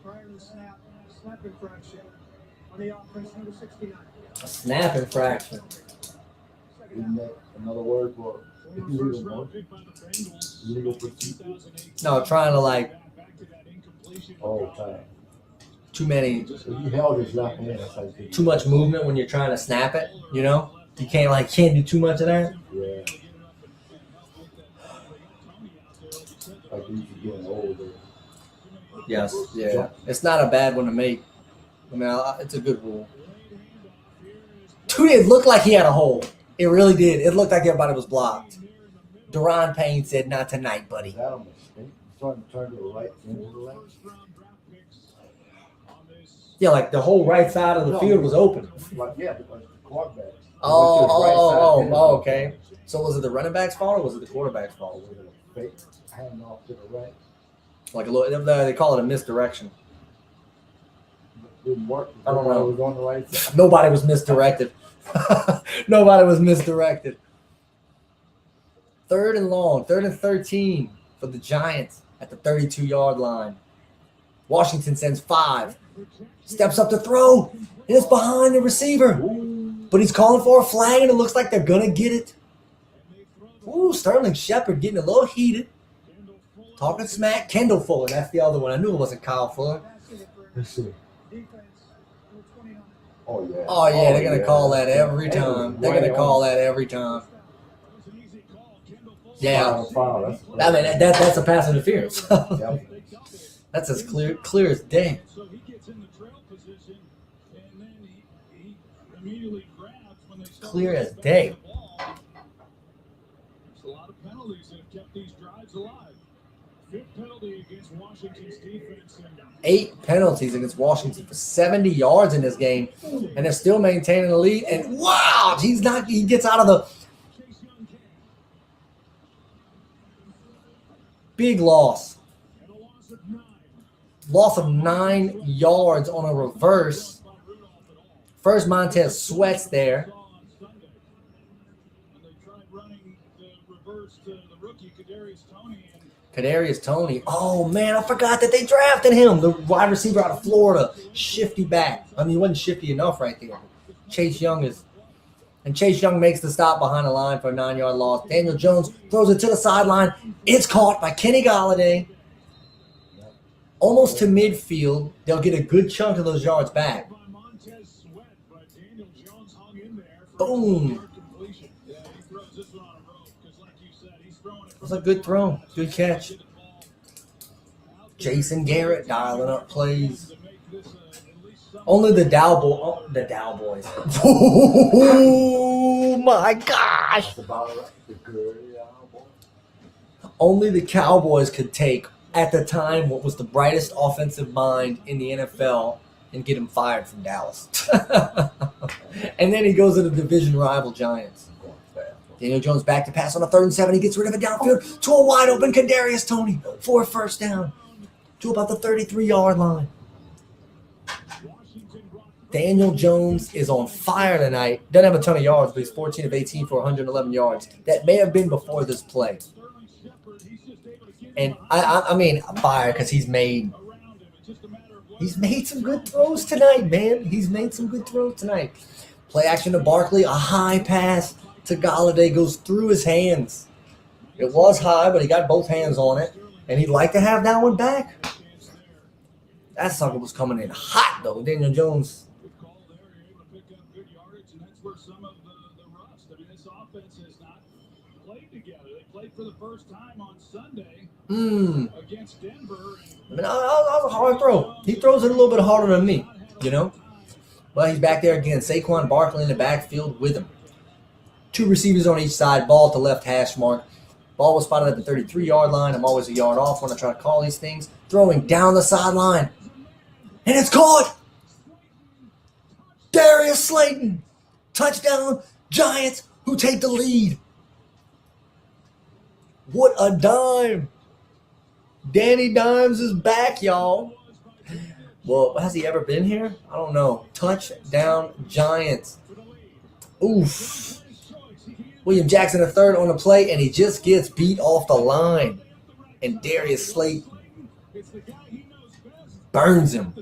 Prior to the snap infraction on the offense, number 69. A snap infraction. Isn't that another word for illegal pursuit? No, trying to like. Oh, time. Too many. He held his left hand. Too much movement when you're trying to snap it. You know, you can't do too much of that. Yeah. Like he's getting older. Yes. Yeah. It's not a bad one to make. I mean, it's a good rule. Dude, it looked like he had a hole. It really did. It looked like everybody was blocked. Deron Payne said, "Not tonight, buddy." Is that a mistake? He's trying to turn to the right, into the left. Yeah, like the whole right side of the field was open. Like, yeah, because the quarterback. Oh, okay. So was it the running back's fault or was it the quarterback's fault? Was it a fake hand off to the right? Like a little, they call it a misdirection. Didn't work. I don't know. Was on the right side. Nobody was misdirected. Nobody was misdirected. 3rd and long, 3rd and 13 for the Giants at the 32-yard line. Washington sends 5. Steps up to throw. And it's behind the receiver. But he's calling for a flag, and it looks like they're going to get it. Ooh, Sterling Shepard getting a little heated. Talking smack. Kendall Fuller, that's the other one. I knew it wasn't Kyle Fuller. Let's see. Oh, yeah. Oh, yeah, they're going to call that every time. They're going to call that every time. Yeah. I mean, that's a pass interference. That's as clear as day. So he gets in the trail position, and then he immediately grabs when they start Clear as day. the ball. There's a lot of penalties that have kept these drives alive. 5th penalty against Washington's defense. 8 penalties against Washington for 70 yards in this game, and they're still maintaining the lead. And wow, he gets out of the big loss. Loss of 9 yards on a reverse First Montez Sweat's there. When they tried running the reverse to the rookie Kadarius Toney, and Kadarius Toney. Oh, man, I forgot that they drafted him. The wide receiver out of Florida. Shifty back. I mean, he wasn't shifty enough right there. Chase Young makes the stop behind the line for a 9-yard loss. Daniel Jones throws it to the sideline. It's caught by Kenny Golladay. Almost to midfield. They'll get a good chunk of those yards back. by Montez Sweat, but Daniel Jones hung in there for Boom. a completion. Yeah, he throws this one on a rope because, like you said, he's throwing it. That's a good throw. Good catch. Jason Garrett dialing up plays. Only the Dow Boys. Oh my gosh! That's about right. The good boy. Only the Cowboys could take, at the time, what was the brightest offensive mind in the NFL and get him fired from Dallas. And then he goes to the division rival Giants. Daniel Jones back to pass on a 3rd and 7. He gets rid of it downfield to a wide open Kadarius Toney for a first down to about the 33-yard line. Daniel Jones is on fire tonight. Doesn't have a ton of yards, but he's 14 of 18 for 111 yards. That may have been before this play. And I mean, fire because he's made some good throws tonight, man. He's made some good throws tonight. Play action to Barkley, a high pass to Golladay goes through his hands. It was high, but he got both hands on it, and he'd like to have that one back. That sucker was coming in hot, though. Daniel Jones. Some of the rust. I mean, this offense has not played together. They played for the first time on Sunday against Denver. I mean, that was a hard throw. He throws it a little bit harder than me, you know. But he's back there again. Saquon Barkley in the backfield with him. 2 receivers on each side. Ball at the left hash mark. Ball was spotted at the 33-yard line. I'm always a yard off when I try to call these things. Throwing down the sideline. And it's caught. Darius Slayton. Touchdown, Giants, who take the lead. What a dime. Danny Dimes is back, y'all. Well, has he ever been here? I don't know. Touchdown, Giants. Oof. William Jackson III on the play, and he just gets beat off the line. And Darius Slayton burns him.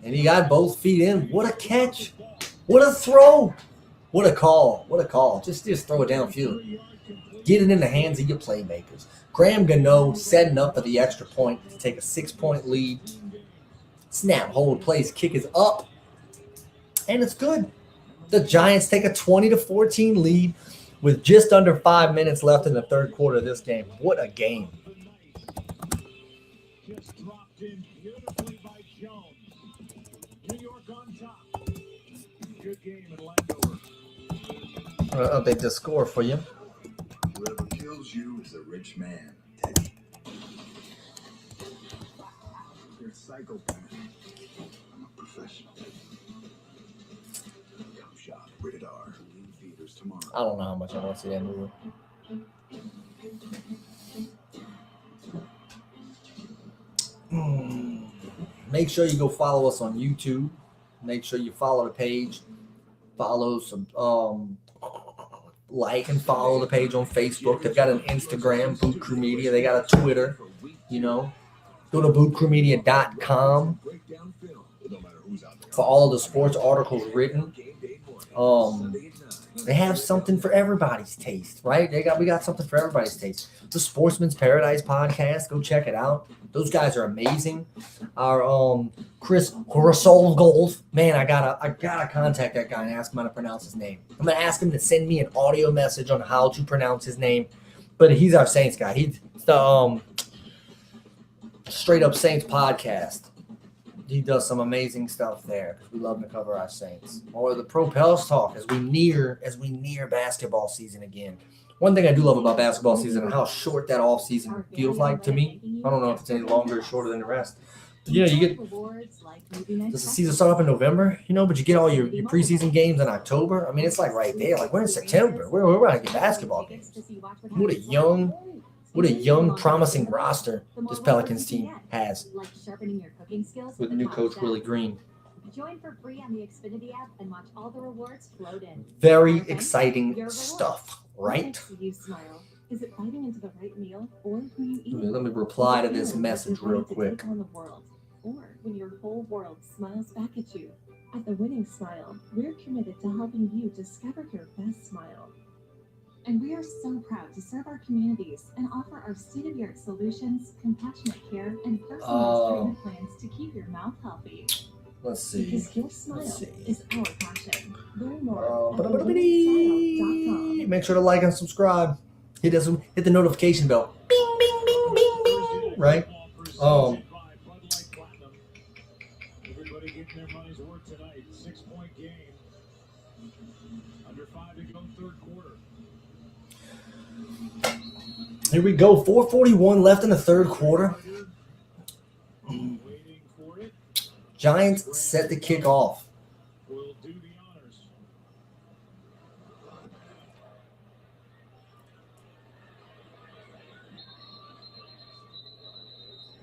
And he got both feet in. What a catch. What a throw. What a call. What a call. Just throw it downfield. Get it in the hands of your playmakers. Graham Gano setting up for the extra point to take a 6-point lead. Snap, hold, plays, kick is up. And it's good. The Giants take a 20-14 lead with just under 5 minutes left in the third quarter of this game. What a game. Just dropped in beautifully by Jones. New York on top. Good game in Landover. I'll update the score for you. Whoever kills you is a rich man, Teddy. You're a psychopath. I'm a professional. Cop Shop, rated R. Theaters tomorrow. I don't know how much I want to see that movie. Make sure you go follow us on YouTube. Make sure you follow the page. Follow some, like and follow the page on Facebook. They've got an Instagram, Boot Crew Media. They got a Twitter, you know. Go to bootcrewmedia.com for all of the sports articles written. They have something for everybody's taste, right? We got something for everybody's taste. The Sportsman's Paradise podcast. Go check it out. Those guys are amazing. Our Chris Grossolgold, man, I gotta contact that guy and ask him how to pronounce his name. I'm gonna ask him to send me an audio message on how to pronounce his name. But he's our Saints guy. He's the Straight Up Saints podcast. He does some amazing stuff there because we love to cover our Saints. Or the Propels Talk as we near basketball season again. One thing I do love about basketball season and how short that off season feels like to me. I don't know if it's any longer or shorter than the rest. But, you know, you get does the season start up in November? You know, but you get all your preseason games in October. I mean, it's like right there. Like we're in September. We're about to get basketball games. What a young, promising roster this Pelicans team has with new coach Willie Green. Join for free on the Xfinity app and watch all the rewards float in. Very exciting stuff, What right? makes you smile? Is it biting into the right meal or who you eat? Let me reply to this message real quick. On the world, or when your whole world smiles back at you. At The Winning Smile, we're committed to helping you discover your best smile. And we are so proud to serve our communities and offer our state-of-the-art solutions, compassionate care, and personalized treatment plans to keep your mouth healthy. Let's see. Because your smile is our passion. Learn more at Ba-da-ba-da-ba-dee. thewinningsmile.com. Make sure to like and subscribe. Hit the notification bell. Bing, bing, bing, bing, bing. Right? Everybody getting their money's worth tonight. 6-point game. Under 5 to go, third quarter. Here we go. 4:41 left in the third quarter. Waiting for it. Giants set to kick off. Will do the honors.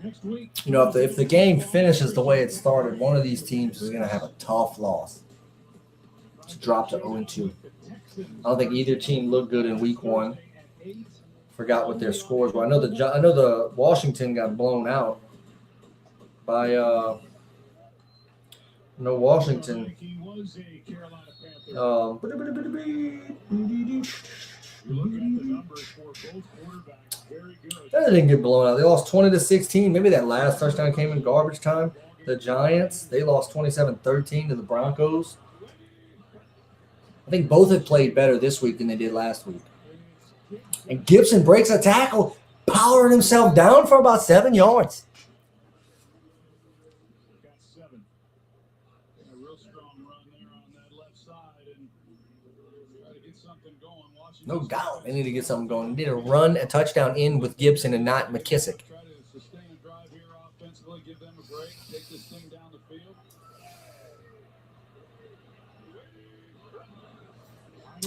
Next week. You know, if the game finishes the way it started, one of these teams is going to have a tough loss to drop to 0-2. I don't think either team looked good in week 1. Forgot what their scores were. I know the Washington got blown out by Washington. They didn't get blown out. They lost 20-16. Maybe that last touchdown came in garbage time. The Giants, they lost 27-13 to the Broncos. I think both have played better this week than they did last week. And Gibson breaks a tackle, powering himself down for about 7 yards. Got 7. A real strong run there on that left side and try to get something going. No doubt. They need to get something going. They need to run a touchdown in with Gibson and not McKissick. Try to sustain a drive here offensively, give them a break, take this thing down the field.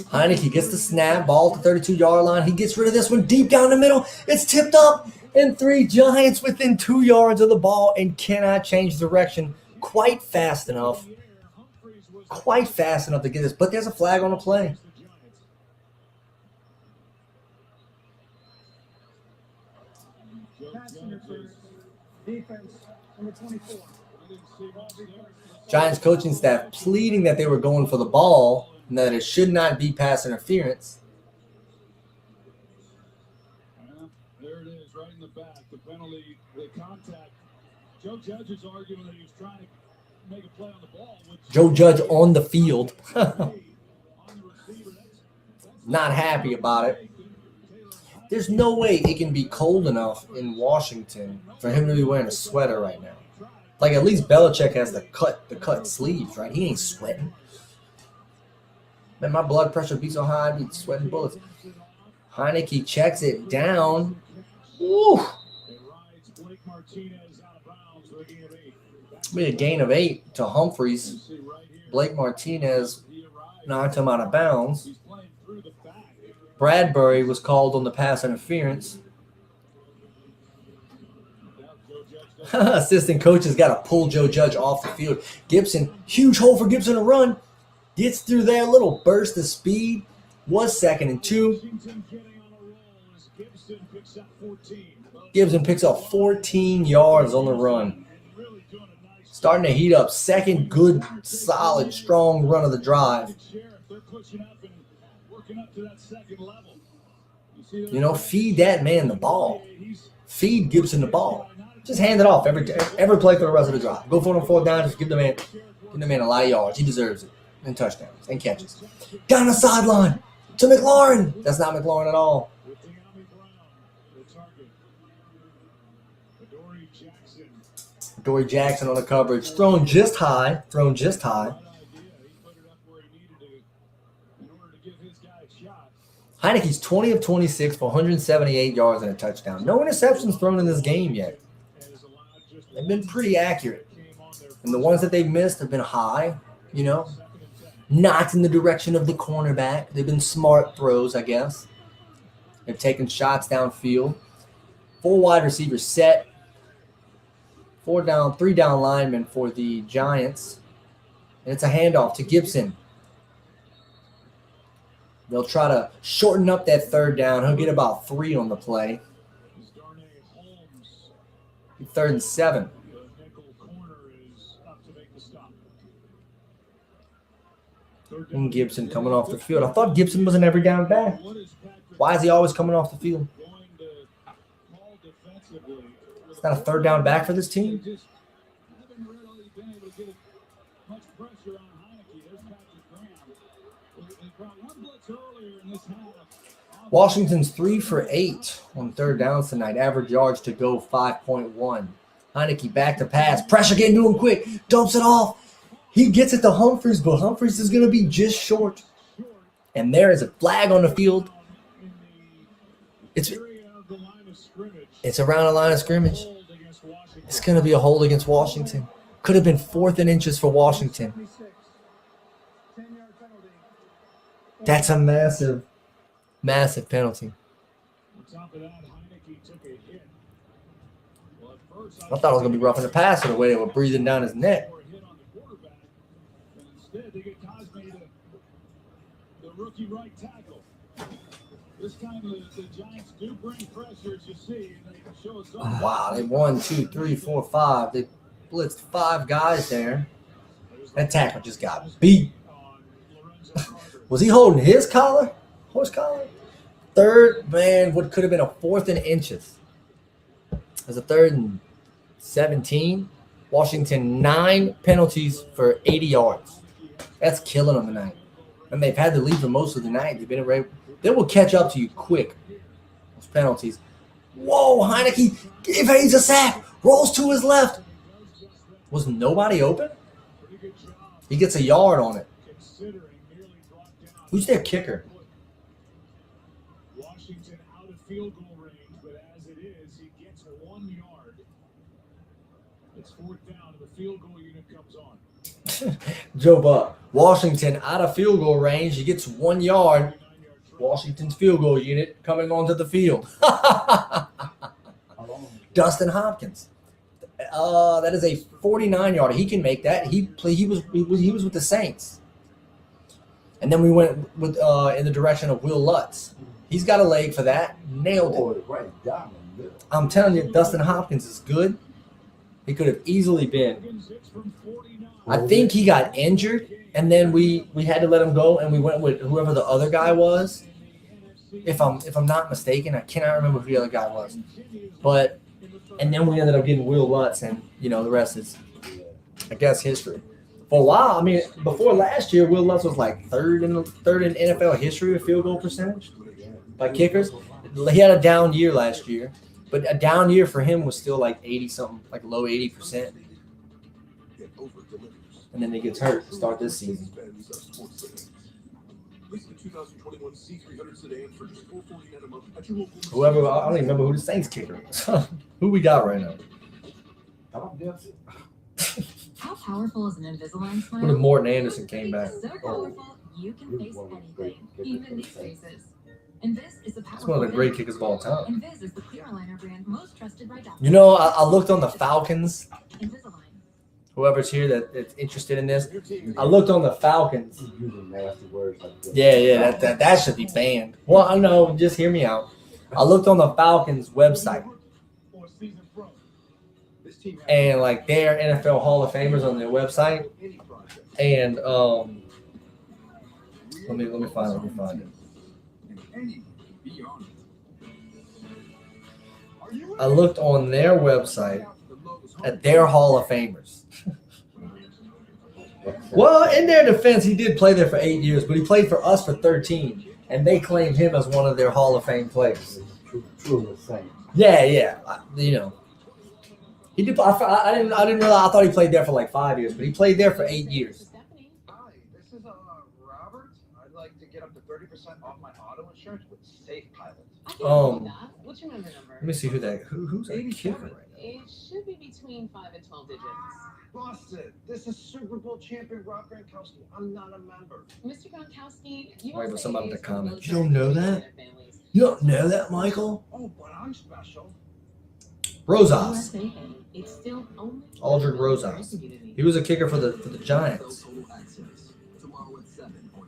Heineke gets the snap, ball to 32-yard line. He gets rid of this one deep down the middle. It's tipped up, and 3 Giants within 2 yards of the ball and cannot change direction quite fast enough. Quite fast enough to get this, but there's a flag on the play. Defense, number 24. Giants coaching staff pleading that they were going for the ball and that it should not be pass interference. There it is, right in the back. The penalty, the contact. Joe Judge is arguing that he was trying to make a play on the ball. Joe Judge on the field. Not happy about it. There's no way it can be cold enough in Washington for him to be wearing a sweater right now. Like, at least Belichick has the cut sleeves, right? He ain't sweating. Man, my blood pressure be so high, I'd be sweating bullets. Heineke checks it down. Woo! Made a gain of 8 to Humphreys. Blake Martinez knocked him out of bounds. Bradbury was called on the pass interference. Assistant coaches got to pull Joe Judge off the field. Gibson, huge hole for Gibson to run. Gets through there, little burst of speed. Was 2nd and 2. Gibson picks up 14 yards on the run. Starting to heat up. Second good, solid, strong run of the drive. You know, feed that man the ball. Feed Gibson the ball. Just hand it off every play for the rest of the drive. Go for it on 4th down. Just give the man a lot of yards. He deserves it. And touchdowns and catches. Down the sideline to McLaurin. That's not McLaurin at all. Dory Jackson on the coverage. Thrown just high. Heineke's 20 of 26 for 178 yards and a touchdown. No interceptions thrown in this game yet. They've been pretty accurate. And the ones that they've missed have been high, you know. Not in the direction of the cornerback. They've been smart throws, I guess. They've taken shots downfield. 4 wide receivers set. 3 down linemen for the Giants. And it's a handoff to Gibson. They'll try to shorten up that third down. He'll get about 3 on the play. 3rd and 7. And Gibson coming off the field. I thought Gibson was an every down back. Why is he always coming off the field? It's not a 3rd down back for this team. Washington's 3 for 8 on 3rd downs tonight. Average yards to go 5.1. Heineke back to pass. Pressure getting to him quick. Dumps it off. He gets it to Humphries, but Humphries is going to be just short. And there is a flag on the field. It's around the line of scrimmage. It's going to be a hold against Washington. Could have been 4th and inches for Washington. That's a massive, massive penalty. I thought it was going to be roughing the passer the way they were breathing down his neck. Instead, they get Cosme to the rookie right tackle. This time the Giants do bring pressure, as you see, and they show us all. Wow, they 1, 2, 3, 4, 5. They blitzed 5 guys there. That tackle just got beat. Was he holding his collar? Horse collar? 3rd, man, what could have been a 4th and inches. There's a 3rd and 17. Washington 9 penalties for 80 yards. That's killing them tonight. And they've had the lead for most of the night. They've been ready. They will catch up to you quick. Those penalties. Whoa, Heineke evades a sack. Rolls to his left. Was nobody open? He gets a yard on it. Who's their kicker? Washington out of field goal range, but as it is, he gets 1 yard. It's 4th down, and the field goal unit comes on. Joe Buck. Washington out of field goal range. He gets 1 yard. Washington's field goal unit coming onto the field. Dustin Hopkins. That is a 49-yarder. He can make that. He was with the Saints. And then we went with in the direction of Will Lutz. He's got a leg for that. Nailed it. I'm telling you, Dustin Hopkins is good. He could have easily been. I think he got injured, and then we had to let him go, and we went with whoever the other guy was. If I'm not mistaken, I cannot remember who the other guy was. And then we ended up getting Will Lutz, and the rest is, I guess, history. For a while, I mean, before last year, Will Lutz was like third in NFL history with field goal percentage by kickers. He had a down year last year, but a down year for him was still like 80-something, like low 80%. And then he gets hurt to start this season. Whoever, I don't even remember who the Saints kicker is. Who we got right now? How powerful is an Invisalign smile? What if Morton Anderson came back? So powerful, you can face anything, even these faces. Invis is the powerful. It's one of the great kickers of all time. Invis is the clear aligner brand most trusted by doctors. I looked on the Falcons. Invisalign. Whoever's here that's interested in this, I looked on the Falcons. Yeah, that should be banned. Well, I know, just hear me out. I looked on the Falcons website, and like their NFL Hall of Famers on their website, and let me find it. I looked on their website at their Hall of Famers. Well, in their defense, he did play there for 8 years, but he played for us for 13, and they claimed him as one of their Hall of Fame players. Yeah. He did. I didn't realize. I thought he played there for like 5 years, but he played there for 8 years. Hi, this is Robert. I'd like to get up to 30% off my auto insurance with Safe Pilot. I can do that. What's your member number? Let me see who's that kicker right now. It should be between 5 and 12 digits. Busted. This is Super Bowl champion Rob Gronkowski. I'm not a member. Mr. Gronkowski, you Wait don't for say somebody to it's comment. military You don't know that? families. You don't know that, Michael? Oh, but I'm special. Rosas. USA. It's still only Aldridge Rosas. He was a kicker for the Giants.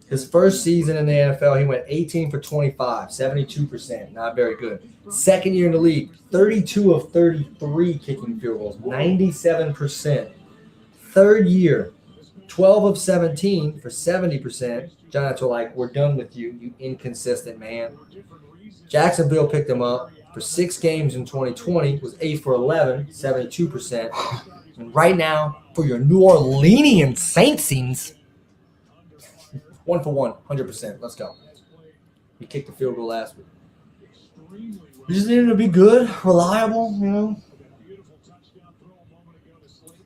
His first season in the NFL, he went 18 for 25, 72%. Not very good. Second year in the league, 32 of 33 kicking field goals, 97%. Third year, 12 of 17 for 70%. Giants were like, we're done with you, you inconsistent man. Jacksonville picked him up for 6 games in 2020, was 8 for 11, 72%. And right now, for your New Orleanian Saintsies, 1 for 1, 100%. Let's go. He kicked the field goal last week. We just need him to be good, reliable, you know.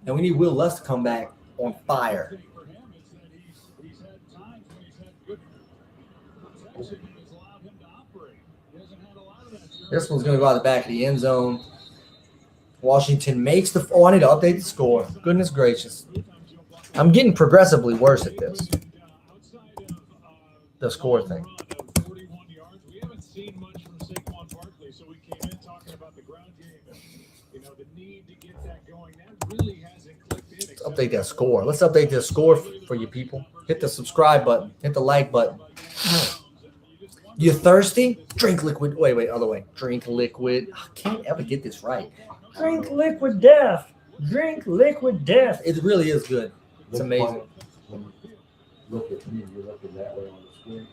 And we need Will Lutz to come back on fire. This one's going to go out the back of the end zone. Washington makes the... Oh, I need to update the score. Goodness gracious. I'm getting progressively worse at this. The score thing. We haven't seen much from Saquon Barkley, so we came in talking about the ground game and, you know, the need to get that going. That really hasn't clicked in. Let's update that score. Let's update this score for you people. Hit the subscribe button. Hit the like button. You thirsty? Drink liquid. Wait, other way. Drink liquid. I can't ever get this right. Drink liquid death. Drink liquid death. It really is good. It's amazing. Look at me. You're looking that way on the screen.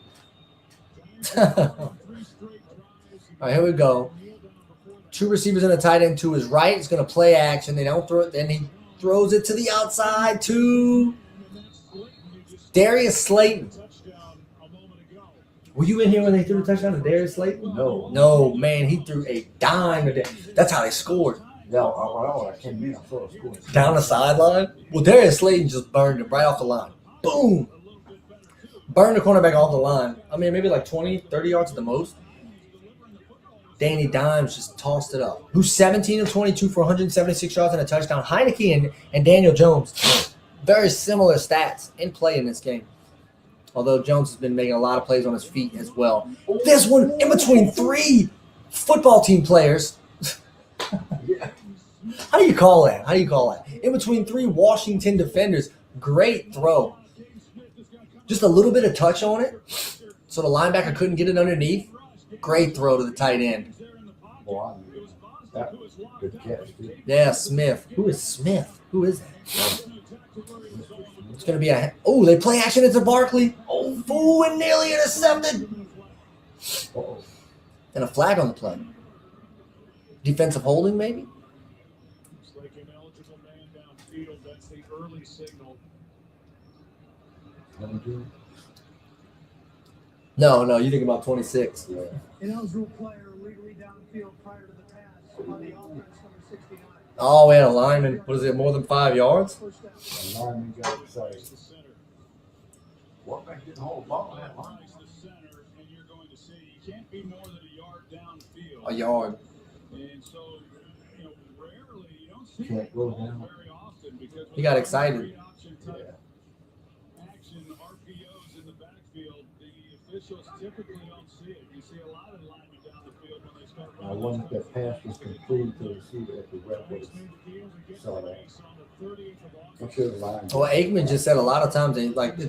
All right, here we go. 2 receivers and a tight end to his right. He's going to play action. They don't throw it. Then he throws it to the outside to Darius Slayton. Were you in here when they threw the touchdown to Darius Slayton? No. No, man. He threw a dime. That's how they scored. No, I can't believe I saw a score. Down the sideline? Well, Darius Slayton just burned him right off the line. Boom. Burned the cornerback off the line. I mean, maybe like 20, 30 yards at the most. Danny Dimes just tossed it up. Who's 17 of 22 for 176 yards and a touchdown. Heineke and Daniel Jones. Very similar stats in play in this game. Although Jones has been making a lot of plays on his feet as well. This one in between 3 football team players. How do you call that? In between 3 Washington defenders. Great throw. Just a little bit of touch on it. So the linebacker couldn't get it underneath. Great throw to the tight end. Boy, that was a good catch, too. Yeah, Smith. Who is Smith? Who is that? It's going to be a... Oh, they play action into Barkley. Oh, fool, and nearly intercepted. Uh-oh. And a flag on the play. Defensive holding, maybe? Looks like an eligible man downfield. That's the early signal. No, you think about 26. Yeah. An eligible player legally downfield prior to the pass on the offense, number 69. Oh, we had a lineman. What is it, more than 5 yards? A lineman got excited. What back didn't hold the ball in that line? And you're going to see you can't be more than a yard downfield. A yard. And so, you know, rarely you don't see Can't go down. very often because He got excited. action RPOs in the backfield, the officials typically don't see it. You see a lot of linemen down the field when they start. I wonder if that pass was completed to the receiver at the rep was saw that. I'm sure the line. Well, Aikman just said a lot of times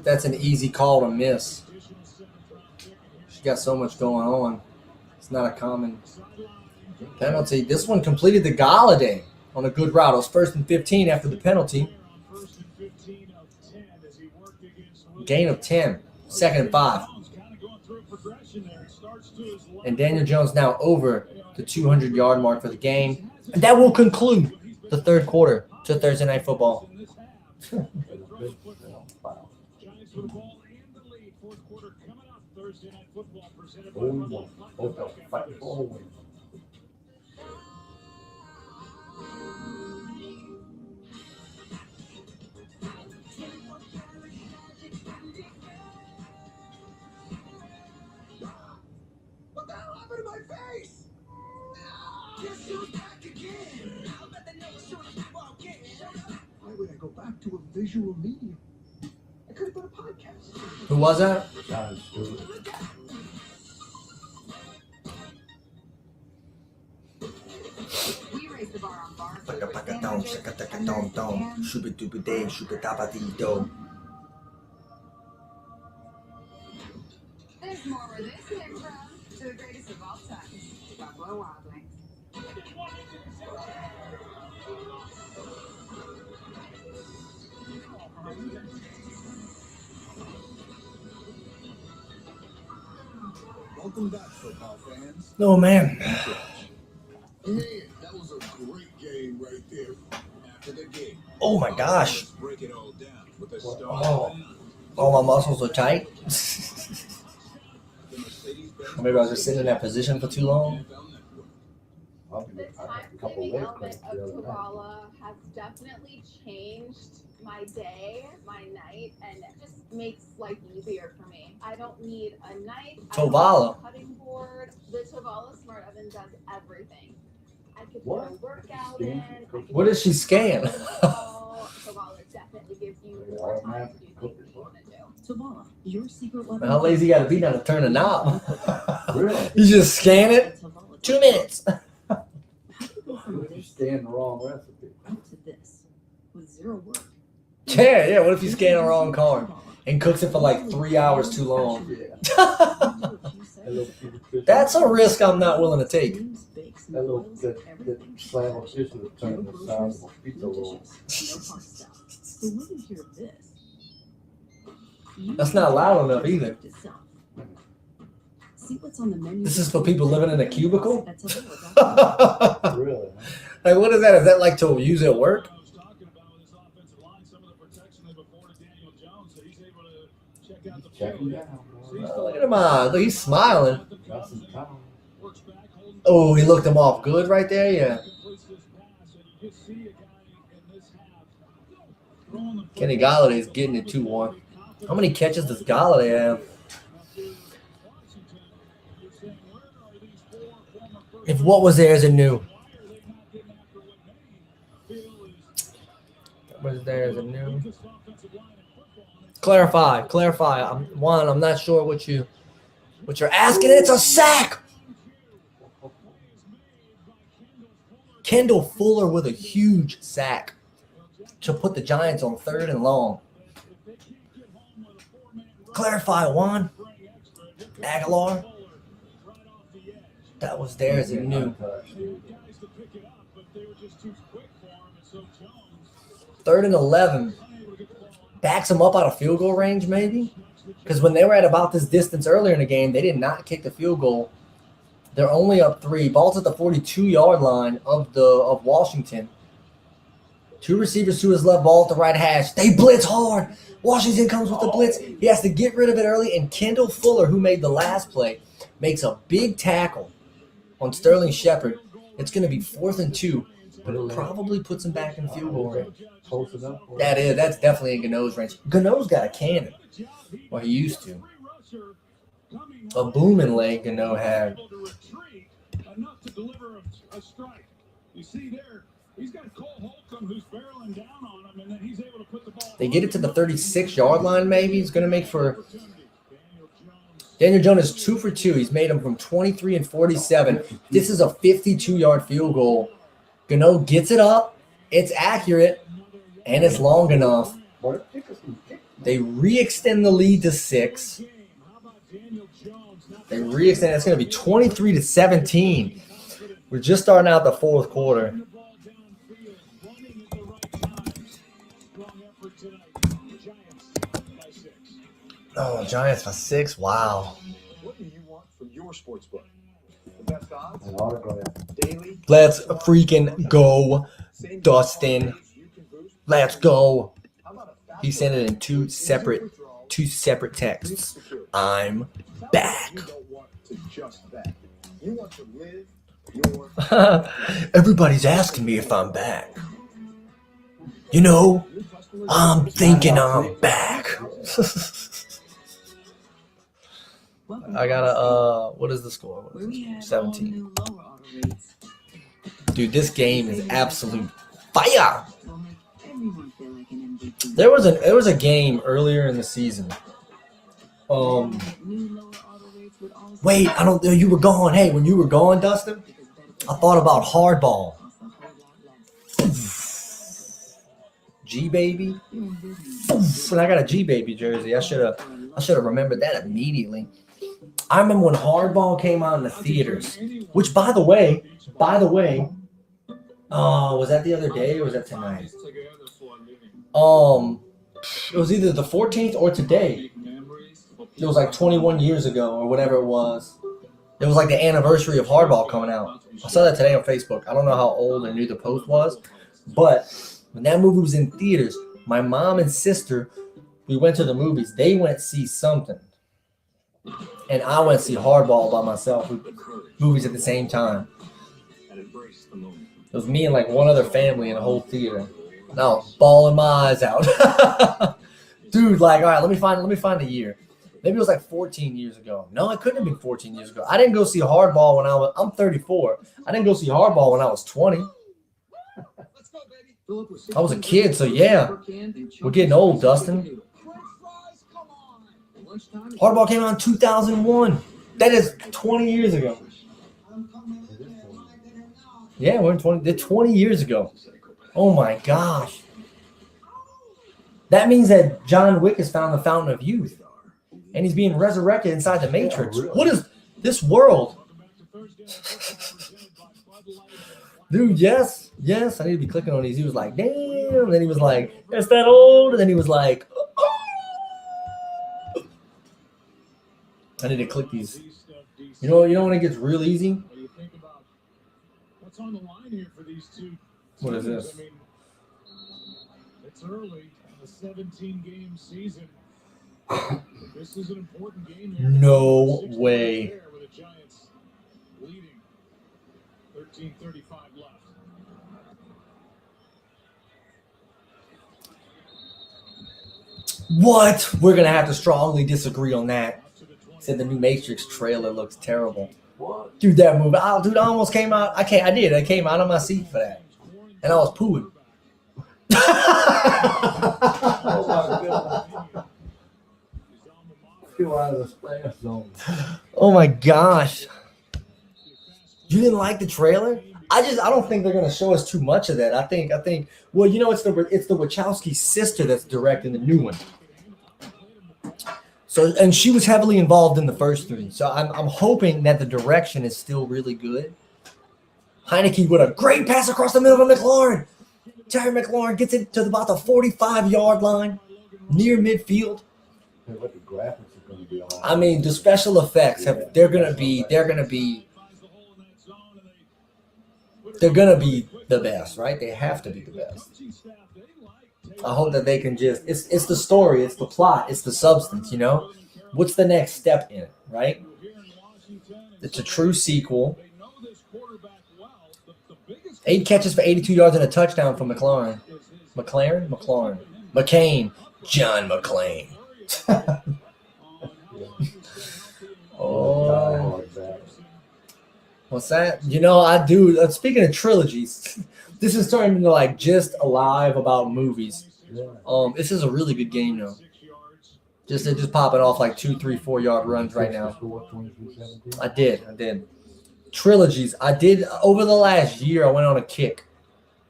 that's an easy call to miss. She got so much going on. It's not a common penalty. This one completed the Galladay on a good route. It was 1st and 15 after the penalty. Gain of 10. 2nd and 5. And Daniel Jones now over the 200-yard mark for the game. And that will conclude the third quarter to Thursday Night Football. What the hell happened to my face? Guess who's back again? Why would I go back to a visual medium? I could have done a podcast. Who was that? John Stewart. We raise Bar on Bar. Paka paka dom, shaka taka dom dom, shooba dooba day, shooba daba dee do. There's more where this came from. To the greatest of all times, Buffalo Wild Wings. Welcome back, football fans. Oh man. Man, that was a great game right there. After the game. Oh my gosh. Let's break it all down with a star. Oh, all my muscles are tight. Or maybe I was just sitting in that position for too long. The time-saving element of Koala has definitely changed my day, my night, and it just makes life easier for me. I don't need a knife. I don't Tovala. need a cutting board. The Tovala Smart Oven does everything. I could put What? a workout in. What did she scan? Tovala definitely gives you more time to do things that you want to do. Tovala, your secret weapon. How lazy you gotta be now to turn a knob? Really? You just scan it. 2 minutes. You scan the wrong recipe. Up to this with zero work. Yeah. What if you scan the wrong card and cooks it for like 3 hours too long? That's a risk I'm not willing to take. That little that slam of fish would turn the size of a pizza roll. So when you hear this, That's not loud enough either. see what's on the menu. This is for people living in a cubicle? At Tovala.com. Really? Like, what is that? Is that like to use at work? Check it out. Oh, look at him on. Look, he's smiling. Got some time. Oh, he looked him off good right there. Yeah. Kenny Galladay's getting it 2-1. How many catches does Galladay have? If what was there isn't new. What was there isn't new. Clarify. I'm not sure what you're asking. It's a sack. Kendall Fuller with a huge sack to put the Giants on 3rd and long. Clarify, Juan. Aguilar. That was theirs and new. 3rd and 11. Backs them up out of field goal range, maybe? Because when they were at about this distance earlier in the game, they did not kick the field goal. They're only up 3. Ball's at the 42-yard line of Washington. 2 receivers to his left, ball at the right hash. They blitz hard. Washington comes with the blitz. He has to get rid of it early, and Kendall Fuller, who made the last play, makes a big tackle on Sterling Shepard. It's going to be 4th and 2, but it probably puts him back in field goal range. Close enough. That's definitely in Gano's range. Gano's got a cannon. Well, he used to. A booming leg Gano had. Enough to deliver a strike. You see there, he's got Cole Holcomb who's barreling down on him, and then he's able to put the ball. They get it to the 36-yard line, maybe. It's going to make for. Daniel Jones is 2 for 2. He's made them from 23 and 47. This is a 52-yard field goal. Gano gets it up. It's accurate, and it's long enough. They re-extend the lead to 6. They re-extend. It's going to be 23-17. We're just starting out the 4th quarter. Oh, Giants for 6. Wow. What do you want from your sports book? The best odds? An autograph. Daily? Let's freaking go, Dustin. Let's go. He sent it in two separate texts. I'm back. You don't want to just bet. You want to live your Everybody's asking me if I'm back. You know, I'm thinking I'm back. I got what is the score? What is it? 17. Dude, this game is absolute fire. There was a game earlier in the season. Wait, you were gone. Hey, when you were gone, Dustin, I thought about hardball. G Baby. And I got a G Baby jersey. I should have remembered that immediately. I remember when Hardball came out in the theaters, which by the way, was that the other day or was that tonight? It was either the 14th or today. It was like 21 years ago or whatever it was. It was like the anniversary of Hardball coming out. I saw that today on Facebook. I don't know how old or new the post was, but when that movie was in theaters, my mom and sister, we went to the movies. They went to see something. And I went to see Hardball by myself. Movies at the same time. It was me and like one other family in the whole theater. And I was bawling my eyes out. Dude, like, all right, let me find a year. Maybe it was like 14 years ago. No, it couldn't have been 14 years ago. I didn't go see Hardball when I'm 34. I didn't go see Hardball when I was 20. I was a kid, so yeah. We're getting old, Dustin. Hardball came out in 2001. That is 20 years ago. Yeah, we're in 20 years ago. Oh my gosh. That means that John Wick has found the fountain of youth. And he's being resurrected inside the Matrix. What is this world? Dude, yes. I need to be clicking on these. He was like, damn. And then he was like, it's that old. And then he was like, oh. I need to click these. You know when it gets real easy? What's on the line here for these two? What is this? I mean, it's early in the 17-game season. This is an important game here. No way. With the Giants leading 13:35 left. What? We're going to have to strongly disagree on that. Said the new Matrix trailer looks terrible. What? Dude, that movie. I almost came out. I came out of my seat for that. And I was pooing. Oh my gosh. You didn't like the trailer? I don't think they're gonna show us too much of that. I think well, you know, it's the Wachowski sister that's directing the new one. So, and she was heavily involved in the first three. So I'm hoping that the direction is still really good. Heineke with a great pass across the middle of McLaurin. Terry McLaurin gets it to about the 45-yard line, near midfield. What the graphics are going to be on. I mean, the special effects they're gonna be the best, right? They have to be the best. I hope that they can just it's the story, it's the plot, it's the substance, you know? What's the next step in it, right? It's a true sequel. 8 catches for 82 yards and a touchdown from McLaurin. McCain. John McClane. Oh. What's that? You know, I do. Speaking of trilogies, this is turning into like just alive about movies. This is a really good game though. They're just popping off like 2, 3, 4 yard runs right now. I did. Trilogies. I did over the last year. I went on a kick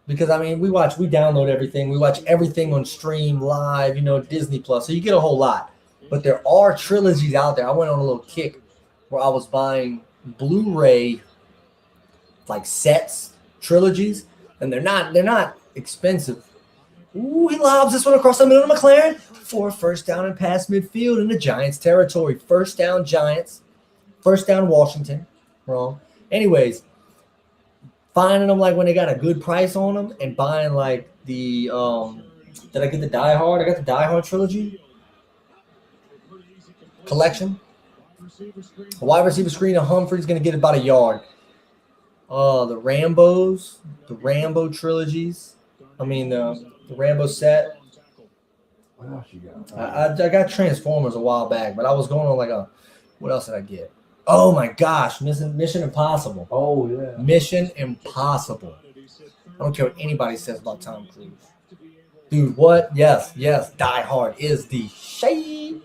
because I mean we download everything. We watch everything on stream live. You know, Disney Plus. So you get a whole lot. But there are trilogies out there. I went on a little kick where I was buying Blu-ray like sets, trilogies, and they're not expensive. Ooh, he lobs this one across the middle of McLaren for first down and past midfield in the Giants territory. First down Giants, first down Washington. Wrong. Anyways, finding them like when they got a good price on them and buying like the did I get the Die Hard? I got the Die Hard trilogy collection. A wide receiver screen of Humphrey's going to get about a yard. The Rambo trilogies. I mean, the Rambo set. What else you got? I got Transformers a while back, but I was going on what else did I get? Oh my gosh, Mission Impossible. Oh yeah. Mission Impossible. I don't care what anybody says about Tom Cruise. Dude, what? Yes, Die Hard is the shade.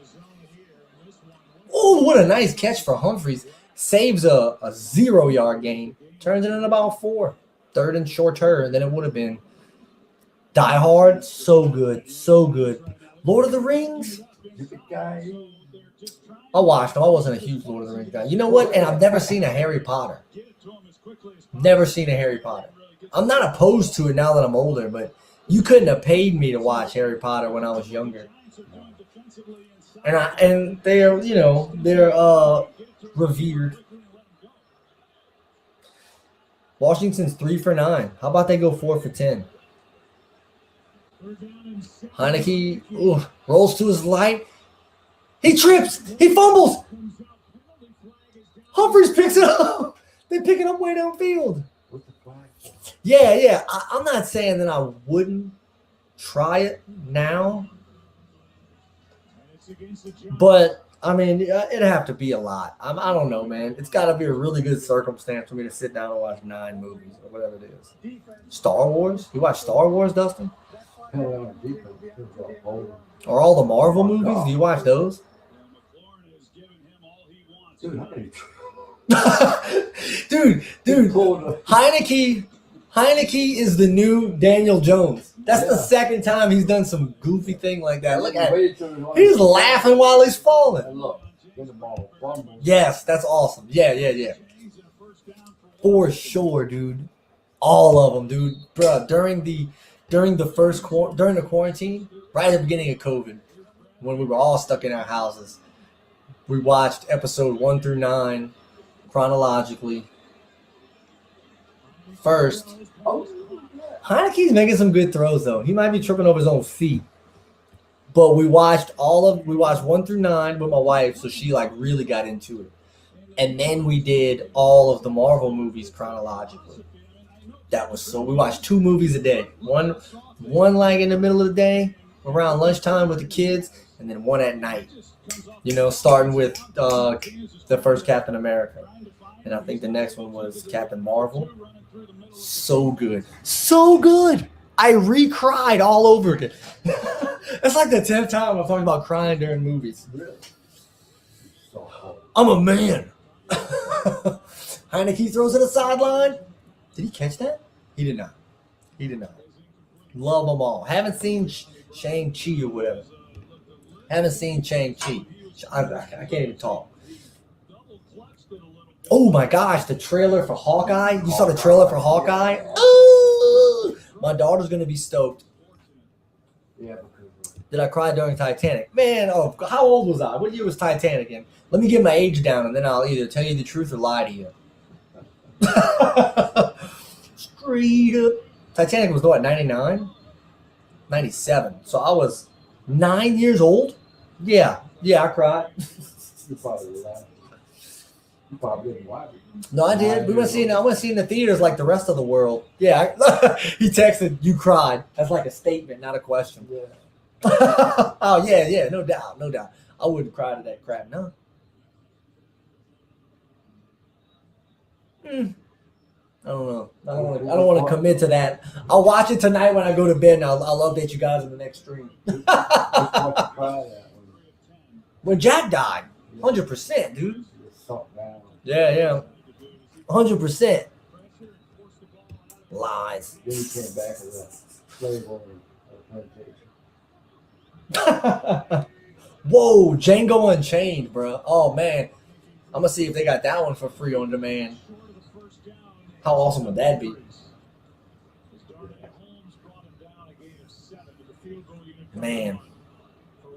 Oh, what a nice catch for Humphreys. Saves a 0-yard gain. Turns it in about 4. Third and shorter than it would have been. Die Hard, so good, so good. Lord of the Rings, I watched them. I wasn't a huge Lord of the Rings guy. You know what? And I've never seen a Harry Potter. Never seen a Harry Potter. I'm not opposed to it now that I'm older, but you couldn't have paid me to watch Harry Potter when I was younger. And they're revered. Washington's 3 for 9. How about they go 4 for 10? Heineke rolls to his right. He trips. He fumbles. Humphries picks it up. They pick it up way downfield. Yeah. I'm not saying that I wouldn't try it now. But, I mean, it'd have to be a lot. I don't know, man. It's got to be a really good circumstance for me to sit down and watch 9 movies or whatever it is. Star Wars? You watch Star Wars, Dustin? Or all the Marvel movies? Do you watch those? Dude, Heineke is the new Daniel Jones. That's the second time he's done some goofy thing like that. Look at him. He's laughing while he's falling. Yes, that's awesome. Yeah. For sure, dude. All of them, dude. Bruh, during the quarantine, right at the beginning of COVID, when we were all stuck in our houses, we watched episode 1 through 9 chronologically. First, Heineke's making some good throws though. He might be tripping over his own feet. But we watched 1 through 9 with my wife, so she like really got into it. And then we did all of the Marvel movies chronologically. We watched 2 movies a day. One like in the middle of the day, around lunchtime with the kids, and then one at night. Starting with the first Captain America. And I think the next one was Captain Marvel. So good. So good. I re-cried all over again. That's like the 10th time I'm talking about crying during movies. I'm a man. Heineke throws it a sideline. Did he catch that? He did not. Love them all. Haven't seen Shang-Chi or whatever. Haven't seen Shang-Chi. I can't even talk. Oh my gosh, the trailer for Hawkeye. You saw the trailer for Hawkeye? Ooh, my daughter's going to be stoked. Yeah. Did I cry during Titanic? Man, how old was I? What year was Titanic in? Let me get my age down, and then I'll either tell you the truth or lie to you. Straight up. Titanic was what, 99? 97. So I was 9 years old? Yeah, I cried. You probably didn't watch it. No, I did. I went to see it in the theaters like the rest of the world. Yeah. He texted, "You cried." That's like a statement, not a question. Yeah. Oh, yeah. No doubt. I wouldn't cry to that crap, no. I don't know. I don't want to commit to that. I'll watch it tonight when I go to bed, and I'll update you guys in the next stream. When Jack died, 100%, dude. Yeah. 100%. Lies. Then he came back as a slave owner of a plantation. Whoa, Django Unchained, bro. Oh, man. I'm going to see if they got that one for free on demand. How awesome would that be? Man.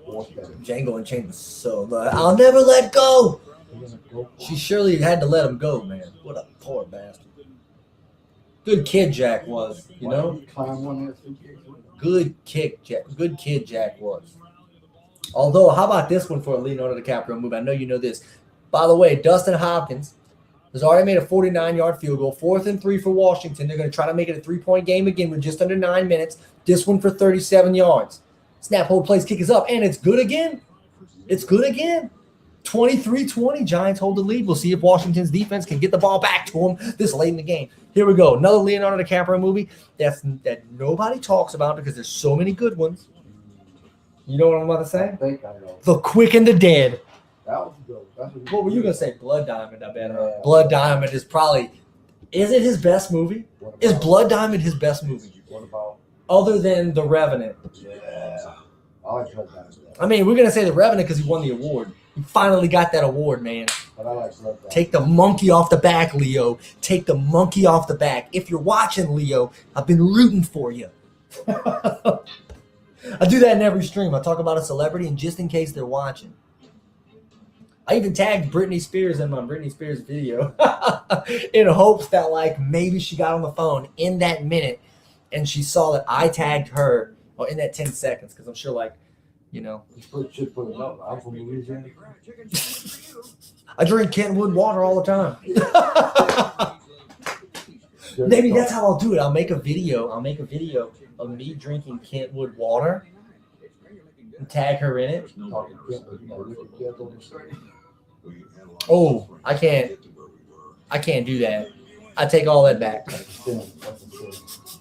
Django Unchained was so good. I'll never let go. She surely had to let him go, man. What a poor bastard. Good kid Jack was, you know? Good kid Jack was. Although, how about this one for a Leonardo DiCaprio movie? I know you know this. By the way, Dustin Hopkins has already made a 49-yard field goal. 4th and 3 for Washington. They're going to try to make it a 3-point game again with just under 9 minutes. This one for 37 yards. Snap, hold, plays, kick is up. And it's good again. 23-20. Giants hold the lead. We'll see if Washington's defense can get the ball back to them this late in the game. Here we go. Another Leonardo DiCaprio movie that nobody talks about because there's so many good ones. You know what I'm about to say? I think I know. The Quick and the Dead. That was good. What were you going to say? Blood Diamond, I bet. Yeah. Blood Diamond is probably... Is it his best movie? Is Blood Diamond his best movie? What about other than The Revenant. Yeah. I like Bloodbath. I mean, we're gonna say The Revenant because he won the award. He finally got that award, man. But I like Bloodbath. Take the monkey off the back, Leo. Take the monkey off the back. If you're watching, Leo, I've been rooting for you. I do that in every stream. I talk about a celebrity, and just in case they're watching. I even tagged Britney Spears in my Britney Spears video in hopes that, like, maybe she got on the phone in that minute and she saw that I tagged her, or in that 10 seconds, because I'm sure, like, you know. You should put it up. I'm from Louisiana. I drink Kentwood water all the time. Maybe that's how I'll do it. I'll make a video of me drinking Kentwood water and tag her in it. Oh, I can't do that. I take all that back.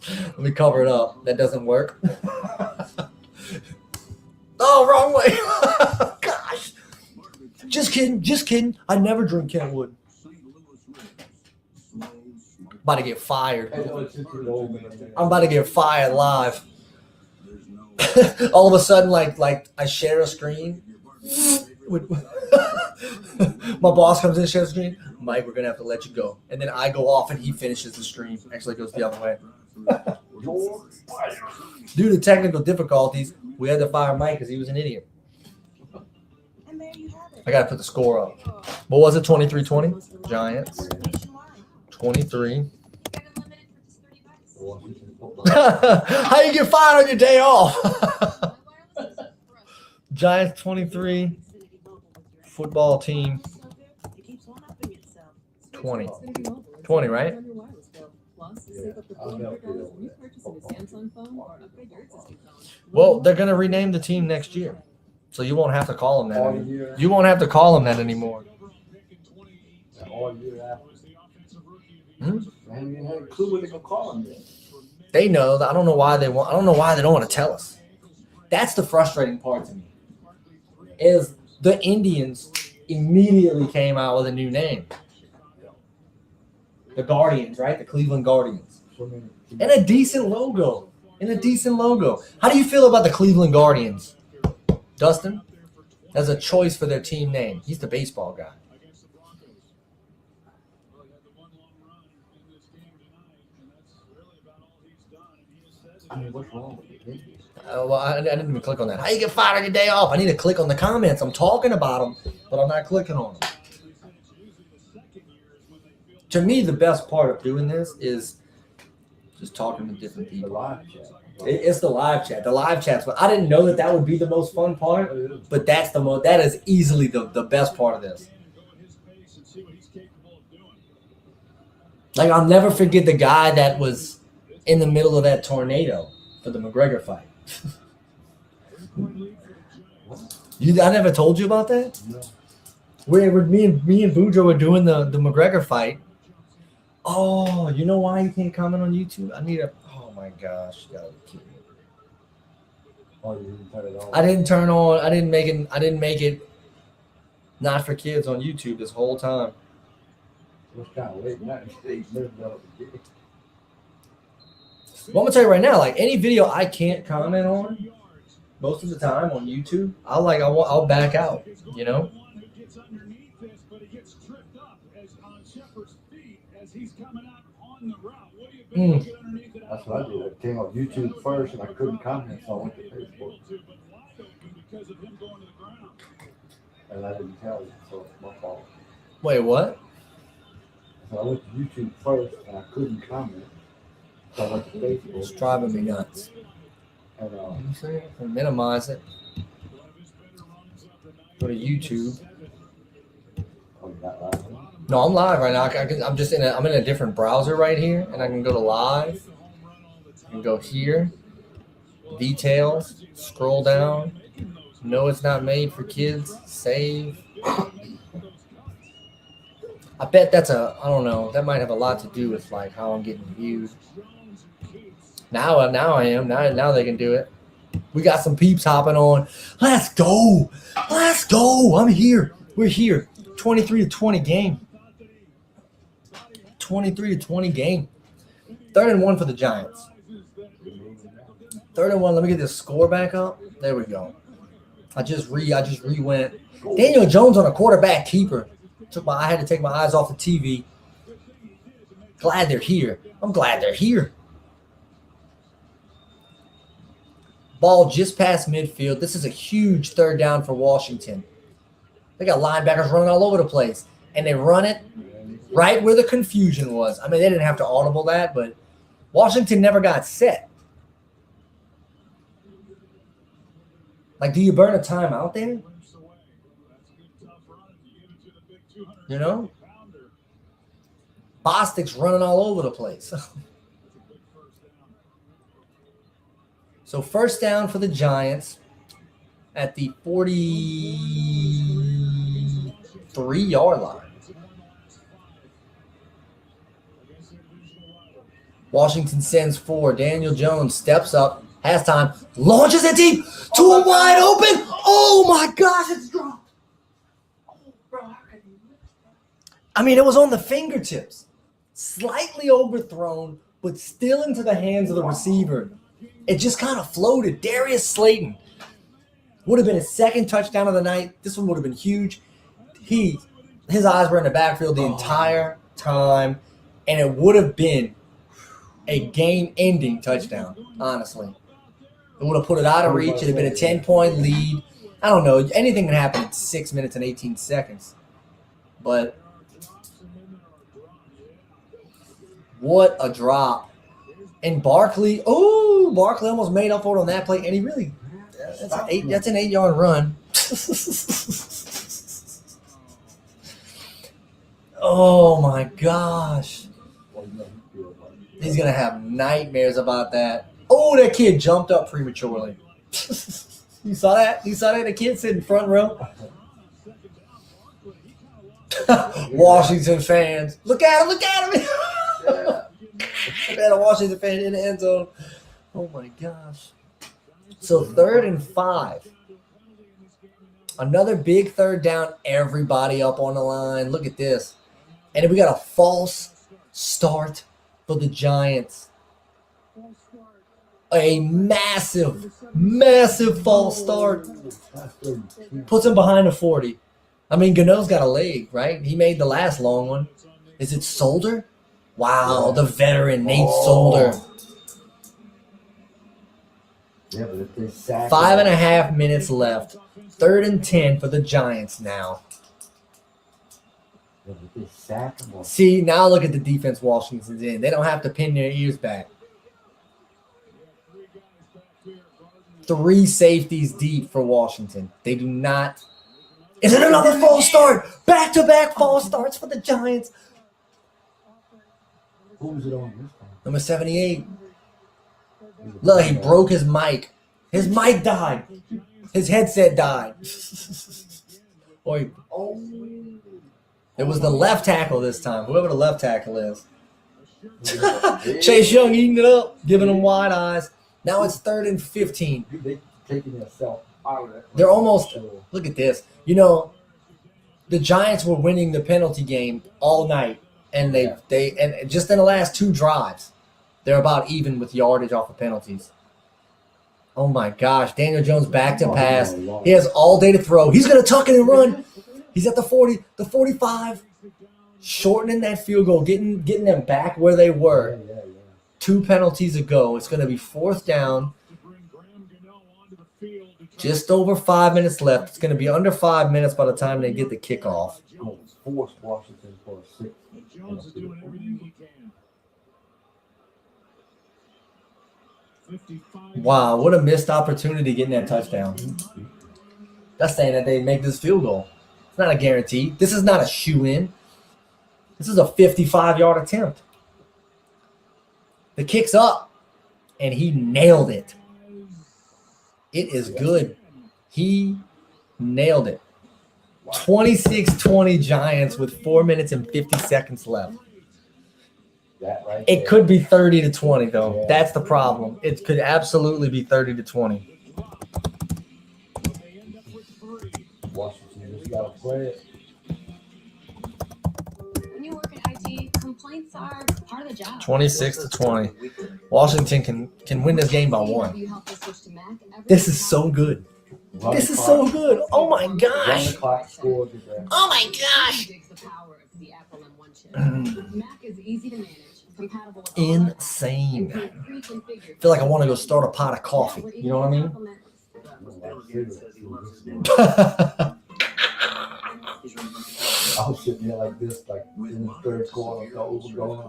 Let me cover it up. That doesn't work. Oh, wrong way. Gosh. Just kidding. I never drink Kentwood. About to get fired. I'm about to get fired live. All of a sudden, like I share a screen. With my boss comes in and shares the screen. Mike, we're gonna have to let you go. And then I go off and he finishes the stream. Actually, it goes the other way. Due to technical difficulties, we had to fire Mike because he was an idiot. I gotta put the score up. What was it? 23-20? Giants. 23. How you get fired on your day off? Giants 23. Football team 20. 20, right? Well, they're going to rename the team next year. So you won't have to call them that anymore. You won't have to call them that anymore. They know that. I don't know why they don't want to tell us. That's the frustrating part to me. Is the Indians immediately came out with a new name. The Guardians, right? The Cleveland Guardians. And a decent logo. How do you feel about the Cleveland Guardians? Dustin? As a choice for their team name. He's the baseball guy. I mean, what's wrong with it? Well, I didn't even click on that. How you get fired on your day off? I need to click on the comments. I'm talking about them, but I'm not clicking on them. To me, the best part of doing this is just talking to different people. The live chat. It's the live chat. The live chats. But I didn't know that would be the most fun part. But that is easily the best part of this. Like, I'll never forget the guy that was in the middle of that tornado for the McGregor fight. I never told you about that? No. Where me and Boudreaux were doing the McGregor fight. Oh, you know why you can't comment on YouTube? Oh my gosh, you gotta be kidding me. Oh, you didn't turn it on. I didn't make it not for kids on YouTube this whole time. It's kind of late night. Well, I'm gonna tell you right now, like, any video I can't comment on, most of the time on YouTube, I'll back out, you know? That's what I did. I came on YouTube first and I couldn't comment, so I went to Facebook. And I didn't tell you, so it's my fault. Wait, what? So I went to YouTube first and I couldn't comment. So I went to Facebook. It's driving me nuts. And minimize it. Go to YouTube. Oh, you're not live? No, I'm live right now. I'm just in a different browser right here, and I can go to live. I can go here, details, scroll down. No, it's not made for kids. Save. I bet I don't know. That might have a lot to do with like how I'm getting viewed. Now I am. Now they can do it. We got some peeps hopping on. Let's go. I'm here. We're here. 23-20 game. 23-20 game. 3rd and 1 for the Giants. 3rd and 1. Let me get this score back up. There we go. I just re-went. Daniel Jones on a quarterback keeper. I had to take my eyes off the TV. Glad they're here. I'm glad they're here. Ball just past midfield. This is a huge 3rd down for Washington. They got linebackers running all over the place. And they run it right where the confusion was. I mean, they didn't have to audible that, but Washington never got set. Like, do you burn a timeout there? You know? Bostic's running all over the place. So 1st down for the Giants at the 43-yard line. Washington sends 4. Daniel Jones steps up, has time, launches it deep to a wide open. Oh my gosh, it's dropped. I mean, it was on the fingertips. Slightly overthrown, but still into the hands of the receiver. It just kind of floated. Darius Slayton would have been his 2nd touchdown of the night. This one would have been huge. His eyes were in the backfield the entire time, and it would have been a game-ending touchdown, honestly. It would have put it out of reach. It would have been a 10-point lead. I don't know. Anything can happen in 6 minutes and 18 seconds. But what a drop. And Barkley almost made up for it on that play. And he really, that's an 8-yard run. Oh, my gosh. He's going to have nightmares about that. Oh, that kid jumped up prematurely. You saw that? You saw that? The kid sitting front row. Washington fans. Look at him. Look at him. Look at a Washington fan in the end zone. Oh, my gosh. So 3rd and 5. Another big 3rd down. Everybody up on the line. Look at this. And then we got a false start for the Giants. A massive false start. Puts him behind the 40. I mean, Gano's got a leg, right? He made the last long one. Is it Solder? Wow, the veteran Nate Solder. Yeah, but if they sack 5.5 minutes left. 3rd and 10 for the Giants now. Yeah, but they sack them. See, now look at the defense Washington's in. They don't have to pin their ears back. 3 safeties deep for Washington. They do not. Is it another false start? Back-to-back false starts for the Giants. Who was it on this time? Number 78. Look, he broke his mic. His mic died. His headset died. It was the left tackle this time, whoever the left tackle is. Chase Young eating it up, giving them wide eyes. Now it's 3rd and 15. They taking themselves out of it. They're almost, look at this. You know, the Giants were winning the penalty game all night, and they just in the last 2 drives, they're about even with yardage off of penalties. Oh my gosh, Daniel Jones back to pass. He has all day to throw. He's going to tuck it and run. He's at the 40, the 45, shortening that field goal, getting them back where they were 2 penalties ago. It's going to be 4th down. Just over 5 minutes left. It's going to be under 5 minutes by the time they get the kickoff. Force Washington for a 6. Jones is doing everything he can. Wow, what a missed opportunity getting that touchdown. That's saying that they make this field goal. It's not a guarantee. This is not a shoe-in. This is a 55-yard attempt. The kick's up, and he nailed it. It is good. He nailed it. 26-20 Giants with 4 minutes and 50 seconds left. It could be 30-20, though. Yeah. That's the problem. It could absolutely be 30-20. Washington just got to play it. When you work in IT, Complaints are part of the job. 26-20. Washington can win this game by 1. You helped us switch to Mac. This is so good. This is so good. Oh my gosh. Score. Oh my gosh. Digs the power of the Apple M1 chip. Mac is easy to manage, compatible with all Insane. apps, and pre-configured. I feel like I want to go start a pot of coffee. You know what I mean? I was sitting here like this, like in the third quarter, going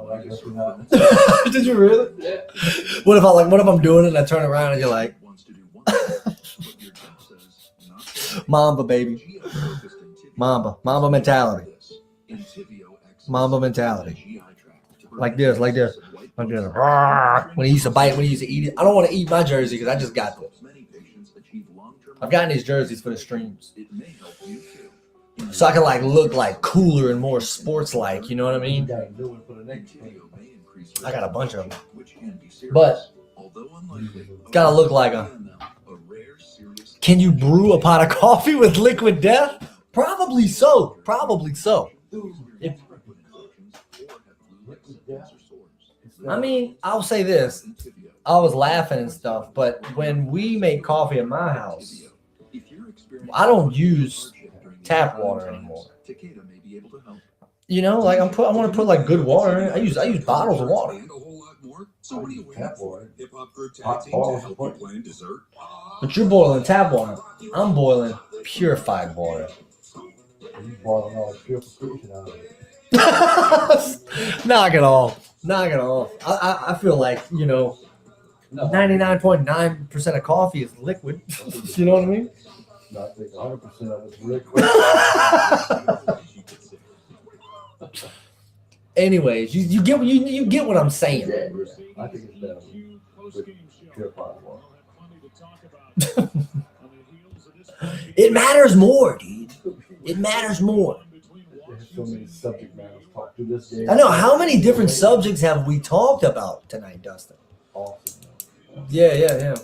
like this and that. Did you really? Yeah. What if I'm doing it and I turn around and you're like, Mamba, baby. Mamba mentality. Mamba mentality. Like this. When he used to bite, when he used to eat it. I don't want to eat my jersey because I just got this. I've gotten these jerseys for the streams. So I can like look like cooler and more sports like, you know what I mean? I got a bunch of them. But it's gotta look like them. Can you brew a pot of coffee with liquid death? Probably so. I mean, I'll say this. I was laughing and stuff, but when we make coffee at my house, I don't use tap water anymore. You know, like I want to put like good water in it. I use bottles of water. But you're boiling tap water. I'm boiling purified water. Knock it off. I feel like, 99.9% of coffee is liquid. You know what I mean? I think 100% of it's liquid. Anyways, you get what I'm saying. Yeah. I think it's better with purified water. It matters more, dude. It matters more. There's so many subject matters talked through this game. I know. How many different subjects have we talked about tonight, Dustin? Awesome. Yeah.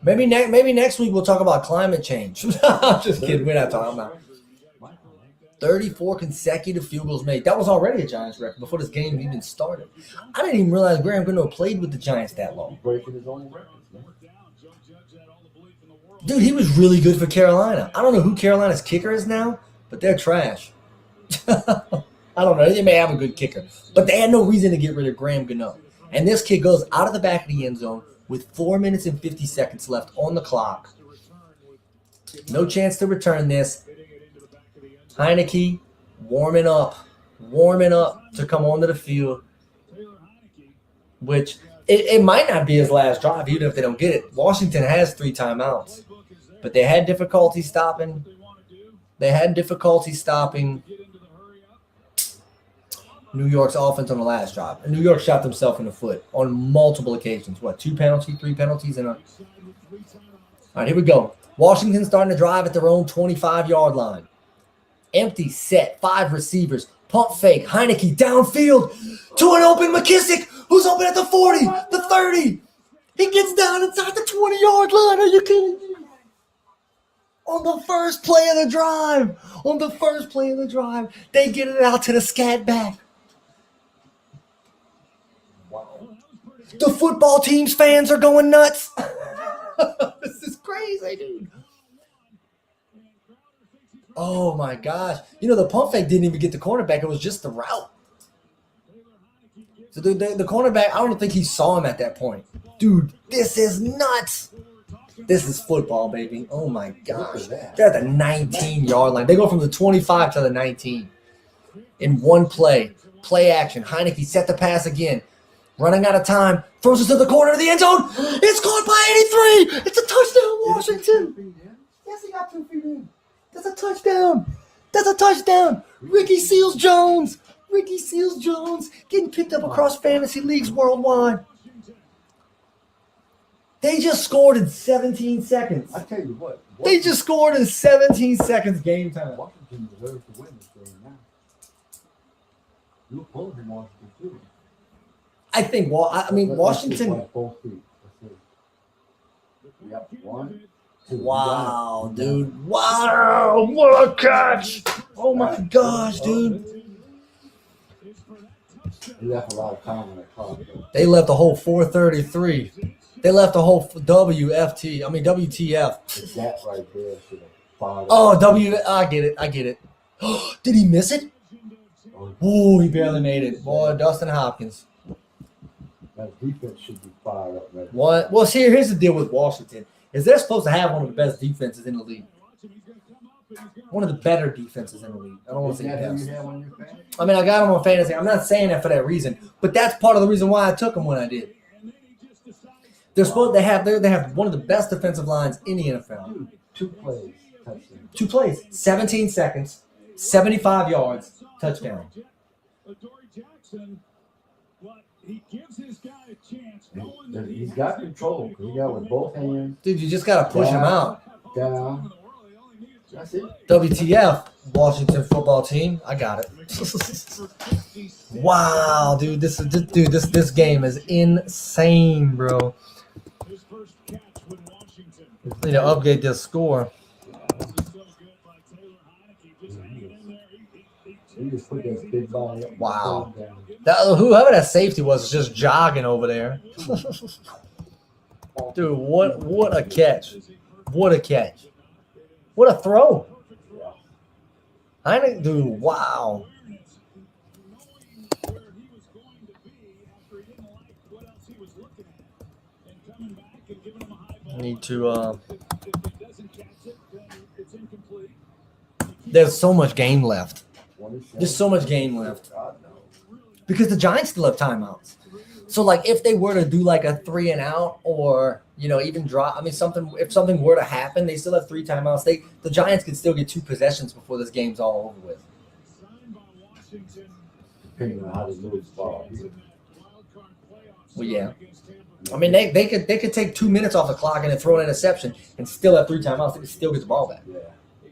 Maybe next week we'll talk about climate change. I'm just kidding. We're not talking about 34 consecutive field goals made. That was already a Giants record before this game even started. I didn't even realize Graham Gano played with the Giants that long. Breaking his own records, man. Dude, he was really good for Carolina. I don't know who Carolina's kicker is now, but they're trash. I don't know. They may have a good kicker, but they had no reason to get rid of Graham Gano. And this kid goes out of the back of the end zone with 4 minutes and 50 seconds left on the clock. No chance to return this. Heineke warming up to come onto the field, which it might not be his last drive, even if they don't get it. Washington has 3 timeouts, but they had difficulty stopping. New York's offense on the last drive. And New York shot themselves in the foot on multiple occasions. 3 penalties, and all right, here we go. Washington starting to drive at their own 25-yard line. Empty set, 5 receivers, pump fake, Heineke downfield to an open McKissick, who's open at the 40, the 30. He gets down inside the 20-yard line. Are you kidding me? On the first play of the drive, they get it out to the scat back. Wow. The football team's fans are going nuts. This is crazy, dude. Oh, my gosh. The pump fake didn't even get the cornerback. It was just the route. So the cornerback, I don't think he saw him at that point. Dude, this is nuts. This is football, baby. Oh, my gosh. They're at the 19-yard line. They go from the 25 to the 19 in one play. Play action. Heineke set the pass again. Running out of time. Throws it to the corner of the end zone. It's caught by 83. It's a touchdown, Washington. Yes, he got 2 feet in. That's a touchdown. Ricky Seals-Jones getting picked up across fantasy leagues worldwide. They just scored in 17 seconds. I tell you what. They just scored in 17 seconds game time. Washington deserves to win this game now. You're pulling in Washington too. I think. Washington. Both feet. Yep. 1, 2. Wow, dude. Wow. What a catch. Oh, my gosh, dude. He left a lot of time on that clock. They left a whole 4:33. They left a whole WTF. The gap right there should have fired up. Oh, I get it. Did he miss it? Oh, he barely made it. Boy, Dustin Hopkins. That defense should be fired up. Right? What? Well, see, here's the deal with Washington. Is they're supposed to have one of the best defenses in the league. One of the better defenses in the league. I don't want to say best. I mean, I got them on fantasy. I'm not saying that for that reason, but that's part of the reason why I took them when I did. They're supposed to have they have one of the best defensive lines in the NFL. Two plays, touchdown. 2 plays, 17 seconds, 75 yards, touchdown. He's got control. He got with both hands. Dude, you just got to push him out. Down. That's it. WTF, Washington football team. I got it. Wow, dude, this game is insane, bro. Need to update this score. He just put that big body up. Wow. Whoever that safety was just jogging over there. Dude, what a catch. What a catch. What a throw. Dude, wow. Need to there's so much game left. There's so much game left. Because the Giants still have timeouts. So like if they were to do like a 3 and out or even drop, I mean if something were to happen, they still have 3 timeouts. The Giants could still get 2 possessions before this game's all over with. Depending on how they move the ball. Well, yeah. I mean, they could take 2 minutes off the clock and then throw an interception and still have 3 timeouts. They could still get the ball back.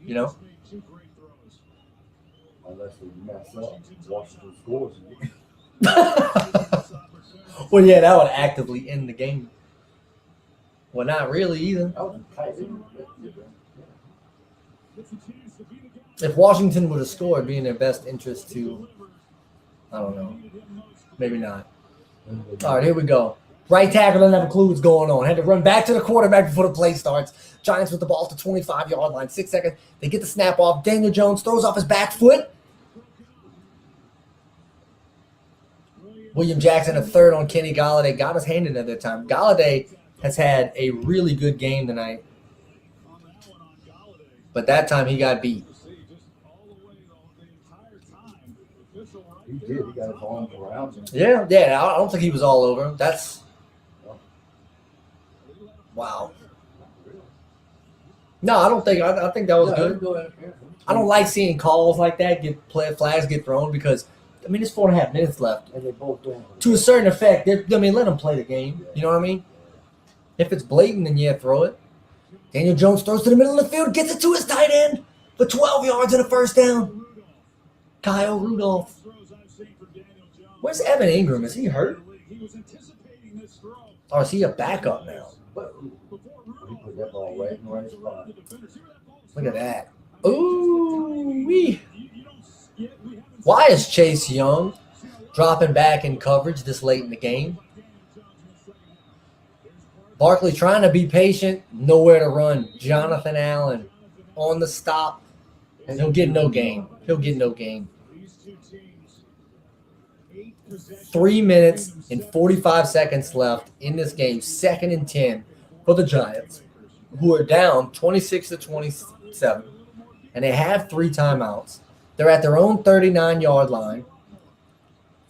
Yeah. Unless they mess up, Washington scores. Well, yeah, that would actively end the game. Well, not really either. If Washington would have scored, it'd be in their best interest to, I don't know, maybe not. All right, here we go. Right tackle doesn't have a clue what's going on. Had to run back to the quarterback before the play starts. Giants with the ball to 25-yard line. 6 seconds. They get the snap off. Daniel Jones throws off his back foot. William Jackson, a third on Kenny Golladay. Got his hand in at that time. Golladay has had a really good game tonight. But that time he got beat. He did. He got his arms around him. Yeah. I don't think he was all over. That's wow. No, I don't think. I think that was good. I don't like seeing calls like that flags get thrown because I mean it's 4.5 minutes left. And they both doing to a certain effect. Let them play the game. You know what I mean? If it's blatant, then yeah, throw it. Daniel Jones throws to the middle of the field, gets it to his tight end for 12 yards and a first down. Kyle Rudolph. Where's Evan Ingram? Is he hurt? Or is he a backup now? He put that ball right in the right spot. Look at that. Ooh wee. Why is Chase Young dropping back in coverage this late in the game? Barkley trying to be patient, nowhere to run. Jonathan Allen on the stop. And he'll get no game. 3 minutes and 45 seconds left in this game. 2nd and 10 for the Giants, who are down 26-27, and they have 3 timeouts. They're at their own 39-yard line.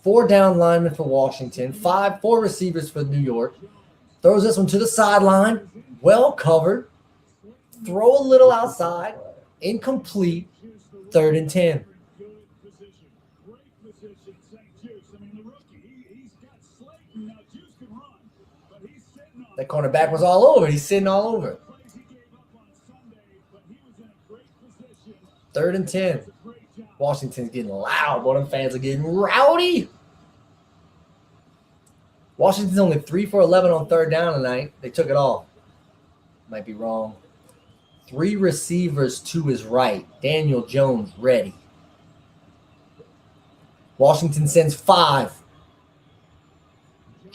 4 down linemen for Washington. 4 receivers for New York. Throws this one to the sideline. Well covered. Throw a little outside. Incomplete. 3rd and 10. That cornerback was all over. He's sitting all over it. 3rd and 10. Washington's getting loud. Boy, them fans are getting rowdy. Washington's only 3 for 11 on 3rd down tonight. They took it off. Might be wrong. 3 receivers to his right. Daniel Jones ready. Washington sends 5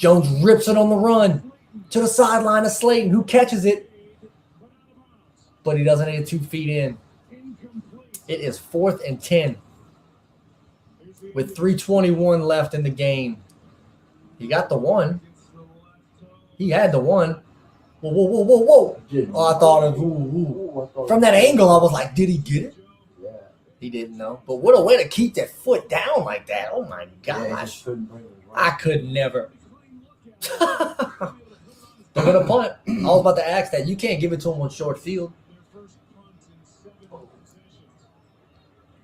Jones rips it on the run to the sideline of Slayton, who catches it, but he doesn't get 2 feet in. It is 4th and 10 with 3:21 left in the game. He got the one. He had the one. Whoa. Oh, I thought of from that angle, I was like, did he get it? Yeah. He didn't know. But what a way to keep that foot down like that. Oh, my gosh. I could never. They're going to punt. I was about to ask that. You can't give it to him on short field.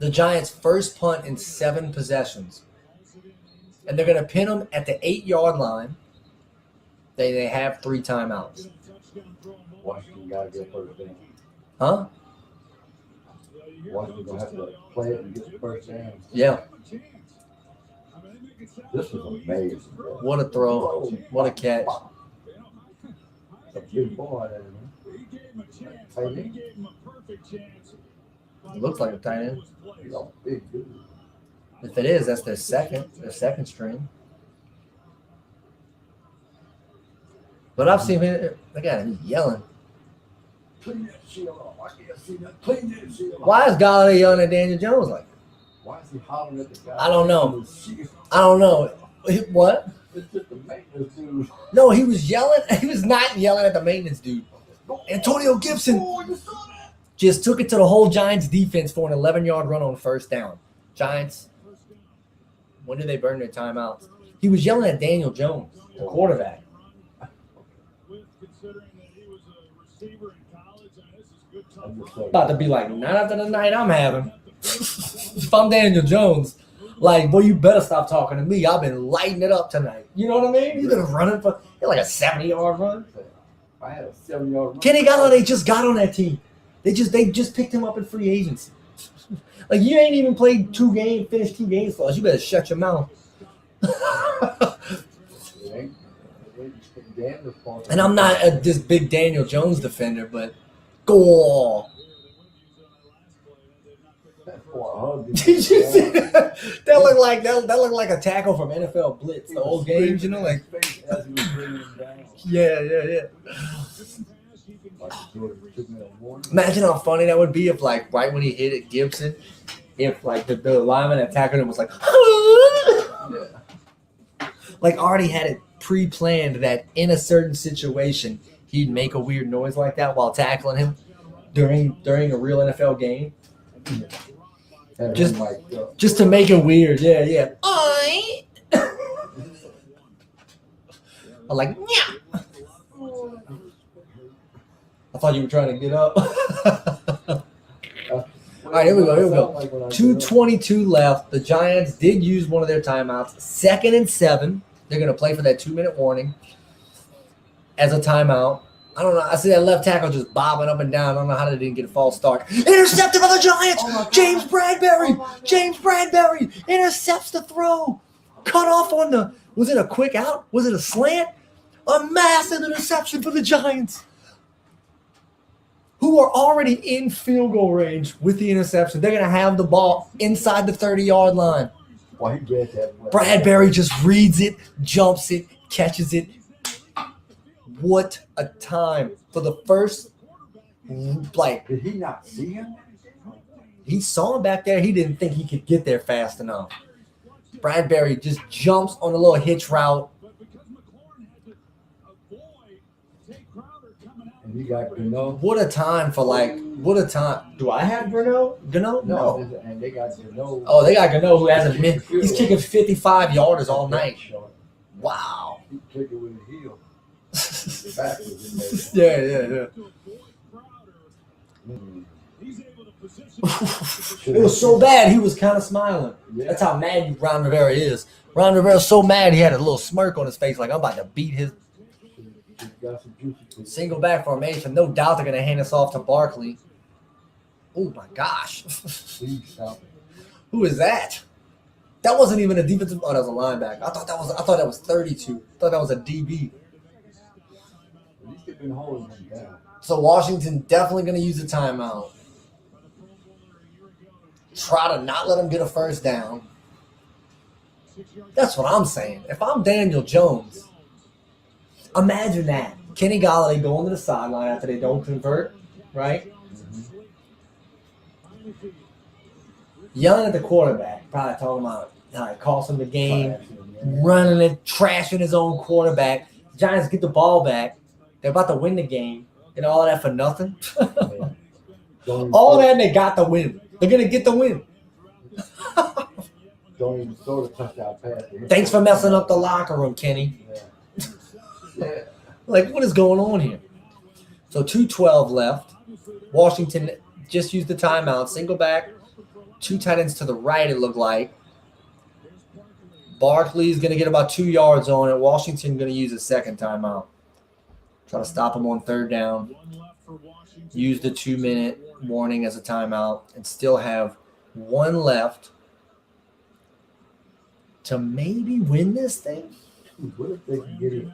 The Giants' first punt in 7 possessions. And they're going to pin them at the 8-yard line. They have 3 timeouts. Washington got to get first down. Huh? Washington going to have to play it and get the first down. Yeah. This was amazing. What a throw. What a catch. It's a big boy there, man. Tight end. It looks like a tight end. He's a big dude. If it is, that's their second string. But I've seen him, they got him yelling. Clean that shield off. I can't see that. Clean that shield off. Why is Galladay yelling at Daniel Jones like? Why is he hollering at the guy? I don't know. What? It's just the maintenance dude. No, he was yelling. He was not yelling at the maintenance dude. Antonio Gibson just took it to the whole Giants defense for an 11-yard run on first down. Giants, when did they burn their timeouts? He was yelling at Daniel Jones, the quarterback. About to be like, not after the night I'm having. If I'm Daniel Jones, like, boy, you better stop talking to me. I've been lighting it up tonight. You know what I mean? He's been running for like a 70-yard run. I had a 7-yard run. Kenny Galladay just got on that team. They just picked him up in free agency. Like, you ain't even played 2 games, finished 2 games for us. You better shut your mouth. And I'm not this big Daniel Jones defender, but go. Did you see that? That looked like a tackle from NFL Blitz, the old games, you know, like. Yeah. Imagine how funny that would be if, like, right when he hit it, Gibson, if like the lineman that tackled him was like, like already had it pre-planned that in a certain situation he'd make a weird noise like that while tackling him during a real NFL game. Just to make it weird. Yeah. I'm like, yeah. I thought you were trying to get up. All right, here we go. 2:22 left. The Giants did use one of their timeouts. 2nd and 7. They're going to play for that 2-minute warning as a timeout. I don't know. I see that left tackle just bobbing up and down. I don't know how they didn't get a false start. Intercepted by the Giants. James Bradbury intercepts the throw. Cut off on the, was it a quick out? Was it a slant? A massive interception for the Giants, who are already in field goal range with the interception. They're going to have the ball inside the 30-yard line. Why he get that? Bradbury just reads it, jumps it, catches it. What a time for the first, like. Did he not see him? He saw him back there. He didn't think he could get there fast enough. Bradbury just jumps on a little hitch route. And you got Gano. What a time. Do I have Gano? No. And they got Gano. Oh, they got Gano, who hasn't been. He's kicking 55-yarders all night. Wow. He kicked it with his heel. Back was in Yeah. there. It was so bad, he was kind of smiling. Yeah. That's how mad Ron Rivera is. Ron Rivera's so mad, he had a little smirk on his face, like, I'm about to beat his. Single back formation. No doubt they're going to hand us off to Barkley. Oh, my gosh. Who is that? That wasn't even a defensive. Oh, that was a linebacker. I thought that was 32. I thought that was a DB. So Washington definitely going to use a timeout. Try to not let him get a first down. That's what I'm saying. If I'm Daniel Jones, Imagine that. Kenny Galladay going to the sideline after they don't convert, right? Yelling at the quarterback, probably talking about how it cost him the game, running it, trashing his own quarterback. The Giants get the ball back. They're about to win the game. And all that for nothing. All that and they got the win. They're going to get the win. Don't even throw the touchdown pass. Thanks for messing up the locker room, Kenny. Yeah. Like, what is going on here? So 2:12 left. Washington just used the timeout. Single back. 2 tight ends to the right, it looked like. Barkley's going to get about 2 yards on it. Washington going to use a second timeout. Try to stop him on third down. Use the 2-minute warning as a timeout and still have 1 left to maybe win this thing. What if they can get it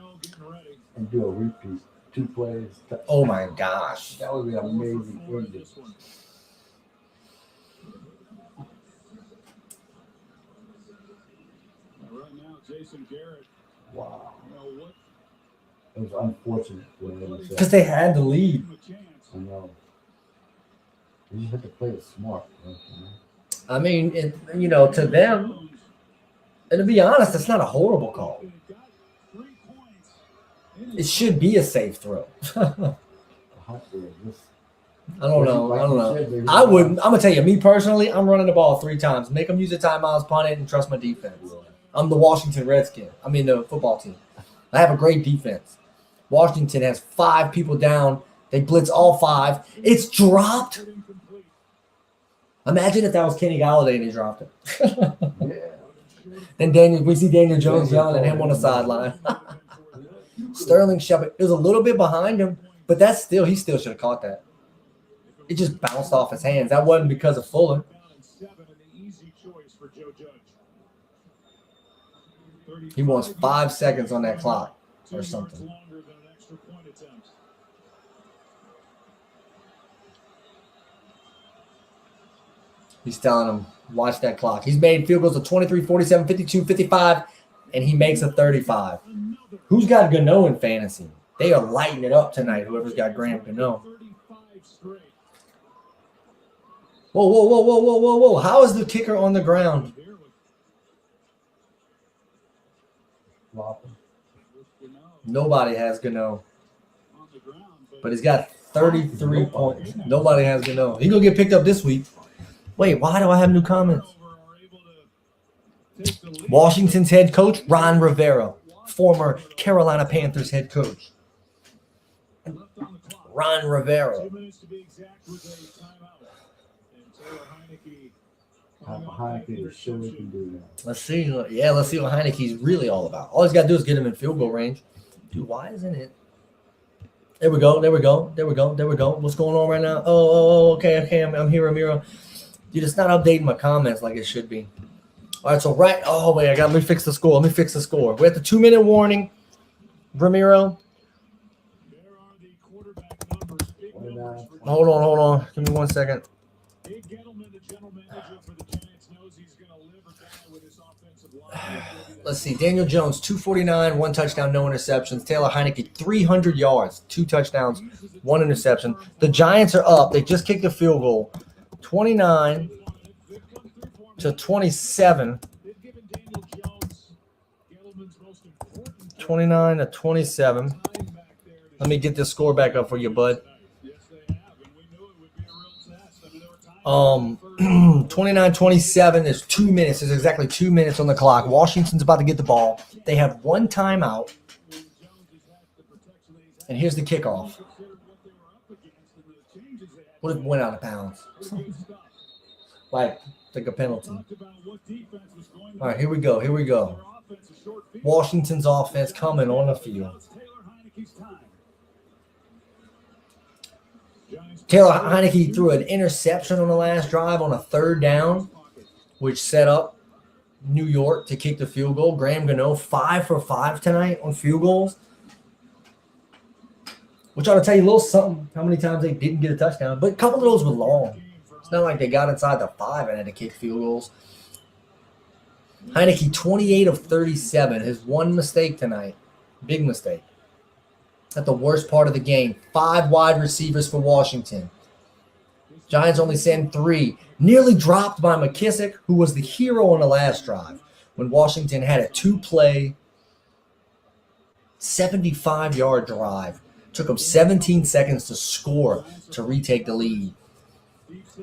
and do a repeat? 2 plays. Oh my gosh. That would be amazing. Wouldn't it? Right now, Jason Garrett. Wow. You know what? It was unfortunate for them. Because they had the lead. I know. You just have to play it smart. You know? I mean, to them, and to be honest, it's not a horrible call. It should be a safe throw. I don't know. I wouldn't. I'm going to tell you, me personally, I'm running the ball 3 times. Make them use the timeouts, punt it, and trust my defense. I'm the Washington Redskins. I mean, the football team. I have a great defense. Washington has 5 people down. They blitz all 5. It's dropped. Imagine if that was Kenny Galladay and he dropped it. Then we see Daniel Jones yelling at him on the sideline. Sterling Shepard, it was a little bit behind him, but he still should have caught that. It just bounced off his hands. That wasn't because of Fuller. He wants 5 seconds on that clock or something. He's telling him, watch that clock. He's made field goals of 23, 47, 52, 55, and he makes a 35. Who's got Gano in fantasy? They are lighting it up tonight, whoever's got Graham Gano. Whoa. How is the kicker on the ground? Nobody has Gano. But he's got 33 points. Nobody has Gano. He's going to get picked up this week. Wait, why do I have new comments? Washington's head coach, Ron Rivera, former Carolina Panthers head coach. Ron Rivera. Let's see. Yeah, let's see what Heineke's really all about. All he's got to do is get him in field goal range. Dude, why isn't it? There we go. What's going on right now? Okay. I'm here, Ramiro. Dude, it's not updating my comments like it should be. All right, so let me fix the score. We're at the 2-minute warning. Ramiro. Hold on. Give me 1 second. Let's see. Daniel Jones, 249, 1 touchdown, no interceptions. Taylor Heinicke, 300 yards, 2 touchdowns, 1 interception. The Giants are up. They just kicked a field goal. 29 to 27. 29 to 27. Let me get this score back up for you, bud. 29-27. There's 2 minutes. There's exactly 2 minutes on the clock. Washington's about to get the ball. They have 1 timeout. And here's the kickoff. What if it went out of bounds? Like a penalty. All right, here we go. Washington's offense coming on the field. Taylor Heinicke threw an interception on the last drive on a 3rd down, which set up New York to kick the field goal. Graham Gano, 5 for 5 tonight on field goals. Which ought to tell you a little something, how many times they didn't get a touchdown. But a couple of those were long. It's not like they got inside the 5 and had to kick field goals. Heinicke, 28 of 37. His 1 mistake tonight. Big mistake. at the worst part of the game. 5 wide receivers for Washington. Giants only send 3. Nearly dropped by McKissick, who was the hero on the last drive when Washington had a 2-play, 75-yard drive. Took them 17 seconds to score to retake the lead.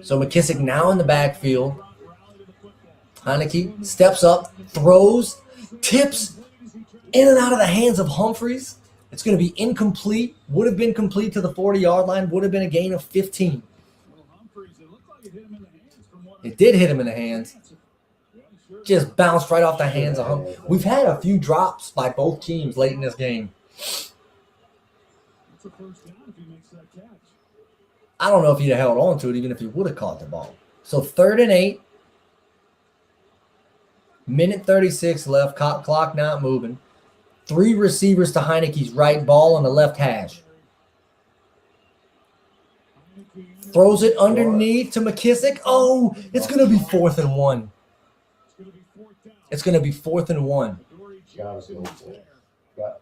So McKissick now in the backfield. Heineke steps up, throws, tips in and out of the hands of Humphries. It's going to be incomplete. Would have been complete to the 40-yard line. Would have been a gain of 15. It did hit him in the hands. Just bounced right off the hands of Humphries. We've had a few drops by both teams late in this game. I don't know if he'd have held on to it even if he would have caught the ball. So 3rd and 8. Minute 36 left. Clock not moving. 3 receivers to Heineke's right, ball on the left hash. Throws it underneath to McKissick. Oh, it's going to be 4th and 1. It's going to be 4th and 1.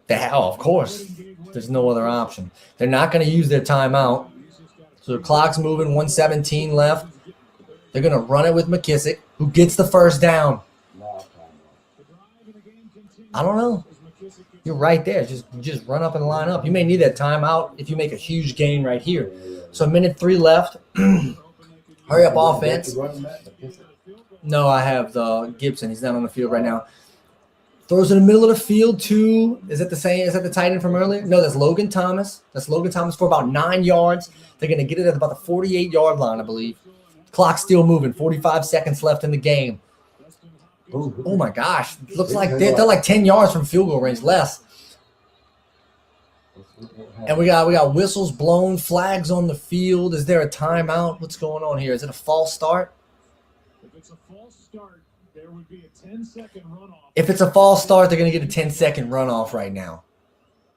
Of course. There's no other option. They're not going to use their timeout. So the clock's moving, 1:17 left. They're going to run it with McKissick, who gets the first down. I don't know. You're right there. Just run up and line up. You may need that timeout if you make a huge gain right here. So minute 3 left. Hurry up offense. No, I have the Gibson. He's not on the field right now. Throws in the middle of the field to, is that the tight end from earlier? No, that's Logan Thomas. That's Logan Thomas for about 9 yards. They're going to get it at about the 48-yard line, I believe. Clock's still moving. 45 seconds left in the game. Oh my gosh. Looks like they're like 10 yards from field goal range, less. And we got whistles blown, flags on the field. Is there a timeout? What's going on here? Is it a false start? If it's a false start, there would be a 10-second runoff. If it's a false start, they're going to get a 10-second runoff right now.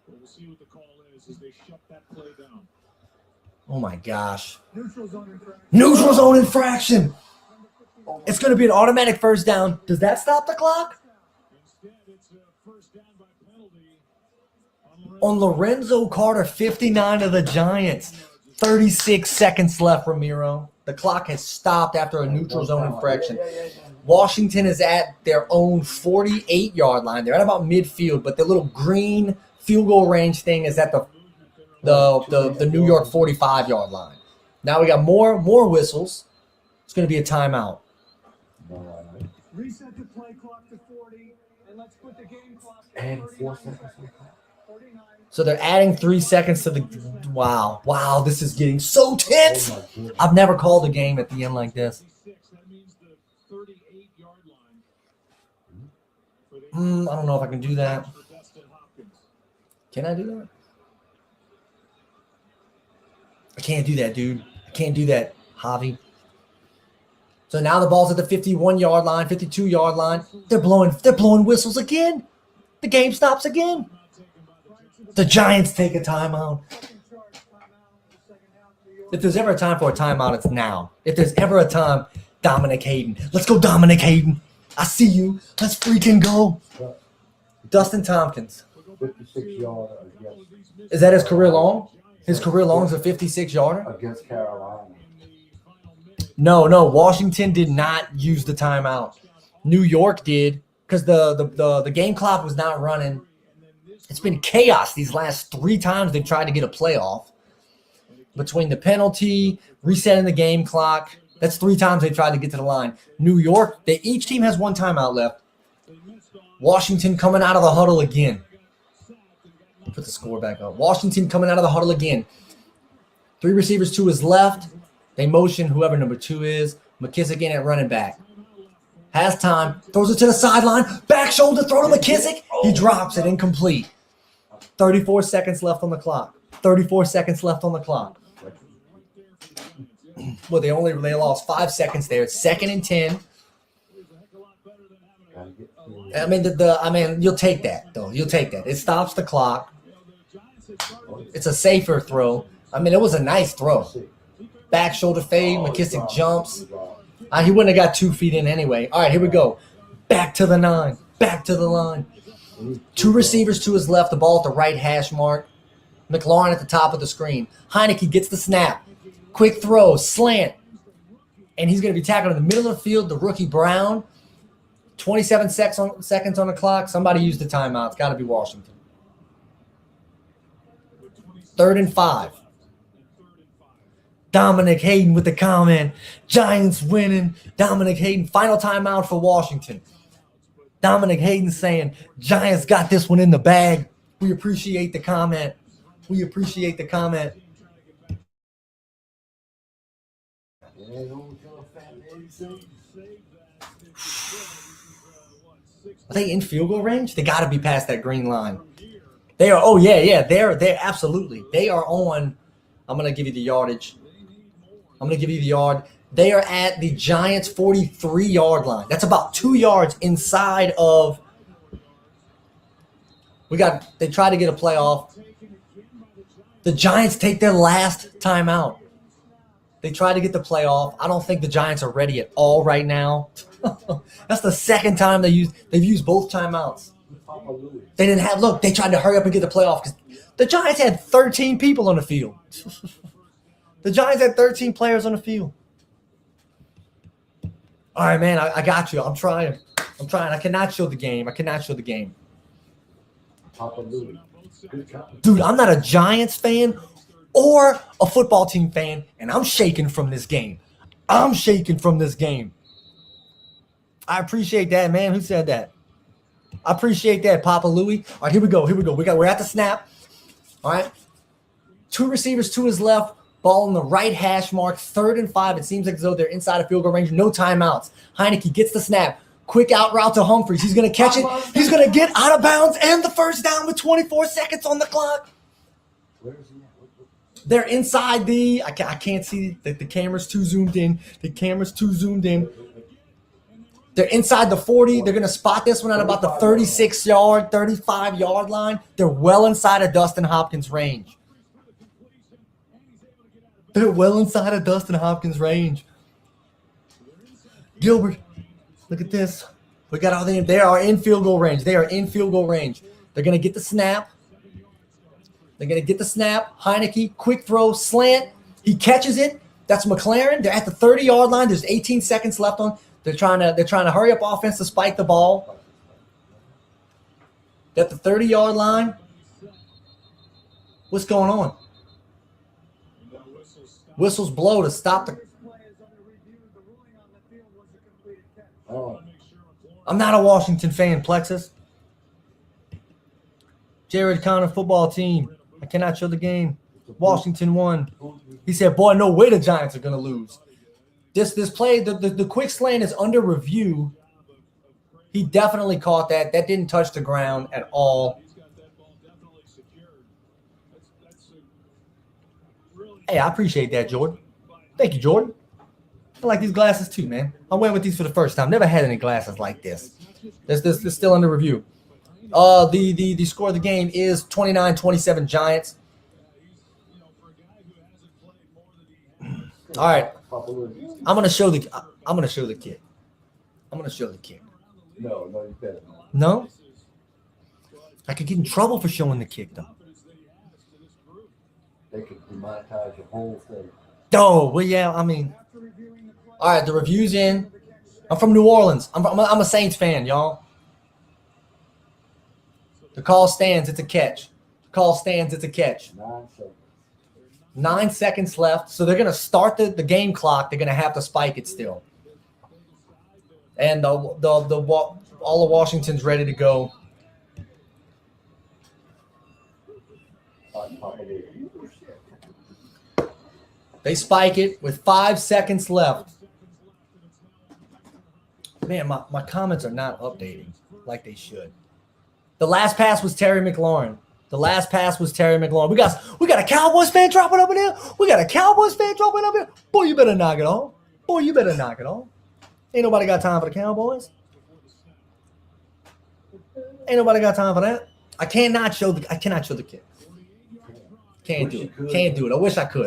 We'll see what the call is as they shut that play down. Oh my gosh. Neutral zone infraction. Neutral zone infraction. It's going to be an automatic first down. Does that stop the clock? Instead, it's a first down by penalty On Lorenzo Carter, 59 of the Giants. 36 seconds left, Ramiro. The clock has stopped after a neutral zone infraction. Washington is at their own 48-yard line. They're at about midfield, but the little green field goal range thing is at the New York 45-yard line. Now we got more whistles. It's going to be a timeout. Reset the play clock to 40, and let's put the game clock to And 4 39 seconds. seconds. So they're adding 3 seconds to the – wow, this is getting so tense. I've never called a game at the end like this. That means the 38-yard line. I don't know if I can do that. Can I do that? I can't do that, dude. I can't do that, Javi. So now the ball's at the 51-yard line, 52-yard line. They're blowing whistles again. The game stops again. The Giants take a timeout. If there's ever a time for a timeout, it's now. If there's ever a time, Dominic Hayden. Let's go, Dominic Hayden. I see you. Let's freaking go. Dustin Tompkins. 56-yard against. Is that his career long? His career long is a 56-yarder? Against Carolina. No. Washington did not use the timeout. New York did because the game clock was not running. It's been chaos these last 3 times they've tried to get a playoff. Between the penalty, resetting the game clock, that's 3 times they tried to get to the line. New York, each team has 1 timeout left. Washington coming out of the huddle again. Put the score back up. Washington coming out of the huddle again. 3 receivers to his left. They motion whoever number 2 is. McKissick in at running back. Has time. Throws it to the sideline. Back shoulder throw to McKissick. He drops it incomplete. 34 seconds left on the clock. 34 seconds left on the clock. Well, they lost 5 seconds there. It's 2nd and 10. I mean, you'll take that though. You'll take that. It stops the clock. It's a safer throw. I mean, it was a nice throw. Back shoulder fade. McKissick jumps. He wouldn't have got 2 feet in anyway. All right, here we go. Back to the 9. Back to the line. 2 receivers to his left. The ball at the right hash mark. McLaurin at the top of the screen. Heineke gets the snap. Quick throw, slant. And he's going to be tackled in the middle of the field. The rookie Brown. 27 seconds on the clock. Somebody used the timeout. It's got to be Washington. 3rd and 5. Dominic Hayden with the comment. Giants winning. Dominic Hayden, final timeout for Washington. Dominic Hayden saying, Giants got this one in the bag. We appreciate the comment. We appreciate the comment. Are they in field goal range? They got to be past that green line. They are. Oh yeah. They're absolutely. They are on. I'm gonna give you the yardage. I'm gonna give you the yard. They are at the Giants' 43-yard line. That's about 2 yards inside of. They tried to get a playoff. The Giants take their last timeout. They tried to get the playoff. I don't think the Giants are ready at all right now. That's the second time they've used both timeouts. They didn't have, look, they tried to hurry up and get the playoff because the Giants had 13 people on the field. The Giants had 13 players on the field. All right, man, I got you. I'm trying. I cannot show the game. Dude, I'm not a Giants fan or a football team fan, and I'm shaking from this game. I appreciate that, man. Who said that? I appreciate that, Papa Louie. All right, here we go. We're at the snap. All right. 2 receivers to his left. Ball on the right hash mark. 3rd and 5. It seems like as though they're inside of field goal range. No timeouts. Heineke gets the snap. Quick out route to Humphries. He's going to catch it. He's going to get out of bounds and the first down with 24 seconds on the clock. Where is he at? They're inside the – I can't see – the camera's too zoomed in. They're inside the 40. They're going to spot this one at about the 36-yard, 35-yard line. They're well inside of Dustin Hopkins' range. Gilbert, look at this. We got all they are in field goal range. They're going to get the snap. Heineke, quick throw, slant. He catches it. That's McLaurin. They're at the 30-yard line. There's 18 seconds left on. They're trying to hurry up offense to spike the ball. They're at the 30-yard line. What's going on? Whistles blow to stop the. I'm not a Washington fan, Plexus. Jared Connor football team. I cannot show the game. Washington won. He said, boy, no way the Giants are going to lose. This play, the quick slant is under review. He definitely caught that. That didn't touch the ground at all. Hey, I appreciate that, Jordan. Thank you, Jordan. I like these glasses too, man. I went with these for the first time. Never had any glasses like this. This is still under review. The score of the game is 29-27 Giants. All right. I'm gonna show the kid. No, you better not. No? I could get in trouble for showing the kick, though. They could demonetize your whole thing. Oh, well, yeah, I mean. All right, the review's in. I'm from New Orleans. I'm a Saints fan, y'all. The call stands. It's a catch. 9 seconds left. So they're going to start the game clock. They're going to have to spike it still. And all of Washington's ready to go. They spike it with 5 seconds left. Man, my comments are not updating like they should. The last pass was Terry McLaurin. We got a Cowboys fan dropping up in there. Boy, you better knock it off. Ain't nobody got time for the Cowboys. Ain't nobody got time for that. I cannot show the kid. Can't do it. I wish I could.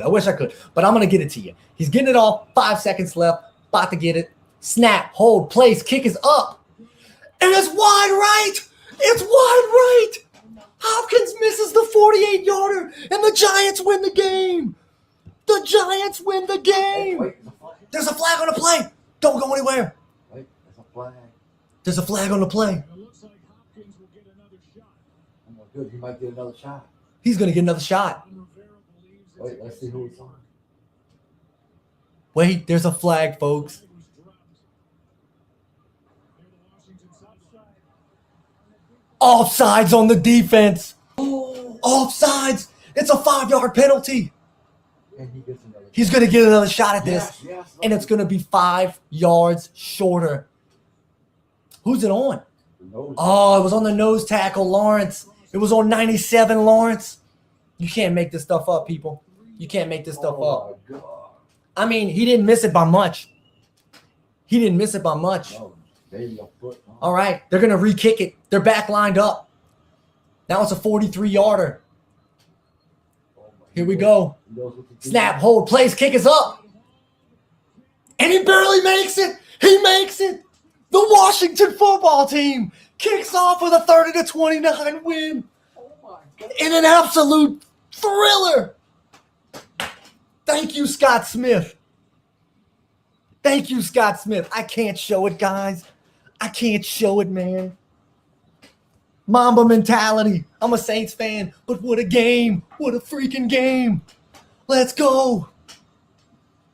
But I'm going to get it to you. He's getting it off. 5 seconds left. About to get it. Snap, hold, place, kick is up. And it's wide right. Hopkins misses the 48-yarder, and the Giants win the game. The Giants win the game. Wait, There's a flag on the play. Don't go anywhere. wait, there's a flag. There's a flag on the play. It looks like Hopkins will get another shot. Oh my good, he might get another shot. He's going to get another shot. Rivera believes it's Wait, let's see who it's on. Wait, there's a flag, folks. It was dropped near the Washington sideline. Offsides on the defense. Offsides. It's a 5-yard penalty. And he gets another. He's going to get another shot at this. Yes. And it's going to be 5 yards shorter. Who's it on? Oh, it was on the nose tackle, Lawrence. It was on 97, Lawrence. You can't make this stuff up, people. You can't make this stuff up. my God. I mean, he didn't miss it by much. He didn't miss it by much. Oh, maybe a foot. All right, they're going to re-kick it. They're back lined up. Now it's a 43-yarder. Here we go. Snap, hold, place, kick is up. And he barely makes it. He makes it. The Washington football team kicks off with a 30-29 win. In an absolute thriller. Thank you, Scott Smith. Thank you, Scott Smith. I can't show it, guys. I can't show it, man. Mamba mentality. I'm a Saints fan, but what a game. What a freaking game. Let's go.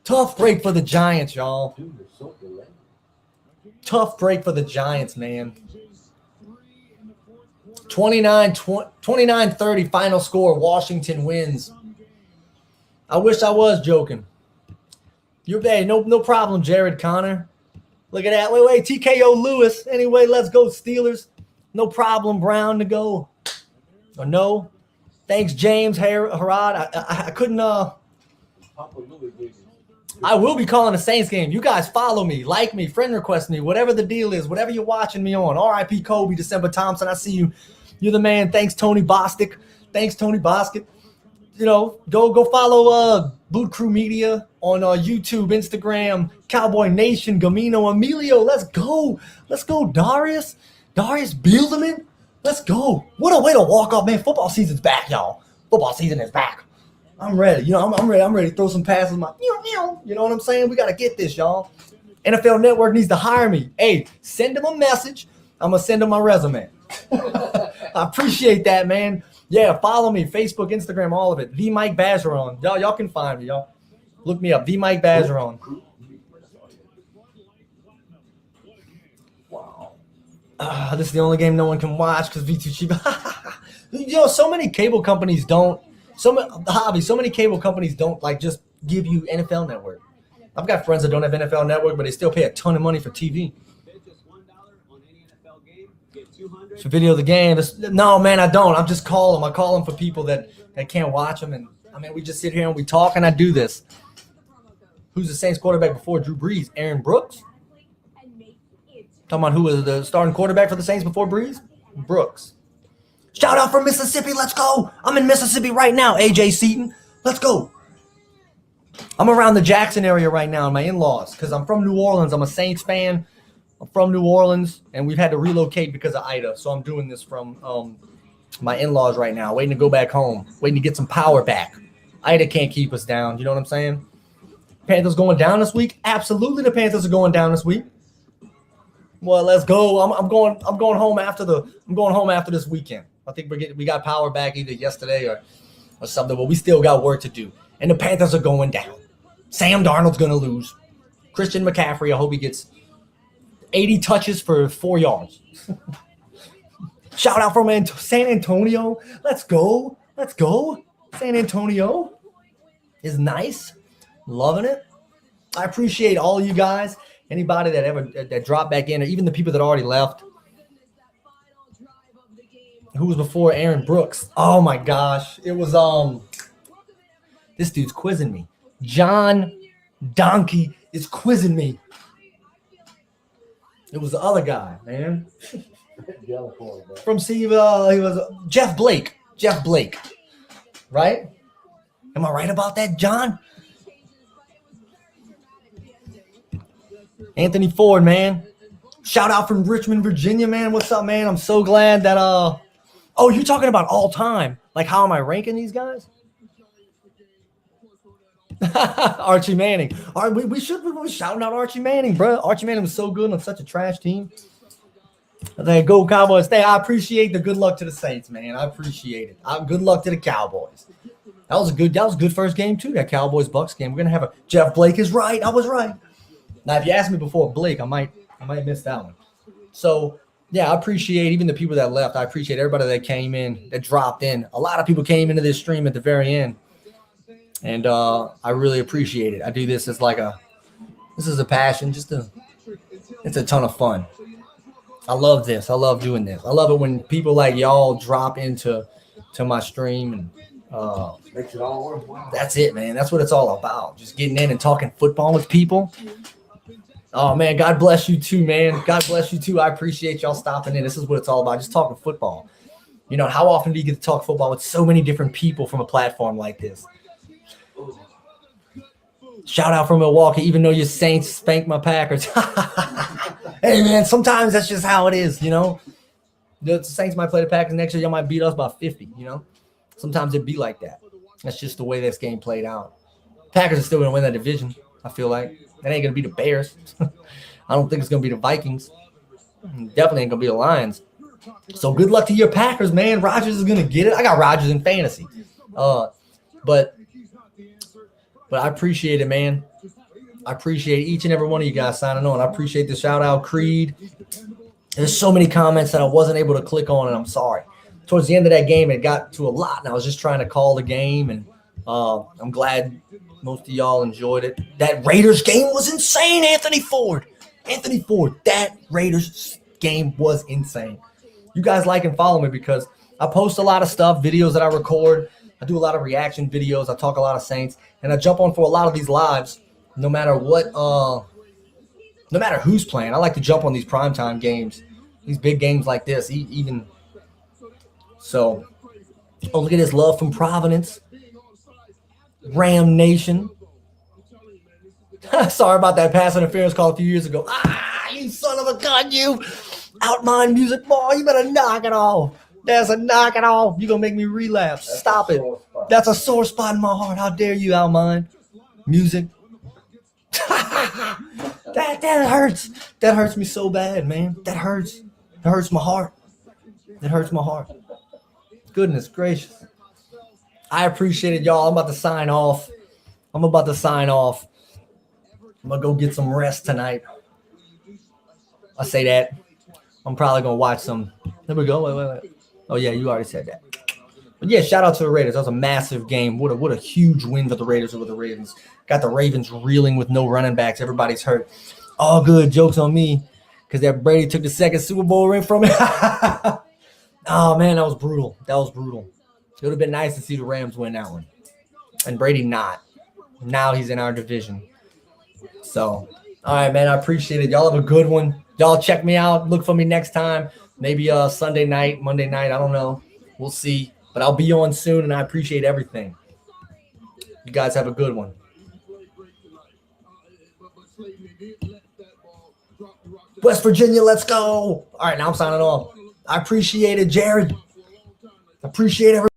Tough break for the Giants, y'all. Dude, you're so delayed. Tough break for the Giants, man. 29-30 final score. Washington wins. I wish I was joking. You're bad. No problem, Jared Connor. Look at that. Wait. TKO Lewis. Anyway, let's go, Steelers. No problem, Brown to go. Or no. Thanks, James Harrod. I couldn't. I will be calling a Saints game. You guys follow me, like me, friend request me, whatever the deal is, whatever you're watching me on. R.I.P. Kobe, December Thompson. I see you. You're the man. Thanks, Tony Bostic. Thanks, Tony Bostic. You know, go follow Boot Crew Media on YouTube, Instagram, Cowboy Nation, Gamino, Emilio. Let's go. Let's go, Darius Bielderman. Let's go. What a way to walk off, man. Football season's back, y'all. Football season is back. I'm ready. You know, I'm ready. I'm ready to throw some passes. You know what I'm saying? We got to get this, y'all. NFL Network needs to hire me. Hey, send them a message. I'm going to send them my resume. I appreciate that, man. Yeah, follow me. Facebook, Instagram, all of it. The Mike Bazeron. Y'all can find me, y'all. Look me up. The Mike Bazeron. Wow. This is the only game no one can watch because V2 cheap. You know, so many cable companies don't. So many cable companies don't like just give you NFL Network. I've got friends that don't have NFL Network, but they still pay a ton of money for TV. So video of the game. No, man, I don't. I just call them. I call them for people that can't watch them. And I mean, we just sit here and we talk, and I do this. Who's the Saints quarterback before Drew Brees? Aaron Brooks? Talking about who was the starting quarterback for the Saints before Brees? Brooks. Shout out from Mississippi. Let's go. I'm in Mississippi right now, AJ Seaton. Let's go. I'm around the Jackson area right now, and my in-laws, because I'm from New Orleans. I'm a Saints fan. I'm from New Orleans, and we've had to relocate because of Ida. So I'm doing this from my in-laws right now, waiting to go back home, waiting to get some power back. Ida can't keep us down. You know what I'm saying? Panthers going down this week? Absolutely, the Panthers are going down this week. Well, let's go. I'm going home after this weekend. I think we got power back either yesterday or something, but we still got work to do. And the Panthers are going down. Sam Darnold's going to lose. Christian McCaffrey, I hope he gets 80 touches for 4 yards. Shout out from San Antonio. Let's go. Let's go. San Antonio is nice. Loving it. I appreciate all you guys. Anybody that dropped back in, or even the people that already left. Who was before Aaron Brooks? Oh my gosh. It was this dude's quizzing me. John Donkey is quizzing me. It was the other guy, man. From Steve, he was Jeff Blake. Jeff Blake. Right? Am I right about that, John? Anthony Ford, man. Shout out from Richmond, Virginia, man. What's up, man? I'm so glad that oh, you're talking about all time. Like, how am I ranking these guys? Archie Manning. All right, we should be shouting out Archie Manning, bro. Archie Manning was so good on such a trash team. They go Cowboys. I appreciate the good luck to the Saints, man. I appreciate it. Good luck to the Cowboys. That was a good first game too. That Cowboys Bucks game. We're gonna have a Jeff Blake is right. I was right. Now, if you asked me before Blake, I might miss that one. So yeah, I appreciate even the people that left. I appreciate everybody that came in, that dropped in. A lot of people came into this stream at the very end, and I really appreciate it. I do this as this is a passion. It's a ton of fun. I love this. I love doing this. I love it when people like y'all drop into my stream and makes it all worthwhile. That's it, man. That's what it's all about. Just getting in and talking football with people. Oh man, God bless you too, man. God bless you too. I appreciate y'all stopping in. This is what it's all about. Just talking football. You know, how often do you get to talk football with so many different people from a platform like this? Shout out from Milwaukee, even though your Saints spanked my Packers. Hey, man, sometimes that's just how it is, you know. The Saints might play the Packers next year. Y'all might beat us by 50, you know. Sometimes it'd be like that. That's just the way this game played out. Packers are still going to win that division, I feel like. That ain't going to be the Bears. I don't think it's going to be the Vikings. Definitely ain't going to be the Lions. So good luck to your Packers, man. Rodgers is going to get it. I got Rodgers in fantasy. But I appreciate it, man. I appreciate each and every one of you guys signing on. I appreciate the shout-out, Creed. There's so many comments that I wasn't able to click on, and I'm sorry. Towards the end of that game, it got to a lot, and I was just trying to call the game, and I'm glad most of y'all enjoyed it. That Raiders game was insane, Anthony Ford. That Raiders game was insane. You guys like and follow me because I post a lot of stuff, videos that I record. I do a lot of reaction videos. I talk a lot of Saints, and I jump on for a lot of these lives. No matter what, no matter who's playing, I like to jump on these primetime games, these big games like this. Even so, oh, look at this love from Providence, Ram Nation. Sorry about that pass interference call a few years ago. You son of a gun, you Outmind Music Boy. You better knock it off. That's a knock it off. You're gonna make me relapse. Stop it. That's a sore spot in my heart. How dare you, Outmind Music? that hurts. That hurts me so bad, man. That hurts. It hurts my heart. It hurts my heart. Goodness gracious. I appreciate it, y'all. I'm about to sign off. I'm going to go get some rest tonight. I say that. I'm probably going to watch some. There we go. Wait. Oh, yeah, you already said that. But, yeah, shout out to the Raiders. That was a massive game. What a huge win for the Raiders over the Ravens. Got the Ravens reeling with no running backs. Everybody's hurt. All good. Joke's on me because that Brady took the second Super Bowl ring from me. Oh, man, that was brutal. It would have been nice to see the Rams win that one. And Brady not. Now he's in our division. So, all right, man, I appreciate it. Y'all have a good one. Y'all check me out. Look for me next time. Maybe Sunday night, Monday night. I don't know. We'll see. But I'll be on soon, and I appreciate everything. You guys have a good one. West Virginia, let's go. All right, now I'm signing off. I appreciate it, Jared. I appreciate everything.